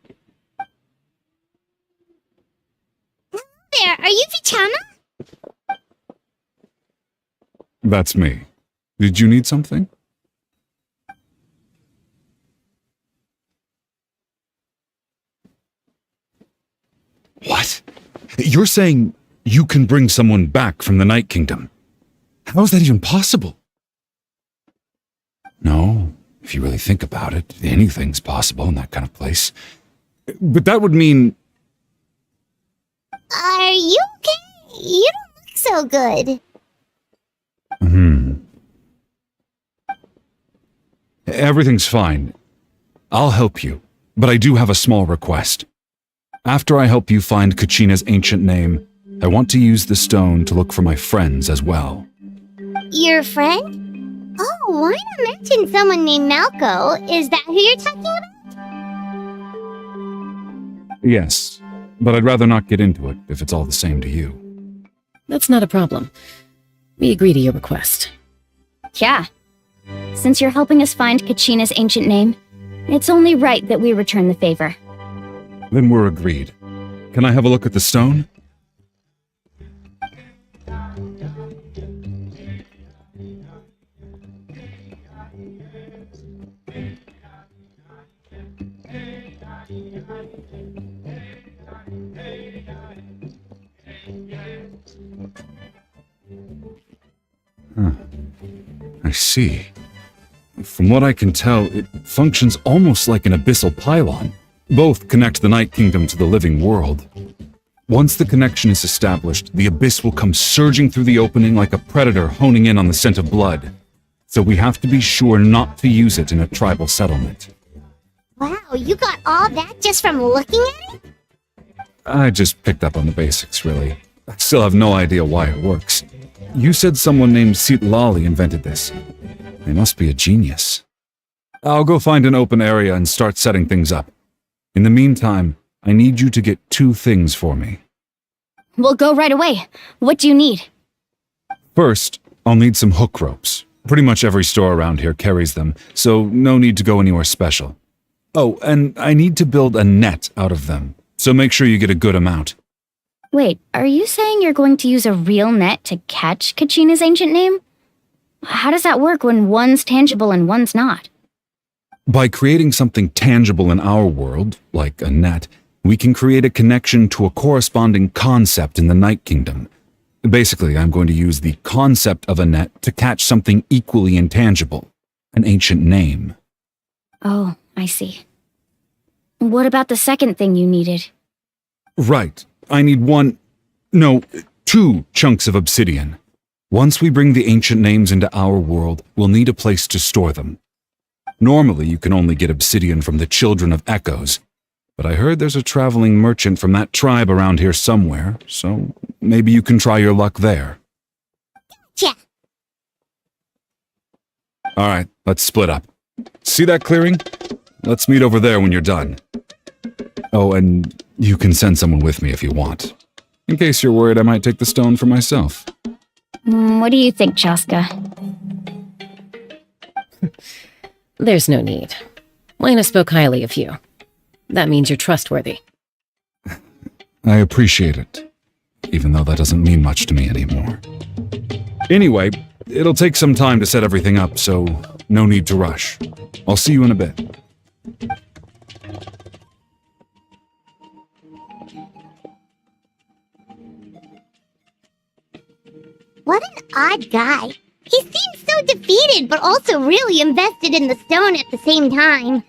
Hello there, are you Vichama? That's me. Did you need something? What? You're saying you can bring someone back from the Night Kingdom? How is that even possible? No, if you really think about it, anything's possible in that kind of place. But that would mean... Are you okay? You don't look so good. Everything's fine. I'll help you, but I do have a small request. After I help you find Kachina's ancient name, I want to use the stone to look for my friends as well. Your friend? Oh, why not mention someone named Malco? Is that who you're talking about? Yes, but I'd rather not get into it if it's all the same to you. That's not a problem. We agree to your request. Yeah. Since you're helping us find Kachina's ancient name, it's only right that we return the favor. Then we're agreed. Can I have a look at the stone? Huh. I see. From what I can tell, it functions almost like an abyssal pylon. Both connect the Night Kingdom to the living world. Once the connection is established, the abyss will come surging through the opening like a predator honing in on the scent of blood. So we have to be sure not to use it in a tribal settlement. Wow, you got all that just from looking at it? I just picked up on the basics, really. I still have no idea why it works. You said someone named Lali invented this. They must be a genius. I'll go find an open area and start setting things up. In the meantime, I need you to get 2 things for me. We'll go right away. What do you need? First, I'll need some hook ropes. Pretty much every store around here carries them, so no need to go anywhere special. Oh, and I need to build a net out of them, so make sure you get a good amount. Wait, are you saying you're going to use a real net to catch Kachina's ancient name? How does that work when one's tangible and one's not? By creating something tangible in our world, like a net, we can create a connection to a corresponding concept in the Night Kingdom. Basically, I'm going to use the concept of a net to catch something equally intangible, an ancient name. Oh, I see. What about the second thing you needed? Right. I need 2 chunks of obsidian. Once we bring the ancient names into our world, we'll need a place to store them. Normally, you can only get obsidian from the Children of Echoes, but I heard there's a traveling merchant from that tribe around here somewhere, so maybe you can try your luck there. Yeah. Alright, let's split up. See that clearing? Let's meet over there when you're done. Oh, and you can send someone with me if you want. In case you're worried I might take the stone for myself. What do you think, Chaska? There's no need. Lena spoke highly of you. That means you're trustworthy. I appreciate it, even though that doesn't mean much to me anymore. Anyway, it'll take some time to set everything up, so no need to rush. I'll see you in a bit. What an odd guy. He seems so defeated, but also really invested in the stone at the same time.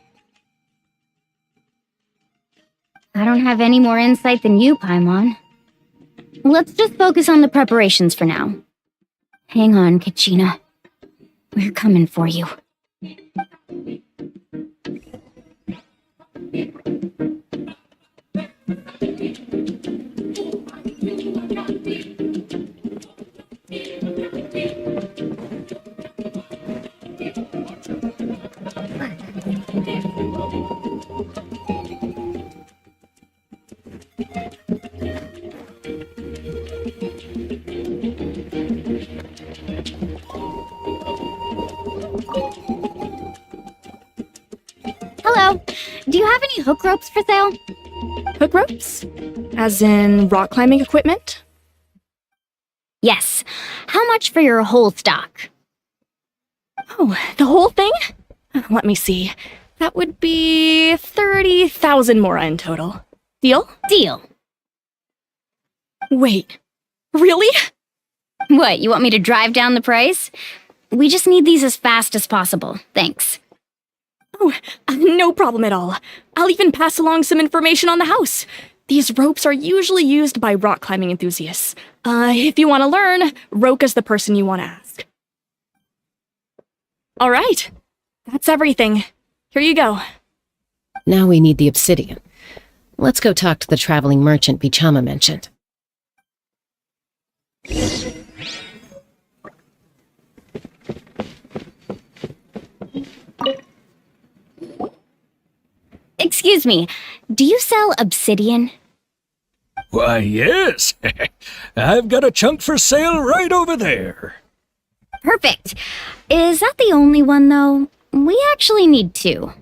I don't have any more insight than you, Paimon. Let's just focus on the preparations for now. Hang on, Kachina. We're coming for you. Hello. Do you have any hook ropes for sale? Hook ropes? As in rock climbing equipment? Yes. How much for your whole stock? Oh, the whole thing? Let me see. That would be 30,000 mora in total. Deal? Deal. Wait. Really? What, you want me to drive down the price? We just need these as fast as possible. Thanks. Oh, no problem at all. I'll even pass along some information on the house. These ropes are usually used by rock climbing enthusiasts. If you want to learn, Roka's the person you want to ask. All right. That's everything. Here you go. Now we need the obsidian. Let's go talk to the traveling merchant Bichama mentioned. Excuse me, do you sell obsidian? Why, yes. I've got a chunk for sale right over there. Perfect. Is that the only one, though? We actually need 2.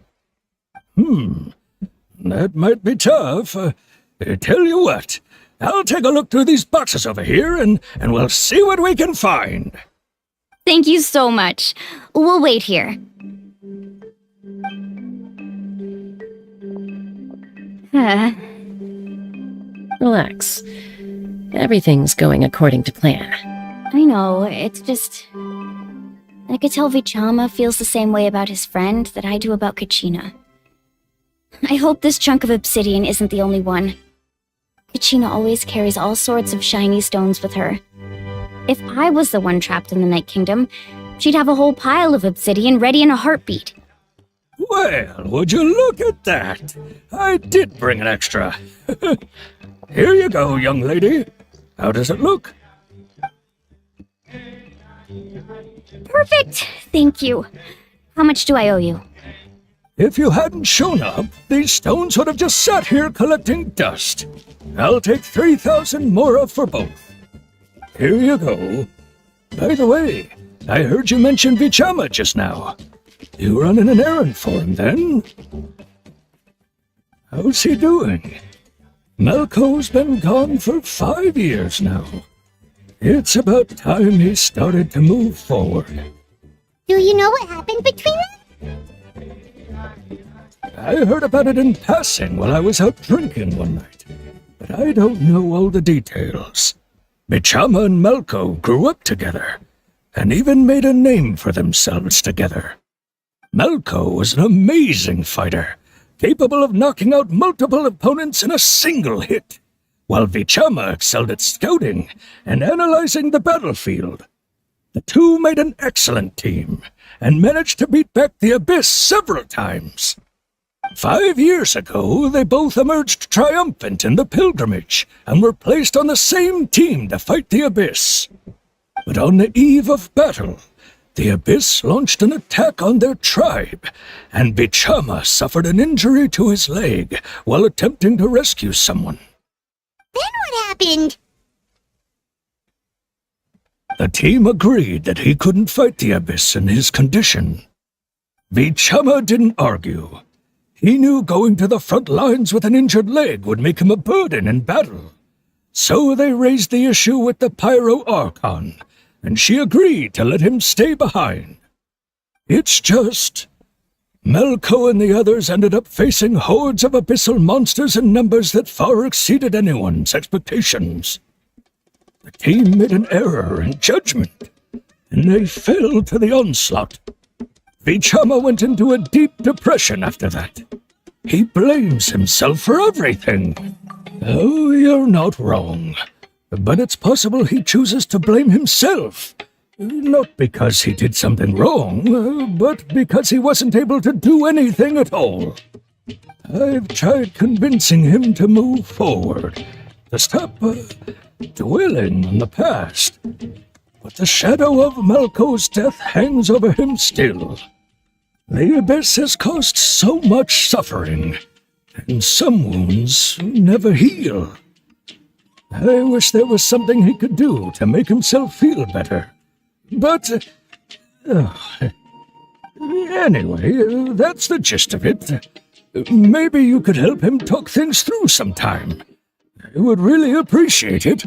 That might be tough. Tell you what, I'll take a look through these boxes over here and we'll see what we can find. Thank you so much. We'll wait here. Relax. Everything's going according to plan. I know, it's just... I could tell Vichama feels the same way about his friend that I do about Kachina. I hope this chunk of obsidian isn't the only one. Kachina always carries all sorts of shiny stones with her. If I was the one trapped in the Night Kingdom, she'd have a whole pile of obsidian ready in a heartbeat. Well, would you look at that? I did bring an extra. Here you go, young lady. How does it look? Perfect! Thank you. How much do I owe you? If you hadn't shown up, these stones would have just sat here collecting dust. I'll take 3,000 mora for both. Here you go. By the way, I heard you mention Vichama just now. You running an errand for him, then? How's he doing? Malco's been gone for 5 years now. It's about time he started to move forward. Do you know what happened between them? I heard about it in passing while I was out drinking one night, but I don't know all the details. Bichama and Malco grew up together, and even made a name for themselves together. Malco was an amazing fighter, capable of knocking out multiple opponents in a single hit, while Vichama excelled at scouting and analyzing the battlefield. The two made an excellent team, and managed to beat back the Abyss several times. 5 years ago, they both emerged triumphant in the pilgrimage, and were placed on the same team to fight the Abyss. But on the eve of battle, the Abyss launched an attack on their tribe, and Bichama suffered an injury to his leg while attempting to rescue someone. Then what happened? The team agreed that he couldn't fight the Abyss in his condition. Bichama didn't argue. He knew going to the front lines with an injured leg would make him a burden in battle. So they raised the issue with the Pyro Archon, and she agreed to let him stay behind. It's just... Malco and the others ended up facing hordes of abyssal monsters in numbers that far exceeded anyone's expectations. The team made an error in judgment, and they fell to the onslaught. Vichama went into a deep depression after that. He blames himself for everything. Oh, you're not wrong. But it's possible he chooses to blame himself. Not because he did something wrong, but because he wasn't able to do anything at all. I've tried convincing him to move forward, to stop dwelling on the past. But the shadow of Malco's death hangs over him still. The Abyss has caused so much suffering, and some wounds never heal. I wish there was something he could do to make himself feel better. But, anyway, that's the gist of it. Maybe you could help him talk things through sometime. I would really appreciate it.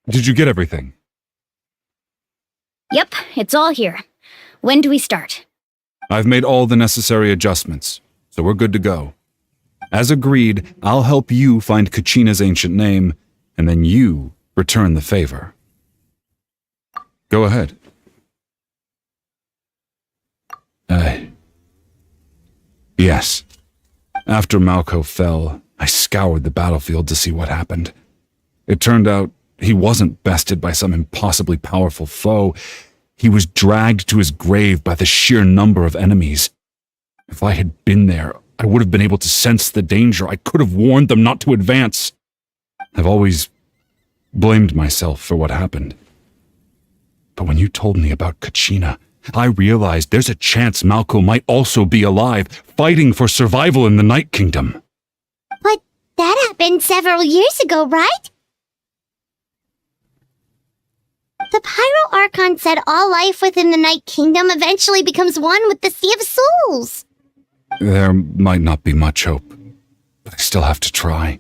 Did you get everything? Yep, it's all here. When do we start? I've made all the necessary adjustments, so we're good to go. As agreed, I'll help you find Kachina's ancient name, and then you return the favor. Go ahead. Yes. After Malko fell, I scoured the battlefield to see what happened. It turned out he wasn't bested by some impossibly powerful foe. He was dragged to his grave by the sheer number of enemies. If I had been there, I would have been able to sense the danger. I could have warned them not to advance. I've always blamed myself for what happened. But when you told me about Kachina, I realized there's a chance Malko might also be alive, fighting for survival in the Night Kingdom. But that happened several years ago, right? The Pyro Archon said all life within the Night Kingdom eventually becomes one with the Sea of Souls. There might not be much hope, but I still have to try.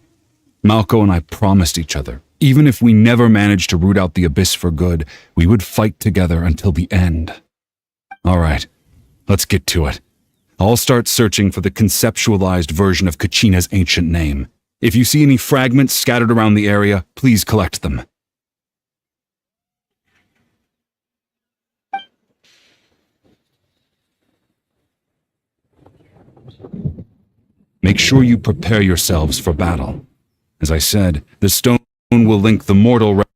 Malko and I promised each other, even if we never managed to root out the Abyss for good, we would fight together until the end. All right, let's get to it. I'll start searching for the conceptualized version of Kachina's ancient name. If you see any fragments scattered around the area, please collect them. Make sure you prepare yourselves for battle. As I said, the stone will link the mortal realm